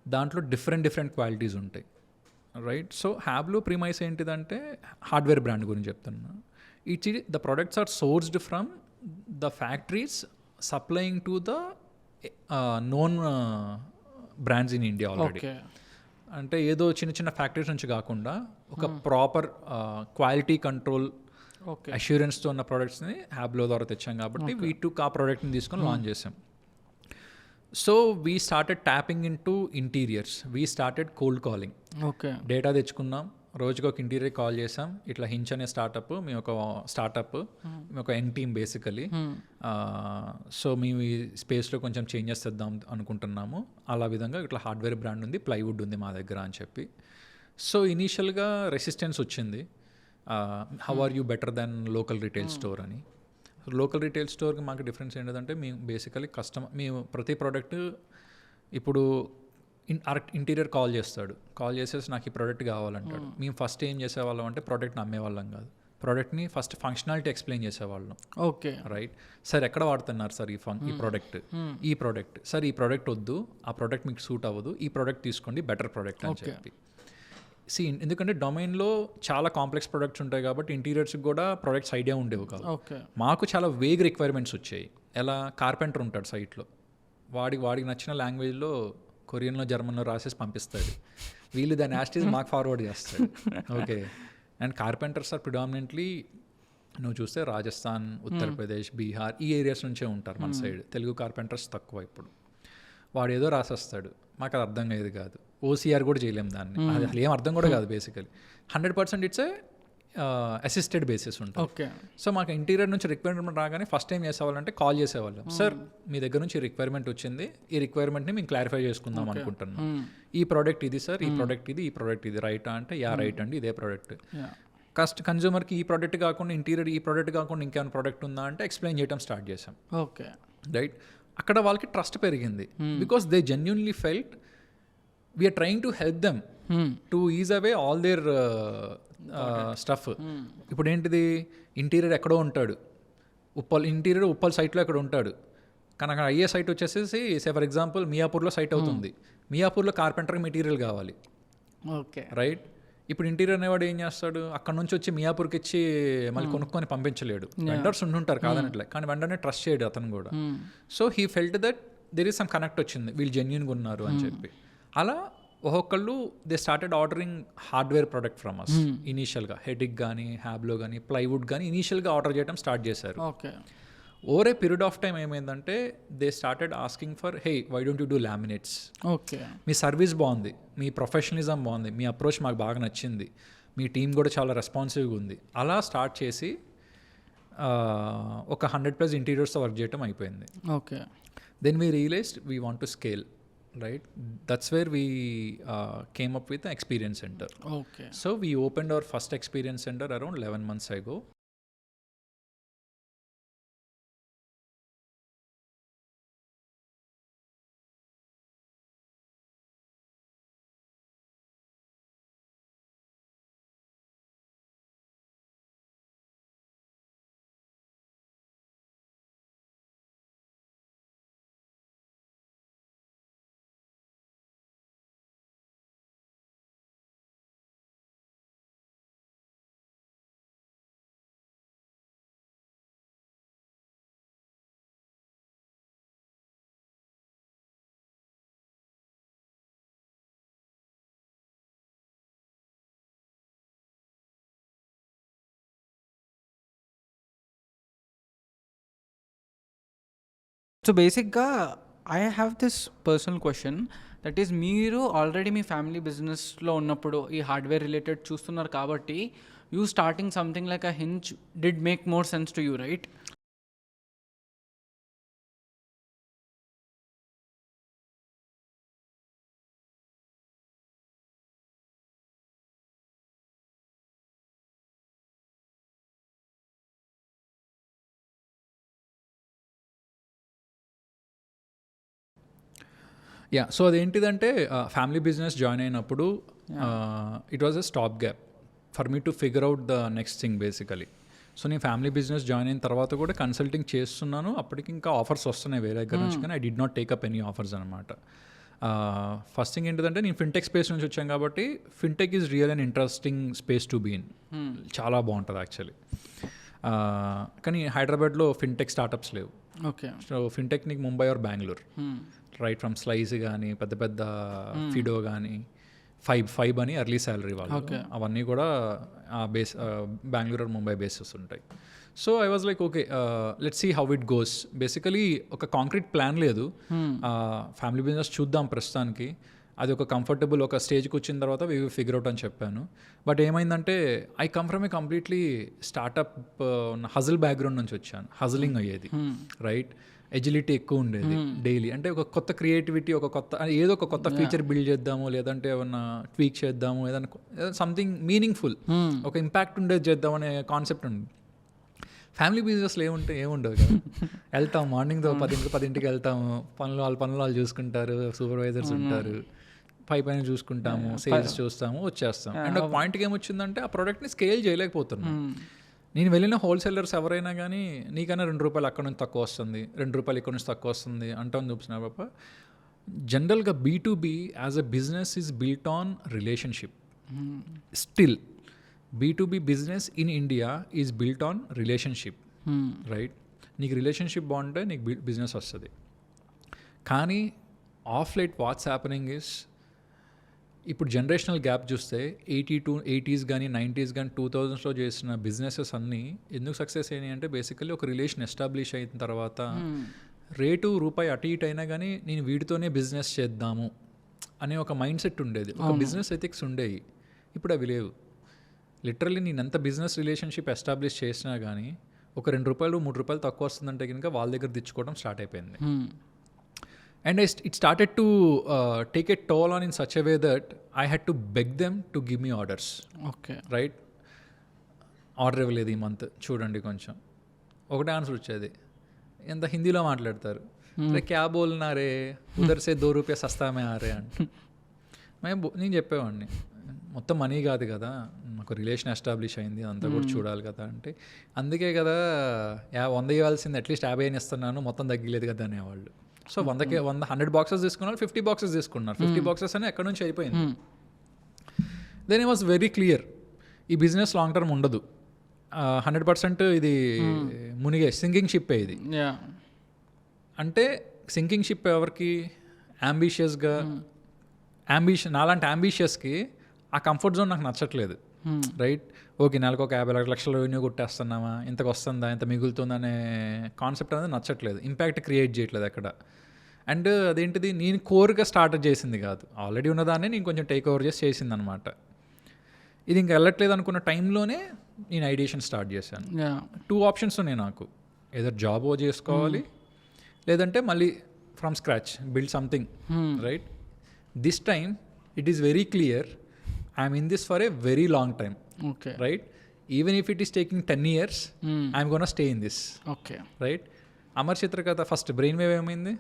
దాంట్లో different qualities ఉంటాయి, right. So హ్యాబ్లో premise ఏంటిదంటే hardware brand గురించి చెప్తున్నా. The products are sourced from the factories supplying to the known brands in India already. అంటే ఏదో చిన్న factories నుంచి కాకుండా ఒక ప్రాపర్ క్వాలిటీ కంట్రోల్ అష్యూరెన్స్తో ఉన్న ప్రోడక్ట్స్ని హ్యాబ్లో ద్వారా తెచ్చాం కాబట్టి వీటికి ఆ ప్రోడక్ట్ని తీసుకొని లాంచ్ చేసాం. So we started tapping in to interiors. We started cold calling. Data తెచ్చుకున్నాం, రోజుకి ఒక ఇంటీరియర్ కాల్ చేసాం. ఇట్లా హించ్ అనే స్టార్టప్, మేము ఒక స్టార్టప్, మేము ఒక యంగ్ టీమ్ బేసికలీ. సో మేము ఈ స్పేస్లో కొంచెం చేంజెస్ తెద్దాం అనుకుంటున్నాము. అలా విధంగా ఇట్లా హార్డ్వేర్ బ్రాండ్ ఉంది, ప్లైవుడ్ ఉంది మా దగ్గర అని చెప్పి. సో ఇనీషియల్గా రెసిస్టెన్స్ వచ్చింది, how are you better than local retail store అని. లోకల్ రిటైల్ స్టోర్కి మాకు డిఫరెన్స్ ఏంటంటే మేము బేసికలీ మేము ప్రతి ప్రోడక్ట్ ఇప్పుడు ఇంటీరియర్ కాల్ చేసేసి నాకు ఈ ప్రోడక్ట్ కావాలంటాడు. మేము ఫస్ట్ ఏం చేసేవాళ్ళం అంటే ప్రోడక్ట్ని అమ్మేవాళ్ళం కాదు, ప్రోడక్ట్ని ఫస్ట్ ఫంక్షనాలిటీ ఎక్స్ప్లెయిన్ చేసేవాళ్ళం. Okay, right. సార్ ఎక్కడ వాడుతున్నారు సార్ ఈ ప్రోడక్ట్ సార్ ఈ ప్రోడక్ట్ వద్దు, ఆ ప్రోడక్ట్ మీకు సూట్ అవ్వదు, ఈ ప్రోడక్ట్ తీసుకోండి బెటర్ ప్రోడక్ట్ అని చెప్పి. ఎందుకంటే డొమైన్లో చాలా కాంప్లెక్స్ ప్రొడక్ట్స్ ఉంటాయి కాబట్టి ఇంటీరియర్స్కి కూడా ప్రొడక్ట్స్ ఐడియా ఉండేవి కాదు. మాకు చాలా వేగ్ రిక్వైర్మెంట్స్ వచ్చాయి. ఎలా, కార్పెంటర్ ఉంటాడు సైట్లో, వాడికి నచ్చిన లాంగ్వేజ్లో కొరియన్లో, జర్మన్లో రాసేసి పంపిస్తాడు. వీళ్ళు దాన్ని యాస్టీస్ మాకు ఫార్వర్డ్ చేస్తాడు. Okay. And carpenters are predominantly నువ్వు చూస్తే రాజస్థాన్, ఉత్తరప్రదేశ్, బీహార్ ఈ ఏరియాస్ నుంచే ఉంటారు మన సైడ్. తెలుగు కార్పెంటర్స్ తక్కువ. ఇప్పుడు వాడు ఏదో రాసేస్తాడు, మాకు అది అర్థం అయ్యేది కాదు. OCR కూడా చేయలేము దాన్ని, అది అసలు ఏం అర్థం కూడా కాదు. బేసికలీ 100% ఇట్స్ అసిస్టెడ్ బేసిస్ ఉంటుంది. సో మాకు ఇంటీరియర్ నుంచి రిక్వైర్మెంట్ రాగానే ఫస్ట్ టైం చేసేవాళ్ళంటే కాల్ చేసేవాళ్ళం, సార్ మీ దగ్గర నుంచి రిక్వైర్మెంట్ వచ్చింది, ఈ రిక్వైర్మెంట్ని మేము క్లారిఫై చేసుకుందాం అనుకుంటున్నాం. ఈ ప్రోడక్ట్ ఇది సార్, ఈ ప్రోడక్ట్ ఇది రైటా అంటే యా రైట్ అండి, ఇదే ప్రోడక్ట్. కన్జ్యూమర్కి ఈ ప్రోడక్ట్ కాకుండా ఇంటీరియర్ ఈ ప్రోడక్ట్ కాకుండా ఇంకేమైనా ప్రోడక్ట్ ఉందా అంటే ఎక్స్ప్లెయిన్ చేయడం స్టార్ట్ చేసాం. Okay, right. అక్కడ వాళ్ళకి ట్రస్ట్ పెరిగింది because they genuinely felt we're trying to help them to ease away all their stuff. ఇప్పుడు ఏంటిది, ఇంటీరియర్ ఎక్కడో ఉంటాడు, ఉప్పల్ సైట్లో ఎక్కడ ఉంటాడు, కానీ అక్కడ అయ్యే సైట్ వచ్చేసేసి ఫర్ ఎగ్జాంపుల్ మియాపూర్లో సైట్ అవుతుంది. మియాపూర్లో కార్పెంటర్ మెటీరియల్ కావాలి. Okay, right. ఇప్పుడు ఇంటీరియర్ అనేవాడు ఏం చేస్తాడు, అక్కడ నుంచి వచ్చి మియాపూర్కి ఇచ్చి మళ్ళీ కొనుక్కొని పంపించలేడు. వెండర్స్ ఉంటుంటారు కాదనట్లే, కానీ వెండర్నే ట్రస్ట్ చేయడు అతను కూడా. So he felt that there is some connect వచ్చింది, వీళ్ళు జెన్యూన్గా ఉన్నారు అని చెప్పి. అలా ఒక్కొక్కళ్ళు they started ordering hardware product from us. ఇనీషియల్గా హెడిక్ కానీ, హ్యాబ్లో కానీ, ప్లైవుడ్ కానీ ఇనీషియల్గా ఆర్డర్ చేయడం స్టార్ట్ చేశారు. Okay. Over a period of time ఏమైందంటే they started asking for, hey why don't you do laminates, okay, మీ సర్వీస్ బాగుంది, మీ ప్రొఫెషనలిజం బాగుంది, మీ అప్రోచ్ మాకు బాగా నచ్చింది, మీ టీం కూడా చాలా రెస్పాన్సివ్గా ఉంది. అలా స్టార్ట్ చేసి ఒక 100+ ఇంటీరియర్స్తో వర్క్ చేయడం అయిపోయింది. Okay. Then we realized we want to scale, right? That's where we came up with the experience center. Okay. So we opened our first experience center around 11 months ago. So బేసిక్గా I have this personal question, that is మీరు already మీ family బిజినెస్లో ఉన్నప్పుడు ఈ hardware related చూస్తున్నారు కాబట్టి you starting something like a Hinch did make more sense to you, right? Yeah, so అదేంటిదంటే family business join అయినప్పుడు it was a stop gap for me to figure out the next thing basically. So నేను family business join అయిన తర్వాత కూడా consulting చేస్తున్నాను. అప్పటికి ఇంకా offers వస్తున్నాయి వేరే దగ్గర నుంచి, కానీ I did not take up any offers అనమాట. ఫస్ట్ థింగ్ ఏంటిదంటే నేను ఫిన్టెక్ స్పేస్ నుంచి వచ్చాను కాబట్టి fintech is real and interesting space to be in. చాలా బాగుంటుంది యాక్చువల్లీ. కానీ హైదరాబాద్లో ఫిన్టెక్ స్టార్టప్స్ లేవు. ఓకే. సో ఫిన్టెక్ నీకు Mumbai or Bengaluru, right from Slice కానీ పెద్ద పెద్ద ఫిడో కానీ ఫైబ్ అని ఎర్లీ శాలరీ వాళ్ళు, అవన్నీ కూడా ఆ base Bengaluru or Mumbai bases ఉంటాయి. So I was like okay, let's see how it goes. Basically ఒక కాంక్రీట్ ప్లాన్ లేదు, ఫ్యామిలీ బిజినెస్ చూద్దాం ప్రస్తుతానికి, అది ఒక కంఫర్టబుల్ ఒక స్టేజ్కి వచ్చిన తర్వాత వీ విల్ ఫిగర్ అవుట్ అని చెప్పాను. బట్ ఏమైందంటే I come from a completely startup హజిల్ background నుంచి వచ్చాను. హజిలింగ్ అయ్యేది, రైట్? ఎజిలిటీ ఎక్కువ ఉండేది డైలీ. అంటే ఒక కొత్త క్రియేటివిటీ, ఒక కొత్త ఏదో ఒక కొత్త ఫీచర్ బిల్డ్ చేద్దాము, లేదంటే ఏమన్నా ట్వీక్ చేద్దాము, ఏదైనా సంథింగ్ మీనింగ్ఫుల్, ఒక ఇంపాక్ట్ ఉండేది చేద్దాం అనే కాన్సెప్ట్ ఉంది. ఫ్యామిలీ బిజినెస్లో ఏముండదు కదా. వెళ్తాం మార్నింగ్ 10ంటికి వెళ్తాము, వాళ్ళ పనులు వాళ్ళు చూసుకుంటారు, సూపర్వైజర్స్ ఉంటారు, పైన చూసుకుంటాము, సేల్స్ చూస్తాము, వచ్చేస్తాం. అండ్ ఒక పాయింట్కి ఏమొచ్చిందంటే ఆ ప్రోడక్ట్ని స్కేల్ చేయలేకపోతున్నాం. నేను వెళ్ళిన హోల్సేలర్స్ ఎవరైనా కానీ నీకైనా ₹2 అక్కడ నుంచి తక్కువ వస్తుంది, ₹2 ఇక్కడ నుంచి తక్కువ వస్తుంది అంటాను చూపిస్తున్నా పాప. జనరల్గా B2B as a business is built on relationship. Still B2B business in India is built on relationship, right? నీకు రిలేషన్షిప్ బాగుంటే నీకు బిజినెస్ వస్తుంది. కానీ of light what's happening is, ఇప్పుడు జనరేషనల్ గ్యాప్ చూస్తే 80s కానీ 90s కానీ 2000స్లో చేసిన బిజినెసెస్ అన్నీ ఎందుకు సక్సెస్ అయినాయి అంటే బేసికల్లీ ఒక రిలేషన్ ఎస్టాబ్లిష్ అయిన తర్వాత రేటు రూపాయి అటు ఇటు అయినా కానీ నేను వీడితోనే బిజినెస్ చేద్దాము అనే ఒక మైండ్ సెట్ ఉండేది, ఒక బిజినెస్ ఎథిక్స్ ఉండేవి. ఇప్పుడు అవి లేవు. లిటరల్లీ నేను ఎంత బిజినెస్ రిలేషన్షిప్ ఎస్టాబ్లిష్ చేసినా కానీ ఒక ₹2 3 తక్కువ వస్తుందంటే కనుక వాళ్ళ దగ్గర తెచ్చుకోవడం స్టార్ట్ అయిపోయింది. And it started to take a toll on in such a way that I had to beg them to give me orders. Okay. Right? Order ఇవ్వలేదు ఈ మంత్ చూడండి కొంచెం. ఒకటే ఆన్సర్ వచ్చేది, ఎంత హిందీలో మాట్లాడతారు, క్యా బోల్నారే ఉదర్ సే ₹2 సస్తామే ఆరే అంటే. నేను చెప్పేవాడిని, మొత్తం మనీ కాదు కదా, నాకు రిలేషన్ ఎస్టాబ్లిష్ అయింది, అంతా కూడా చూడాలి కదా అంటే, అందుకే కదా 100 ఇవ్వాల్సింది అట్లీస్ట్ 50 అని ఇస్తున్నాను, మొత్తం తగ్గలేదు కదా అనేవాళ్ళు. సో 100 బాక్సెస్ తీసుకున్నారు, 50 బాక్సెస్ తీసుకున్నారు. 50 బాక్సెస్ అని ఎక్కడి నుంచి అయిపోయింది. Then I was very clear, ఈ బిజినెస్ లాంగ్ టర్మ్ ఉండదు, 100% ఇది మునిగే సింకింగ్ షిప్ ఇది. అంటే సింకింగ్ షిప్ ఎవరికి? అంబిషియస్గా నాలాంటి అంబిషియస్కి ఆ కంఫర్ట్ జోన్ నాకు నచ్చట్లేదు, రైట్? ఓకే, నెలకు ఒక 50 లక్షల రెవెన్యూ కొట్టేస్తున్నామా, ఇంతకు వస్తుందా, ఇంత మిగులుతుందనే కాన్సెప్ట్ అనేది నచ్చట్లేదు, ఇంపాక్ట్ క్రియేట్ చేయట్లేదు ఎక్కడ. అండ్ అదేంటిది, నేను కోర్గా స్టార్ట్ చేసింది కాదు, ఆల్రెడీ ఉన్నదాన్ని నేను కొంచెం టేక్ ఓవర్ చేసి చేసింది అనమాట. ఇది ఇంకా వెళ్ళట్లేదు అనుకున్న టైంలోనే నేను ఐడియేషన్ స్టార్ట్ చేశాను. 2 ఆప్షన్స్ ఉన్నాయి నాకు, ఏదర్ జాబ్ చేసుకోవాలి లేదంటే మళ్ళీ from scratch build something, right? This time it is very clear I'm in this for a very long time, right? Even if it is taking 10 years I'm gonna stay in this, right? Amar Chitrakatha first brainwave ఏమైంది,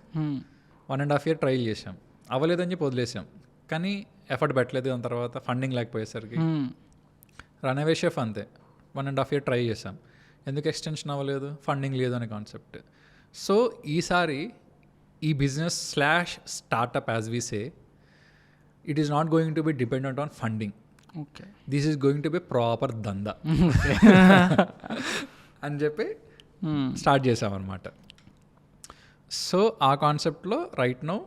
1.5 year trial చేసాం, అవ్వలేదని చెప్పి వదిలేసాం. కానీ effort పెట్టలేదు. దాని తర్వాత funding లేకపోయేసరికి రనవే షెఫ్ అంతే, 1.5 year ట్రై చేసాం. ఎందుకు ఎక్స్టెన్షన్ అవ్వలేదు, ఫండింగ్ లేదు అనే కాన్సెప్ట్. సో ఈసారి ఈ business / startup as we say, it is not going to be dependent on funding. This is going to be proper దందా అని చెప్పి స్టార్ట్ చేసామన్నమాట. సో ఆ కాన్సెప్ట్లో right now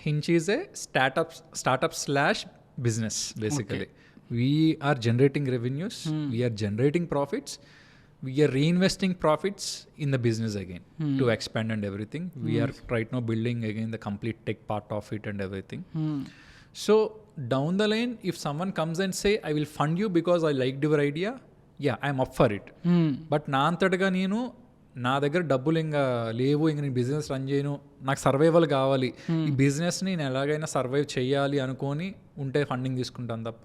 Hinch is a startup / business basically. We are generating revenues, we are generating profits, we are reinvesting profits in the business again to expand and everything. We are right now building again the complete tech part of it and everything. So down the line, if someone comes and say, I will fund you because I liked your idea, yeah, I am up for it. But నా అంతటగా నేను నా దగ్గర డబ్బులు ఇంకా లేవు, ఇంక నేను business run చేయను, నాకు సర్వైవల్ కావాలి, ఈ బిజినెస్ని నేను ఎలాగైనా సర్వైవ్ చేయాలి అనుకొని ఉంటే ఫండింగ్ తీసుకుంటాను తప్ప,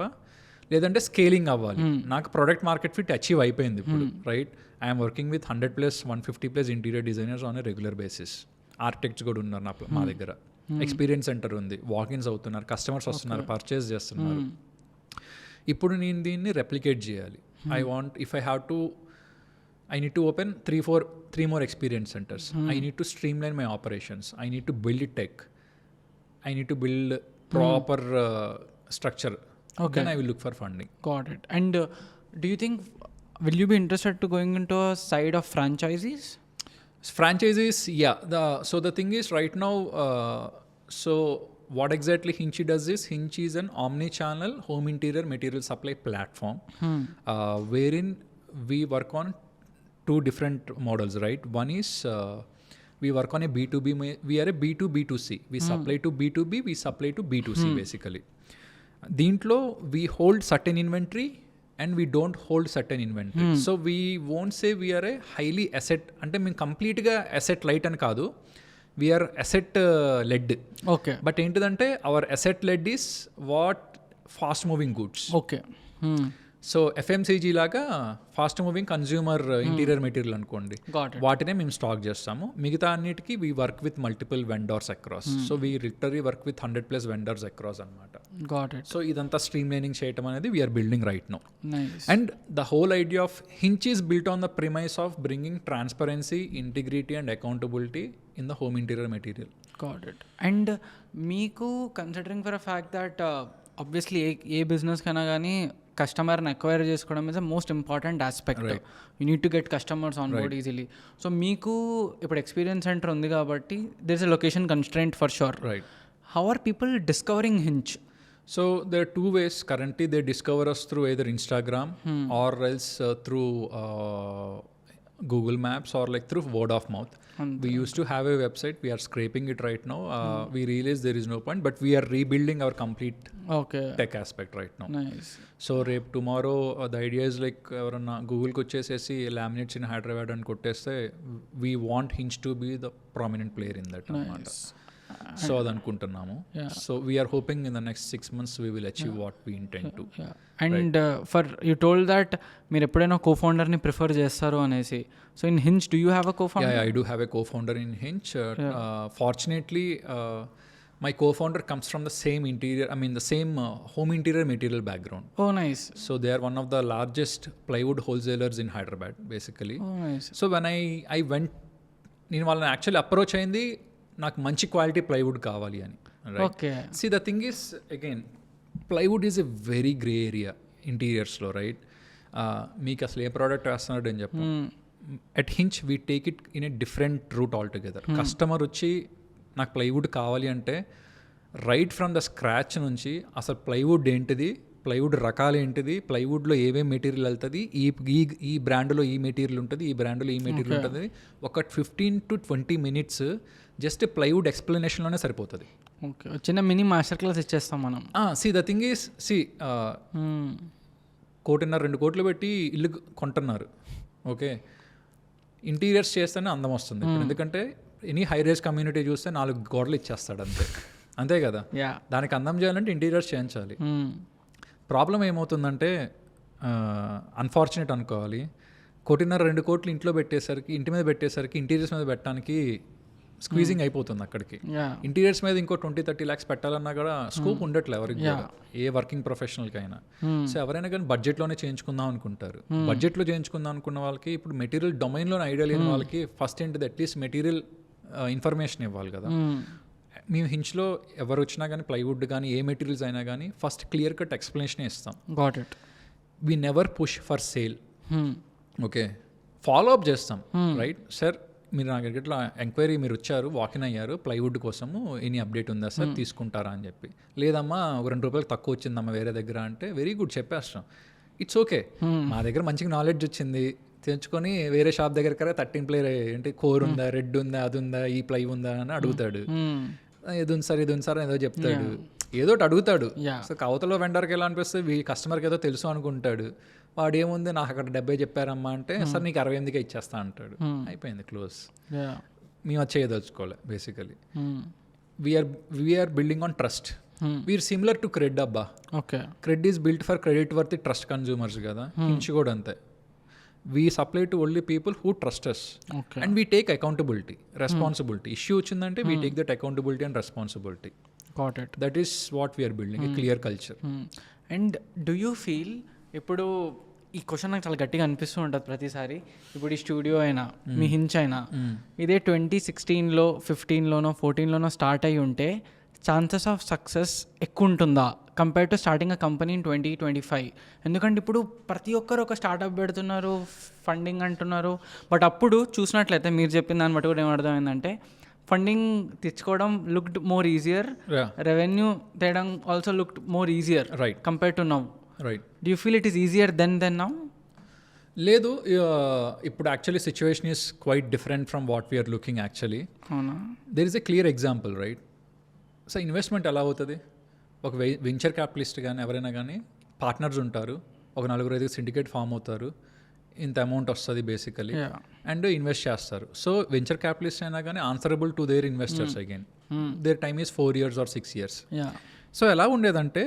లేదంటే స్కేలింగ్ అవ్వాలి. నాకు ప్రొడక్ట్ మార్కెట్ ఫిట్ అచీవ్ అయిపోయింది ఇప్పుడు, right? I'm working with 100+, 150+ interior designers on a regular basis. Architects కూడా ఉన్నారు మా దగ్గర, ఎక్స్పీరియన్స్ సెంటర్ ఉంది, వాకిన్స్ అవుతున్నారు, కస్టమర్స్ వస్తున్నారు, పర్చేస్ చేస్తున్నారు. ఇప్పుడు నేను దీన్ని రెప్లికేట్ చేయాలి. I need to open 3 more experience centers. I need to streamline my operations. I need to build tech. I need to build proper structure. Then I will look for funding. Got it. And do you think, will you be interested to going into a side of franchises? Franchises, yeah. So the thing is right now, so what exactly Hinchi does is, Hinchi is an omni-channel home interior material supply platform wherein we work on 2 different models, right? One is we work on a B2B, we are a B2B2C. We supply to B2B, we supply to B2C basically. దీంట్లో we hold certain inventory and we don't hold certain inventory. So we won't say we are a highly asset, అంటే మేము కంప్లీట్గా asset light అని కాదు, we are asset led. Okay. But ఏంటిదంటే our asset led is what fast moving goods. Okay. So FMCG లాగా fast moving consumer interior material అనుకోండి, వాటినే మేము స్టాక్ చేస్తాము. మిగతా అన్నిటికీ we work with multiple vendors across. So we literally work with 100+ vendors across అనమాట. So ఇదంతా streamlining చేయటం అనేది we're building right now. And the whole idea of Hinch is built on the premise of bringing transparency, integrity and accountability in the home interior material. Got it. And మీకు considering for a fact that obviously a business కైనా కానీ కస్టమర్ని acquire చేసుకోవడం is the most important aspect. You need to get customers on board easily. So మీకు ఇప్పుడు experience centre ఉంది కాబట్టి there is a location constraint for sure. Right. How are people discovering Hinch? So there are 2 ways currently. They discover us through either Instagram or else through Google Maps or like through word of mouth. We used to have a website. We are scraping it right now. We realize there is no point, but we are rebuilding our complete tech aspect right now. Nice. So tomorrow the idea is like Google ku vachesesi laminates in Hyderabad and kotteste, we want Hinch to be the prominent player in that. Nice. So అది అనుకుంటున్నాము. So we're hoping in the next 6 months we will achieve what we intend to. And for you told that మీరు ఎప్పుడైనా కోఫౌండర్ని prefer చేస్తారు అనేసి. So in Hinch do you have a co-founder? I do have a co-founder in Hinch. Fortunately my co-founder comes from the same home interior material background. Oh, nice. So they are one of the largest plywood wholesalers in Hyderabad basically. Oh, nice. So when I went, నేను వాళ్ళని actually approach అయింది నాకు మంచి quality plywood కావాలి అని. Okay. See the thing is again plywood is a very grey area ఇంటీరియర్స్లో, right? మీకు అసలు ఏ ప్రోడక్ట్ వేస్తున్నాడు అని చెప్పు. At Hinch we take it in a different route all together. Customer వచ్చి నాకు ప్లైవుడ్ కావాలి అంటే రైట్ ఫ్రమ్ ద స్క్రాచ్ నుంచి అసలు ప్లైవుడ్ ఏంటిది, ప్లైవుడ్ రకాలు ఏంటిది, ప్లైవుడ్లో ఏమేమి మెటీరియల్ వెళ్తుంది, ఈ బ్రాండ్లో ఈ మెటీరియల్ ఉంటుంది, ఈ బ్రాండ్లో ఈ మెటీరియల్ ఉంటుంది, ఒక 15 to 20 minutes జస్ట్ ప్లైవుడ్ ఎక్స్ప్లెనేషన్లోనే సరిపోతుంది. ఓకే. చిన్న మినీ మాస్టర్ క్లాస్ ఇచ్చేస్తాం మనం. See the thing is, see 2 కోట్లు పెట్టి ఇల్లు కొంటున్నారు. ఓకే, ఇంటీరియర్స్ చేస్తేనే అందం వస్తుంది ఇప్పుడు. ఎందుకంటే ఎనీ హై రేజ్ కమ్యూనిటీ చూస్తే 4 గోడలు ఇచ్చేస్తాడు అంతే కదా. దానికి అందం చేయాలంటే ఇంటీరియర్స్ చేయించాలి. ప్రాబ్లం ఏమవుతుందంటే అన్ఫార్చునేట్ అనుకోవాలి, 1.5-2 కోట్లు ఇంట్లో పెట్టేసరికి, ఇంటి మీద పెట్టేసరికి ఇంటీరియర్స్ మీద పెట్టడానికి స్క్వీజింగ్ అయిపోతుంది అక్కడికి. ఇంటీరియర్స్ మీద ఇంకో 20-30 lakhs పెట్టాలన్నా కూడా స్కోప్ ఉండట్లే ఎవరికి కూడా, ఏ వర్కింగ్ ప్రొఫెషనల్కి అయినా. సో ఎవరైనా కానీ బడ్జెట్లోనే చేయించుకుందాం అనుకుంటారు. బడ్జెట్లో చేయించుకుందాం అనుకున్న వాళ్ళకి, ఇప్పుడు మెటీరియల్ డొమైన్లోనే ఐడియా లేని వాళ్ళకి ఫస్ట్ ఏంటిది అట్లీస్ట్ మెటీరియల్ ఇన్ఫర్మేషన్ ఇవ్వాలి కదా. మేము హించ్లో ఎవరు వచ్చినా కానీ, ప్లైవుడ్ కానీ ఏ మెటీరియల్స్ అయినా కానీ ఫస్ట్ క్లియర్ కట్ ఎక్స్ప్లెనేషన్ ఇస్తాం. Got it. We never push for sale. Okay, follow up చేస్తాం. రైట్ సార్, మీరు నాకు ఇట్లా ఎంక్వైరీ మీరు వచ్చారు, వాకిన్ అయ్యారు ప్లైవుడ్ కోసము, ఎనీ అప్డేట్ ఉందా సార్, తీసుకుంటారా అని చెప్పి. లేదమ్మా ఒక 2 రూపాయలు తక్కువ వచ్చిందమ్మా వేరే దగ్గర అంటే, వెరీ గుడ్ చెప్పేస్తాం, ఇట్స్ ఓకే. మా దగ్గర మంచిగా నాలెడ్జ్ వచ్చింది, తెచ్చుకొని వేరే షాప్ దగ్గర 13 ప్లే ఏంటి కోర్ ఉందా, రెడ్ ఉందా, అది ఉందా, ఈ ప్లై ఉందా అని అడుగుతాడు. ఇది ఉంది సార్, ఇది ఉంది సార్ ఏదో చెప్తాడు, ఏదో అడుగుతాడు. సో అవతల వెండర్కి ఎలా అనిపిస్తుంది, కస్టమర్కి ఏదో తెలుసు అనుకుంటాడు. వాడు ఏముంది, నాకు అక్కడ 70 చెప్పారమ్మా అంటే, సార్ నీకు 68కే ఇచ్చేస్తా అంటాడు. అయిపోయింది, క్లోజ్. మేము అది చేయదలుచుకోవాలి. Basically we're building on trust. We're similar to CRED అబ్బా. Okay, CRED is built for credit worth trust consumers కదా. ఇంచు కూడా అంతే. We supply to only people who trust us and we take accountability, responsibility. Issue వచ్చిందంటే we take that accountability and responsibility. Got it. That is what we're building, a clear culture. And do you feel, ఇప్పుడు ఈ question నాకు చాలా గట్టిగా అనిపిస్తూ ఉంటుంది ప్రతిసారి, ఇప్పుడు ఈ స్టూడియో అయినా మీ హించ్ అయినా ఇదే 2016లో 15లోనో 14లోనో స్టార్ట్ అయ్యి ఉంటే ఛాన్సెస్ ఆఫ్ సక్సెస్ ఎక్కువ ఉంటుందా compare to starting a company in 2025? ఎందుకంటే ఇప్పుడు ప్రతి ఒక్కరు ఒక స్టార్ట్అప్ పెడుతున్నారు, ఫండింగ్ అంటున్నారు. బట్ అప్పుడు చూసినట్లయితే మీరు చెప్పిన దాన్ని బట్టి కూడా ఏమర్థమైందంటే, ఫండింగ్ తెచ్చుకోవడం లుక్డ్ మోర్ ఈజియర్, రెవెన్యూ తేయడం also looked more easier compare to now. Right. Do you feel it is easier then now? లేదు, ఇప్పుడు actually situation is quite different from what we're looking actually. అవునా? There is a clear example, right? So investment ఎలా అవుతుంది, ఒక venture capitalist కానీ ఎవరైనా కానీ partners ఉంటారు, ఒక 4-5 సిండికేట్ ఫామ్ అవుతారు, ఇంత అమౌంట్ వస్తుంది బేసికలీ, అండ్ ఇన్వెస్ట్ చేస్తారు. సో వెంచర్ క్యాపిటలిస్ట్ అయినా కానీ answerable to their investors again. Their time is 4 years or 6 years. సో ఎలా ఉండేదంటే,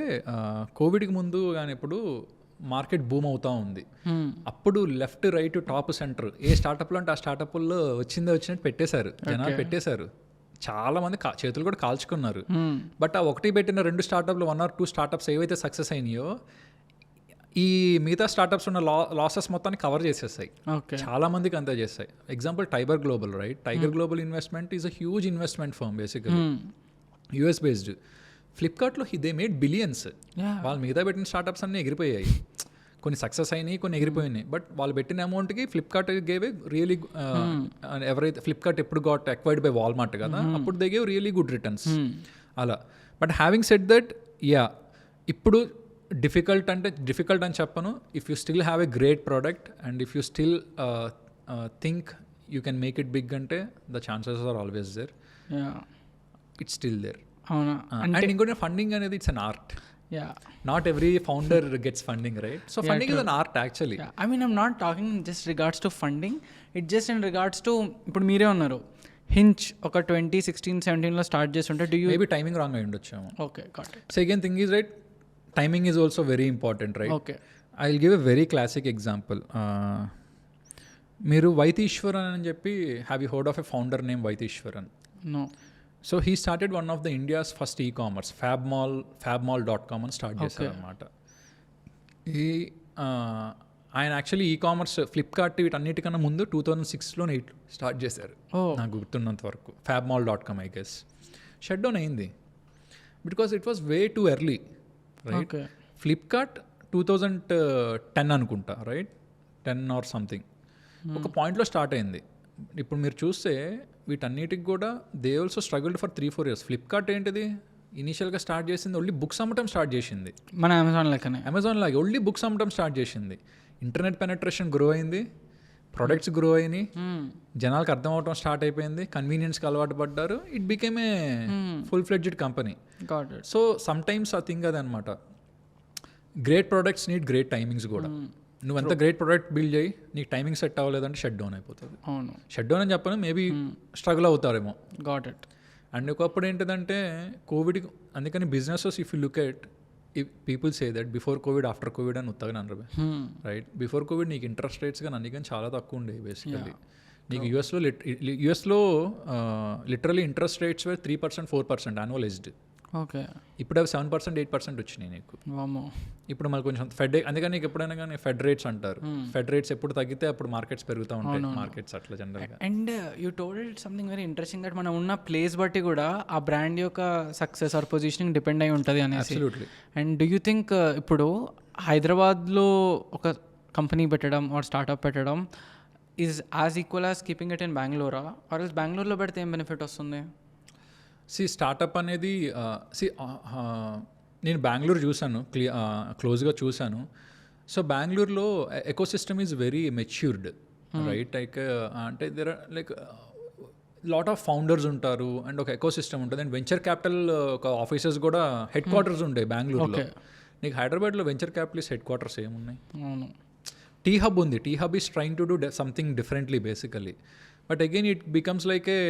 కోవిడ్కి ముందు కానీ ఇప్పుడు మార్కెట్ బూమ్ అవుతూ ఉంది. అప్పుడు లెఫ్ట్ రైట్ టాప్ సెంటర్ ఏ స్టార్టప్లో అంటే ఆ స్టార్టప్లో వచ్చినట్టు పెట్టేశారు, జనాలు పెట్టేశారు. చాలా మంది చేతులు కూడా కాల్చుకున్నారు. బట్ ఆ ఒకటి పెట్టిన 2 స్టార్టప్లు 1 or 2 స్టార్టప్స్ ఏవైతే సక్సెస్ అయినాయో, ఈ మిగతా స్టార్టప్స్ ఉన్న లాసెస్ మొత్తాన్ని కవర్ చేసేస్తాయి. చాలా మందికి అంతే చేస్తాయి. Example Tiger Global, right? Tiger Global investment is a huge investment firm basically, US based. ఫ్లిప్కార్ట్లో దే మేడ్ బిలియన్స్. వాళ్ళు మిగతా పెట్టిన స్టార్టప్స్ అన్నీ ఎగిరిపోయాయి. కొన్ని సక్సెస్ అయినాయి, కొన్ని ఎగిరిపోయినాయి. బట్ వాళ్ళు పెట్టిన అమౌంట్కి ఫ్లిప్కార్ట్ గేవ్ ఏ రియలీ, ఎవరైతే ఫ్లిప్కార్ట్ ఎప్పుడు గాట్ అక్వైర్డ్ బై వాల్మార్ట్ కదా, అప్పుడు they gave really good returns అలా. బట్ హ్యావింగ్ సెడ్ దట్, ఇప్పుడు డిఫికల్ట్ అని చెప్పను. If you still have a great product and if you still think you can make it big అంటే the chances are always there. It's still there. అవునా? And ఇంకోటి funding అనేది it's an art. Not every founder gets funding, right? So funding is an art actually. I mean, I'm not talking just regards to funding. It's just in regards to, ఇప్పుడు మీరే ఉన్నారు, హించ్ ఒక 2016-17లో start చేస్తుంటే, do you maybe timing wrong అయి ఉండొచ్చాము. Okay, got it. Second thing is, right, timing is also very important, right? Okay. I'll give a very classic example. మీరు వైతీశ్వరన్ అని చెప్పి, have you heard of a founder named Vaitheeswaran? No. So he started one of the India's first ecommerce, fabmall.com అని start చేశారు అనమాట. ఆయన actually ecommerce Flipkart వీటన్నిటికన్నా ముందు 2006లో start చేశారు నాకు గుర్తున్నంత వరకు. fabmall.com I guess shut down అయింది because it was way too early, right? Flipkart 2010 అనుకుంటా, రైట్? 10 or something ఒక పాయింట్లో స్టార్ట్ అయింది. ఇప్పుడు మీరు చూస్తే వీటన్నిటికి కూడా they also struggled for 3-4 years. Flipkart ఏంటిది, ఇనీషియల్గా స్టార్ట్ చేసింది ఓన్లీ బుక్స్ అమ్మటం స్టార్ట్ చేసింది, మన అమెజాన్ లాగే ఓన్లీ బుక్స్ అమ్మటం స్టార్ట్ చేసింది. ఇంటర్నెట్ పెనట్రేషన్ గ్రో అయింది, ప్రొడక్ట్స్ గ్రో అయినాయి, జనాలకు అర్థం అవటం స్టార్ట్ అయిపోయింది, కన్వీనియన్స్కి అలవాటు పడ్డారు. It became a full fledged company. So sometimes ఆ థింగ్ అదనమాట, great products need great timings కూడా. నువ్వు ఎంత గ్రేట్ ప్రోడక్ట్ బిల్డ్ చేయి, నీకు టైమింగ్ సెట్ అవ్వలేదంటే షట్ డౌన్ అయిపోతుంది. అవును, షట్ డౌన్ అని చెప్పను, మేబీ స్ట్రగుల్ అవుతారేమో. Got it. అండ్ ఒకప్పుడు ఏంటిదంటే కోవిడ్, అందుకని businesses if you look at people say that before Covid after Covid అని ఉత్తగా అనరు, రైట్? బిఫోర్ కోవిడ్ నీకు ఇంట్రెస్ట్ రేట్స్ కానీ అన్ని కానీ చాలా తక్కువ ఉండేవి బేసికలీ. నీకు యూఎస్లో literally interest rates 3%, 4% annualised. Okay, ఇప్పుడు అవి 7%, 8% వచ్చినాయి నీకు. ఇప్పుడు మళ్ళీ కొంచెం ఫెడ్, అందుకని నీకు ఎప్పుడైనా కానీ ఫెడ్ రేట్స్ అంటారు. ఫెడ్ రేట్స్ ఎప్పుడు తగ్గితే అప్పుడు మార్కెట్స్ పెరుగుతూ ఉంటాయి, మార్కెట్స్ అట్లా జనరల్గా. And you told something very interesting that మనం ఉన్న ప్లేస్ బట్టి కూడా ఆ బ్రాండ్ యొక్క సక్సెస్ ఆర్ పొజిషనింగ్ డిపెండ్ అయి ఉంటుంది అనేసి. Absolutely. And do you think ఇప్పుడు హైదరాబాద్లో ఒక కంపెనీ పెట్టడం ఆర్ స్టార్ట్అప్ పెట్టడం is as equal as keeping it in బెంగళూరా, ఆర్ ఎల్స్ బెంగళూరులో పెడితే ఏం బెనిఫిట్ వస్తుంది? స్టార్టప్ అనేది నేను బెంగళూరు చూశాను, క్లోజ్గా చూశాను. సో బెంగళూరులో ecosystem is very matured, right? Like అంటే there are like lot of founders ఉంటారు అండ్ ఒక ఎకో సిస్టమ్ ఉంటుంది. అండ్ వెంచర్ క్యాపిటల్ ఒక ఆఫీసెస్ కూడా హెడ్ క్వార్టర్స్ ఉంటాయి బెంగళూరులో. నీకు హైదరాబాద్లో వెంచర్ క్యాపిటలిస్ట్ హెడ్ క్వార్టర్స్ ఏమున్నాయి? టీ హబ్ ఉంది, T hub is trying to do something differently basically. But again it becomes like a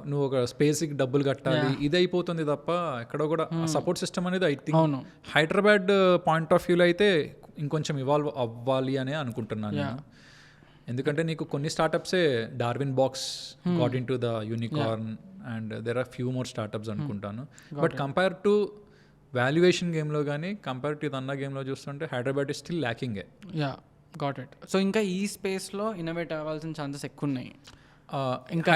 నువ్వు ఒక స్పేస్కి డబ్బులు కట్టాలి, ఇది అయిపోతుంది తప్ప ఎక్కడో కూడా సపోర్ట్ సిస్టమ్ అనేది I think Hyderabad point of వ్యూలో అయితే ఇంకొంచెం ఇవాల్వ్ అవ్వాలి అనే అనుకుంటున్నాను నేను. ఎందుకంటే నీకు కొన్ని స్టార్టప్సే Darwinbox got into the unicorn and there are few more startups అనుకుంటాను. బట్ కంపేర్ టు వాల్యుయేషన్ గేమ్లో కానీ కంపేర్ టు అన్న గేమ్లో చూస్తుంటే Hyderabad is still lacking. Got it. So ఇంకా ఈ స్పేస్లో ఇన్నోవేట్ అవ్వాల్సిన ఛాన్సెస్ ఎక్కువ ఉన్నాయి. ఇంకా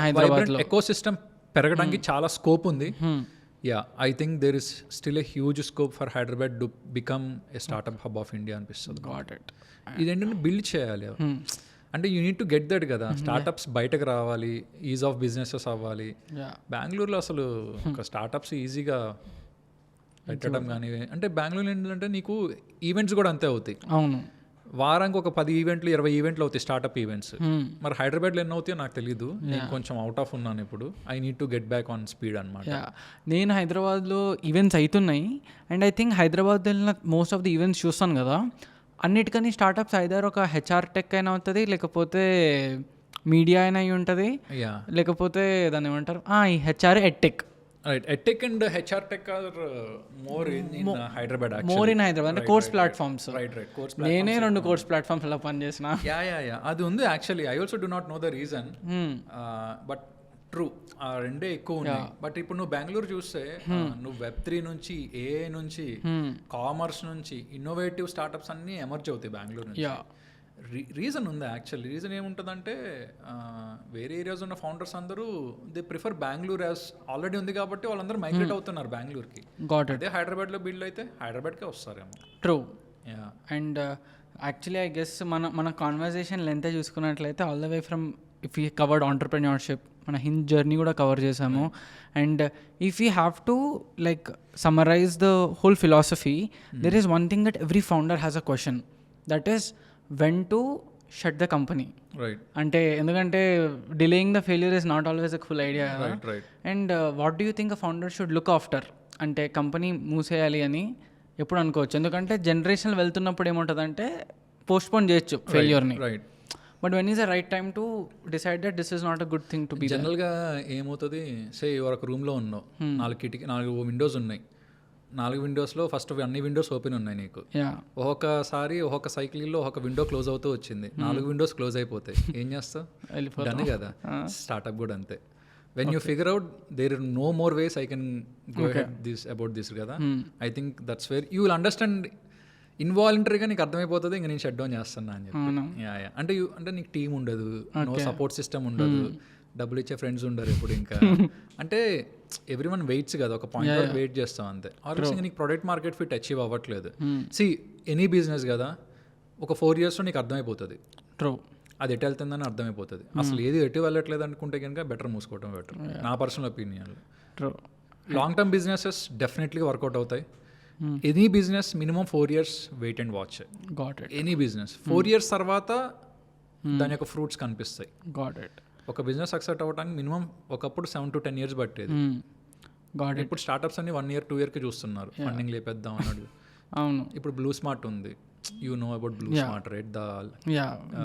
హైదరాబాద్ ఎకో సిస్టమ్ పెరగడానికి చాలా స్కోప్ ఉంది. I think there is still a huge scope for Hyderabad to become a startup hub of India అనిపిస్తుంది. Got it. ఇదేంటంటే బిల్డ్ చేయాలి, అంటే you need to get that కదా. స్టార్టప్స్ బయటకు రావాలి, ఈజ్ ఆఫ్ బిజినెసెస్ అవ్వాలి. బెంగళూరులో అసలు ఒక స్టార్టప్స్ ఈజీగా పెట్టడం కానీ, అంటే బెంగళూరు ఏంటంటే నీకు ఈవెంట్స్ కూడా అంతే అవుతాయి. అవును, వారానికి ఒక 10 ఈవెంట్లు 20 ఈవెంట్లు అవుతాయి స్టార్ట్అప్ ఈవెంట్స్. మరి హైదరాబాద్లో ఎన్ని అవుతాయో నాకు తెలియదు, నేను కొంచెం అవుట్ ఆఫ్ ఉన్నాను ఇప్పుడు. I need to get back on speed అనమాట. నేను హైదరాబాద్లో ఈవెంట్స్ అవుతున్నాయి అండ్ ఐ థింక్ హైదరాబాద్ వెళ్ళిన మోస్ట్ ఆఫ్ ది ఈవెంట్స్ చూస్తాను కదా, అన్నిటికని స్టార్టప్స్ ఐదర్ ఒక హెచ్ఆర్ టెక్ అయినా అవుతుంది, లేకపోతే మీడియా అయినా అయి ఉంటుంది, లేకపోతే దాన్ని ఏమంటారు ఈ HR edtech. Right, EdTech and HR Tech are more in Hyderabad actually. More in Hyderabad, అంటే course platforms. Right, course platforms. నేనే 2 కోర్స్ ప్లాట్ఫామ్స్ అలా పనిచేసిన. అది ఉంది actually. I also do not know the reason, but true ఆ రెండే ఎక్కువ ఉన్నాయి. బట్ ఇప్పుడు నువ్వు బెంగళూరు చూస్తే నువ్వు Web3 నుంచి, AI నుంచి, కామర్స్ నుంచి ఇన్నోవేటివ్ స్టార్టప్స్ అన్నీ ఎమర్జ్ అవుతాయి బెంగళూరు నుంచి. రీజన్ ఉంది యాక్చువల్లీ. రీజన్ ఏముంటుందంటే వేరే ఏరియాస్ ఉన్న ఫౌండర్స్ అందరూ they prefer Bengaluru as already ఉంది కాబట్టి వాళ్ళందరూ మైగ్రేట్ అవుతున్నారు బెంగళూరుకి. అదే హైదరాబాద్లో బిల్డ్ అయితే హైదరాబాద్కే వస్తారేమో. True. And actually I guess మన కాన్వర్జేషన్ లెంత్ చూసుకున్నట్లయితే all the way from if you covered entrepreneurship, మన హింజ్ జర్నీ కూడా కవర్ చేసాము. And if you have to like summarise the whole philosophy, there is one thing that every founder has a question, that is when to shut the company. Right. అంటే ఎందుకంటే delaying the failure is not always a full idea. Right. And what do you think a founder should look after? అంటే company మూసేయాలి అని ఎప్పుడు అనుకోవచ్చు? ఎందుకంటే generation వెళ్తున్నప్పుడు ఏముంటుందంటే పోస్ట్పోన్ చేయొచ్చు ఫెయిల్యూర్ని. Right. But when is the right time to decide that this is not a good thing to be? జనరల్గా ఏమవుతుంది, సే ఒక రూమ్లో ఉన్నావు, 4 విండోస్ ఉన్నాయి. 4 విండోస్లో ఫస్ట్ అన్ని విండోస్ ఓపెన్ ఉన్నాయి నీకు. ఒక్కొక్కసారి ఒక్కొక్క సైకిల్లో ఒక విండో క్లోజ్ అవుతూ వచ్చింది, 4 విండోస్ క్లోజ్ అయిపోతాయి. ఏం చేస్తావు? డన్ కదా. స్టార్ట్అప్ కూడా అంతే. When you figure out there are no more ways I can go ahead this about this కదా, I think that's where you will understand. ఇన్వాలంటరీగా నీకు అర్థమైపోతుంది ఇంకా నేను షట్ డౌన్ చేస్తున్నా అని చెప్పి. అంటే నీకు టీం ఉండదు, నో సపోర్ట్ సిస్టమ్ ఉండదు, డబ్బులు ఇచ్చే ఫ్రెండ్స్ ఉండరు ఎప్పుడు. ఇంకా అంటే ఎవ్రీ వన్ వెయిట్స్ కదా, ఒక పాయింట్ వరకు వెయిట్ చేస్తాం అంతే. ఆల్రెడీ నీకు ప్రొడక్ట్ మార్కెట్ ఫిట్ అచీవ్ అవ్వట్లేదు. సి ఎనీ బిజినెస్ కదా, ఒక 4 yearsలో నీకు అర్థమైపోతుంది అది ఎటు వెళ్తుందని అర్థమైపోతుంది. అసలు ఏది ఎటు వెళ్ళట్లేదు అనుకుంటే కనుక బెటర్ మూసుకోవటం బెటర్, నా personal opinion. Long term businesses definitely work out అవుతాయి. Any business minimum 4 years wait and watch. Any business 4 years తర్వాత దాని యొక్క ఫ్రూట్స్ కనిపిస్తాయి. ఒక బిజినెస్ సక్సెస్ అవ్వడానికి మినిమం ఒకప్పుడు 7 to 10 years పట్టేది. Got it. ఇప్పుడు స్టార్టప్స్ అన్ని 1 year 2 yearకి చూస్తున్నారు ఫండింగ్ లేపేద్దాం అన్నాడు. అవును. ఇప్పుడు బ్లూ స్మార్ట్ ఉంది, you know about BluSmart right?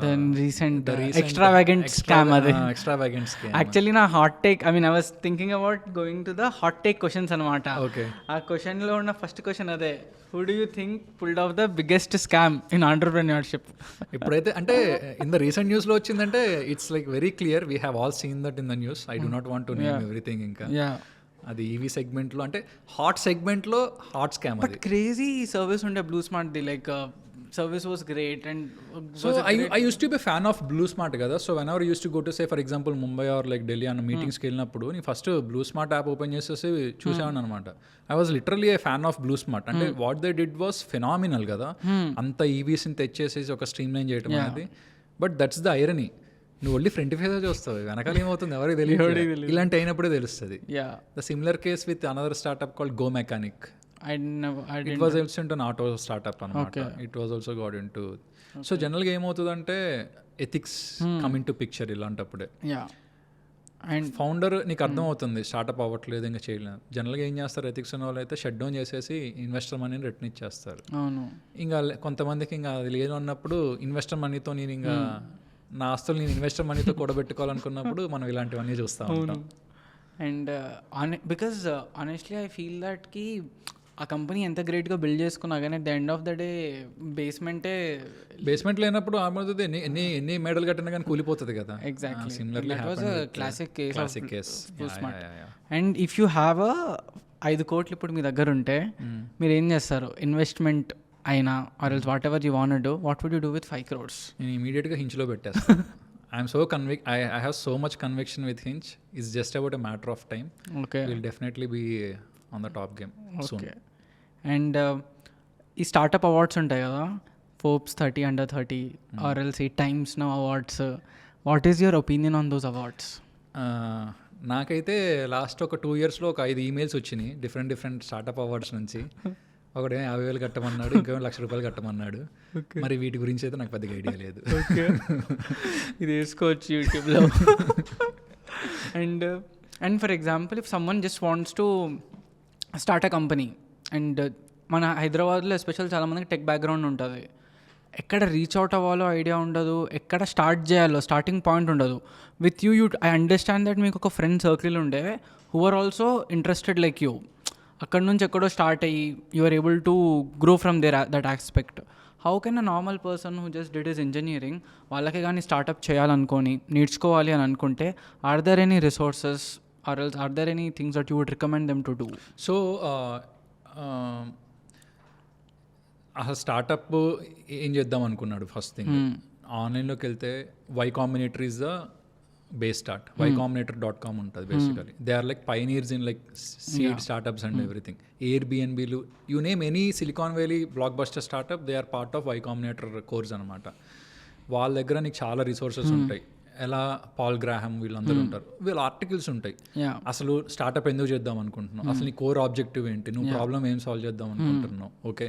Then recent extravagant scam అది. Extravagant scam. యాక్చువల్లీ నా hot take, I mean I was thinking about going to the hot take questions అనమాట. Okay. ఆ క్వశ్చన్లో ఉన్న ఫస్ట్ క్వశ్చన్ అదే, who do you think pulled off the biggest scam in entrepreneurship? ఇప్పుడైతే అంటే in the recent న్యూస్లో వచ్చిందంటే it's like very clear, we have all scene that in the news. I do not want to name everything. ఇంకా అది EV సెగ్మెంట్లో అంటే hot సెగ్మెంట్లో hot scam. But crazy service ఉండే బ్లూ స్మార్ట్ది, like service was great and so I used to be a fan of Blue Smart kada. So whenever I used to go to say for example Mumbai or like Delhi on meetings ki వెళ్ళినప్పుడు నీ first Blue Smart app open చేసేసి చూసాను అనమాట. I was literally a fan of Blue Smart. అంటే what they did was phenomenal కదా. అంత ఈవీస్ని తెచ్చేసేసి ఒక stream line చేయడం అనేది. బట్ దట్స్ ద ఐరనీ, నువ్వు ఓన్లీ ఫ్రంట్ ఫేస్ చూస్తావు, వెనకాల ఏమవుతుంది ఎవరికి తెలియదు. ఇలాంటి అయినప్పుడే తెలుస్తుంది. The similar case with another startup called Go Mechanic. It was also into an auto startup అనమాట. It was also got into. So జనరల్గా ఏమవుతుందంటే ethics come in to picture ఇలాంటప్పుడే. అండ్ ఫౌండర్ నీకు అర్థం అవుతుంది స్టార్ట్అప్ అవ్వట్లేదు ఇంకా చేయలేదు. జనరల్గా ఏం చేస్తారు ఎథిక్స్ ఉన్న వాళ్ళు అయితే షట్ డౌన్ చేసేసి ఇన్వెస్టర్ మనీని రిటర్న్ ఇచ్చేస్తారు. ఇంకా కొంతమందికి ఇంకా అది లేదు అన్నప్పుడు ఇన్వెస్టర్ మనీతో నేను ఇంకా నా ఆస్తులు నేను ఇన్వెస్టర్ మనీతో కూడబెట్టుకోవాలనుకున్నప్పుడు మనం ఇలాంటివన్నీ చూస్తూ ఉంటాం. And because honestly I feel that కి ఆ కంపెనీ ఎంత గ్రేట్గా బిల్డ్ చేసుకున్నా కానీ at the end of the day basement లేనప్పుడు ఆమోది ఎన్ని మెడల్ కట్టినా కానీ కూలిపోతుంది కదా. Exactly. Similarly classic case. And if you have 5 కోట్లు ఇప్పుడు మీ దగ్గర ఉంటే మీరు ఏం చేస్తారు? ఇన్వెస్ట్మెంట్ అయినా or else whatever you want do, what would you do with 5 crores? నేను ఇమీడియట్గా హించ్లో పెట్టేస్తాను. I'm so I have so much conviction with Hinge. It's just about a matter of time. Okay. We'll definitely be on the top game soon. Okay. And ఈ startup awards ఉంటాయి కదా, Forbes 30 Under 30 or else ఈ times now awards. What is your opinion on those awards? నాకైతే last ఒక 2 yearsలో ఒక 5 emails వచ్చినాయి different startup awards నుంచి. ఒకటే 50,000 కట్టమన్నాడు, ఇంకో 1,00,000 రూపాయలు కట్టమన్నాడు. మరి వీటి గురించి అయితే నాకు పెద్దగా ఐడియా లేదు. ఇది వేసుకోవచ్చు యూట్యూబ్లో. And for example if someone just wants to start a company, and మన హైదరాబాద్లో ఎస్పెషల్ చాలామందికి టెక్ బ్యాక్గ్రౌండ్ ఉంటుంది, ఎక్కడ రీచ్ అవుట్ అవ్వాలో ఐడియా ఉండదు, ఎక్కడ స్టార్ట్ చేయాలో స్టార్టింగ్ పాయింట్ ఉండదు. With you I understand that మీకు ఒక ఫ్రెండ్ సర్కిల్ ఉండే who are also interested like you. అక్కడ నుంచి ఎక్కడో స్టార్ట్ అయ్యి you are able to grow from that aspect. How can a normal person who just did his engineering వాళ్ళకి కానీ startup చేయాలనుకొని నేర్చుకోవాలి అని అనుకుంటే are there any resources or else are there any things that you would recommend them to do? So అసలు startup ఏం చేద్దాం అనుకున్నాడు? ఫస్ట్ థింగ్ ఆన్లైన్లోకి వెళ్తే Y Combinator is the base start. ycombinator.com ఉంటుంది basically. They are like pioneers in like seed startups and everything. ఎయిర్బిఎన్బీలు you name any Silicon Valley blockbuster startup, they are part of Y Combinator course అనమాట. వాళ్ళ దగ్గర నీకు చాలా resources ఉంటాయి. ఎలా Paul Graham వీళ్ళందరూ ఉంటారు, వీళ్ళ ఆర్టికల్స్ ఉంటాయి. అసలు స్టార్టప్ ఎందుకు చేద్దాం అనుకుంటున్నావు, అసలు నీ కోర్ ఆబ్జెక్టివ్ ఏంటి, నువ్వు ప్రాబ్లమ్ ఏం సాల్వ్ చేద్దాం అనుకుంటున్నావు. ఓకే,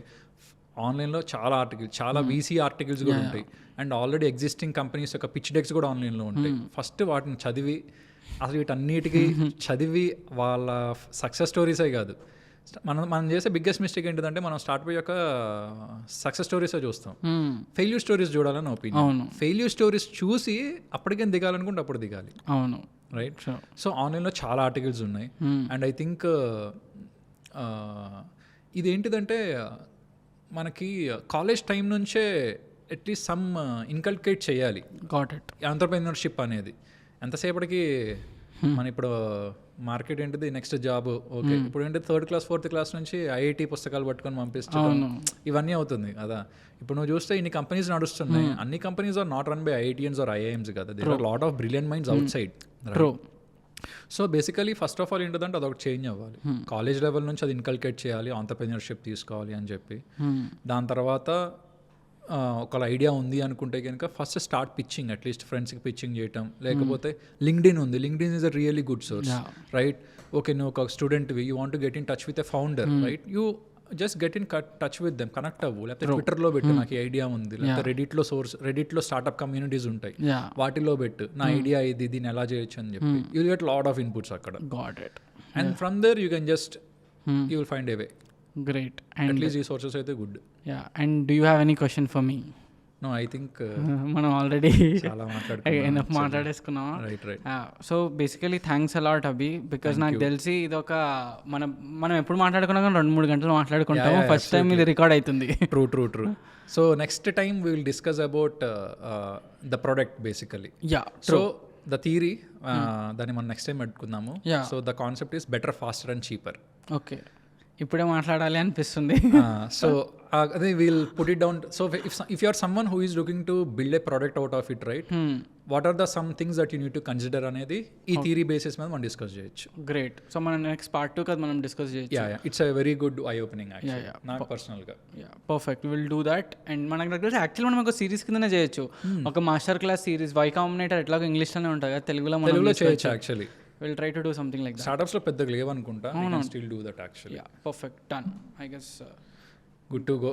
ఆన్లైన్లో చాలా ఆర్టికల్స్, చాలా VC ఆర్టికల్స్ కూడా ఉంటాయి. అండ్ ఆల్రెడీ ఎగ్జిస్టింగ్ కంపెనీస్ యొక్క పిచ్ డెక్స్ కూడా ఆన్లైన్లో ఉంటాయి. ఫస్ట్ వాటిని చదివి, అసలు వీటన్నిటికీ చదివి వాళ్ళ సక్సెస్ స్టోరీసే కాదు, మనం చేసే బిగ్గెస్ట్ మిస్టేక్ ఏంటిదంటే మనం స్టార్ట్అప్ యొక్క సక్సెస్ స్టోరీసే చూస్తాం, ఫెయిల్యూర్ స్టోరీస్ చూడాలని ఒపీనియన్. ఫెయిల్యూర్ స్టోరీస్ చూసి అప్పటికేం దిగాలనుకుంటే అప్పుడు దిగాలి. అవును, రైట్. సో ఆన్లైన్లో చాలా ఆర్టికల్స్ ఉన్నాయి. అండ్ ఐ థింక్ ఇదేంటిదంటే మనకి కాలేజ్ టైం నుంచే అట్లీస్ట్ సమ్ ఇన్కల్కేట్ చేయాలి ఎంటర్‌ప్రెన్యూర్‌షిప్ అనేది. ఎంతసేపటికి మన ఇప్పుడు మార్కెట్ ఏంటిది, నెక్స్ట్ జాబ్. ఓకే, ఇప్పుడు ఏంటి 3rd class 4th class నుంచి IIT పుస్తకాలు పట్టుకొని పంపిస్తాం, ఇవన్నీ అవుతుంది కదా. ఇప్పుడు నువ్వు చూస్తే ఇన్ని కంపెనీస్ నడుస్తున్నాయి, అన్ని companies are not run by IITians or IIMs కదా, there are lot of brilliant minds outside. So basically first of all ఏంటంటే అదొకటి చేంజ్ అవ్వాలి. కాలేజ్ లెవెల్ నుంచి అది ఇన్కల్కేట్ చేయాలి, ఆంటర్‌ప్రెన్యూర్‌షిప్ తీసుకోవాలి అని చెప్పి. దాని తర్వాత ఒక ఐడియా ఉంది అనుకుంటే కనుక ఫస్ట్ స్టార్ట్ పిచ్చింగ్, అట్లీస్ట్ ఫ్రెండ్స్కి పిచ్చింగ్ చేయటం. లేకపోతే లింక్డ్ఇన్ ఉంది, LinkedIn is a really good source, right. Okay, నువ్వు ఒక స్టూడెంట్వి, you want to get in touch with a founder, right. You just get in touch with them, connect అవ్వు. లేకపోతే ట్విట్టర్లో పెట్టు, నాకు ఈ ఐడియా ఉంది. లేకపోతే రెడిట్లో స్టార్ట్అప్ కమ్యూనిటీస్ ఉంటాయి, వాటిలో పెట్టు, నా ఐడియా ఇది, దీన్ని ఎలా చేయొచ్చు అని చెప్పి. You get lot of inputs అక్కడ. And from there you can just you will find a way. Great. And at least ఈ సోర్సెస్ అయితే good. Ya, and do you have any question for me? No, I think మనం already చాలా enough మాట్లాడేసుకున్నాం. Right. So basically thanks a lot Abhi, because నాకు తెలిసి ఇది ఒక మనం ఎప్పుడు మాట్లాడుకున్నా కానీ 2-3 గంటలు మాట్లాడుకుంటాము. ఫస్ట్ టైం ఇది రికార్డ్ అవుతుంది. True. So next time we will discuss about the product basically. Yeah, so the theory దాన్ని మనం నెక్స్ట్ టైం పెట్టుకుందాము. Yeah. So the concept is better, faster and cheaper. Okay, ఇప్పుడే మాట్లాడాలి అనిపిస్తుంది. సో అదే we'll put it down. So if you are someone who is looking to build a product out of it, right, what are the some things that you need to consider అనేది ఈ theory basis మీద మనం discuss చేయొచ్చు. Great. So మనం next part 2 కదా మనం discuss చేయొచ్చు. Ya, it's a very good eye opening actually నాకు పర్సనల్గా. Ya, perfect, will do that. And మనకు దగ్గర యాక్చువల్లీ మనం ఒక సిరీస్ కిందనే చేయొచ్చు, ఒక master class series. Y Combinator ఎట్లాగో ఇంగ్లీష్లోనే ఉంటుంది కదా, తెలుగులో చేయొచ్చు actually. Will try to do something like that. స్టార్టప్స్లో పెద్దగా లేవనుకుంటా, still do that actually. Yeah, perfect, done. I guess good to go.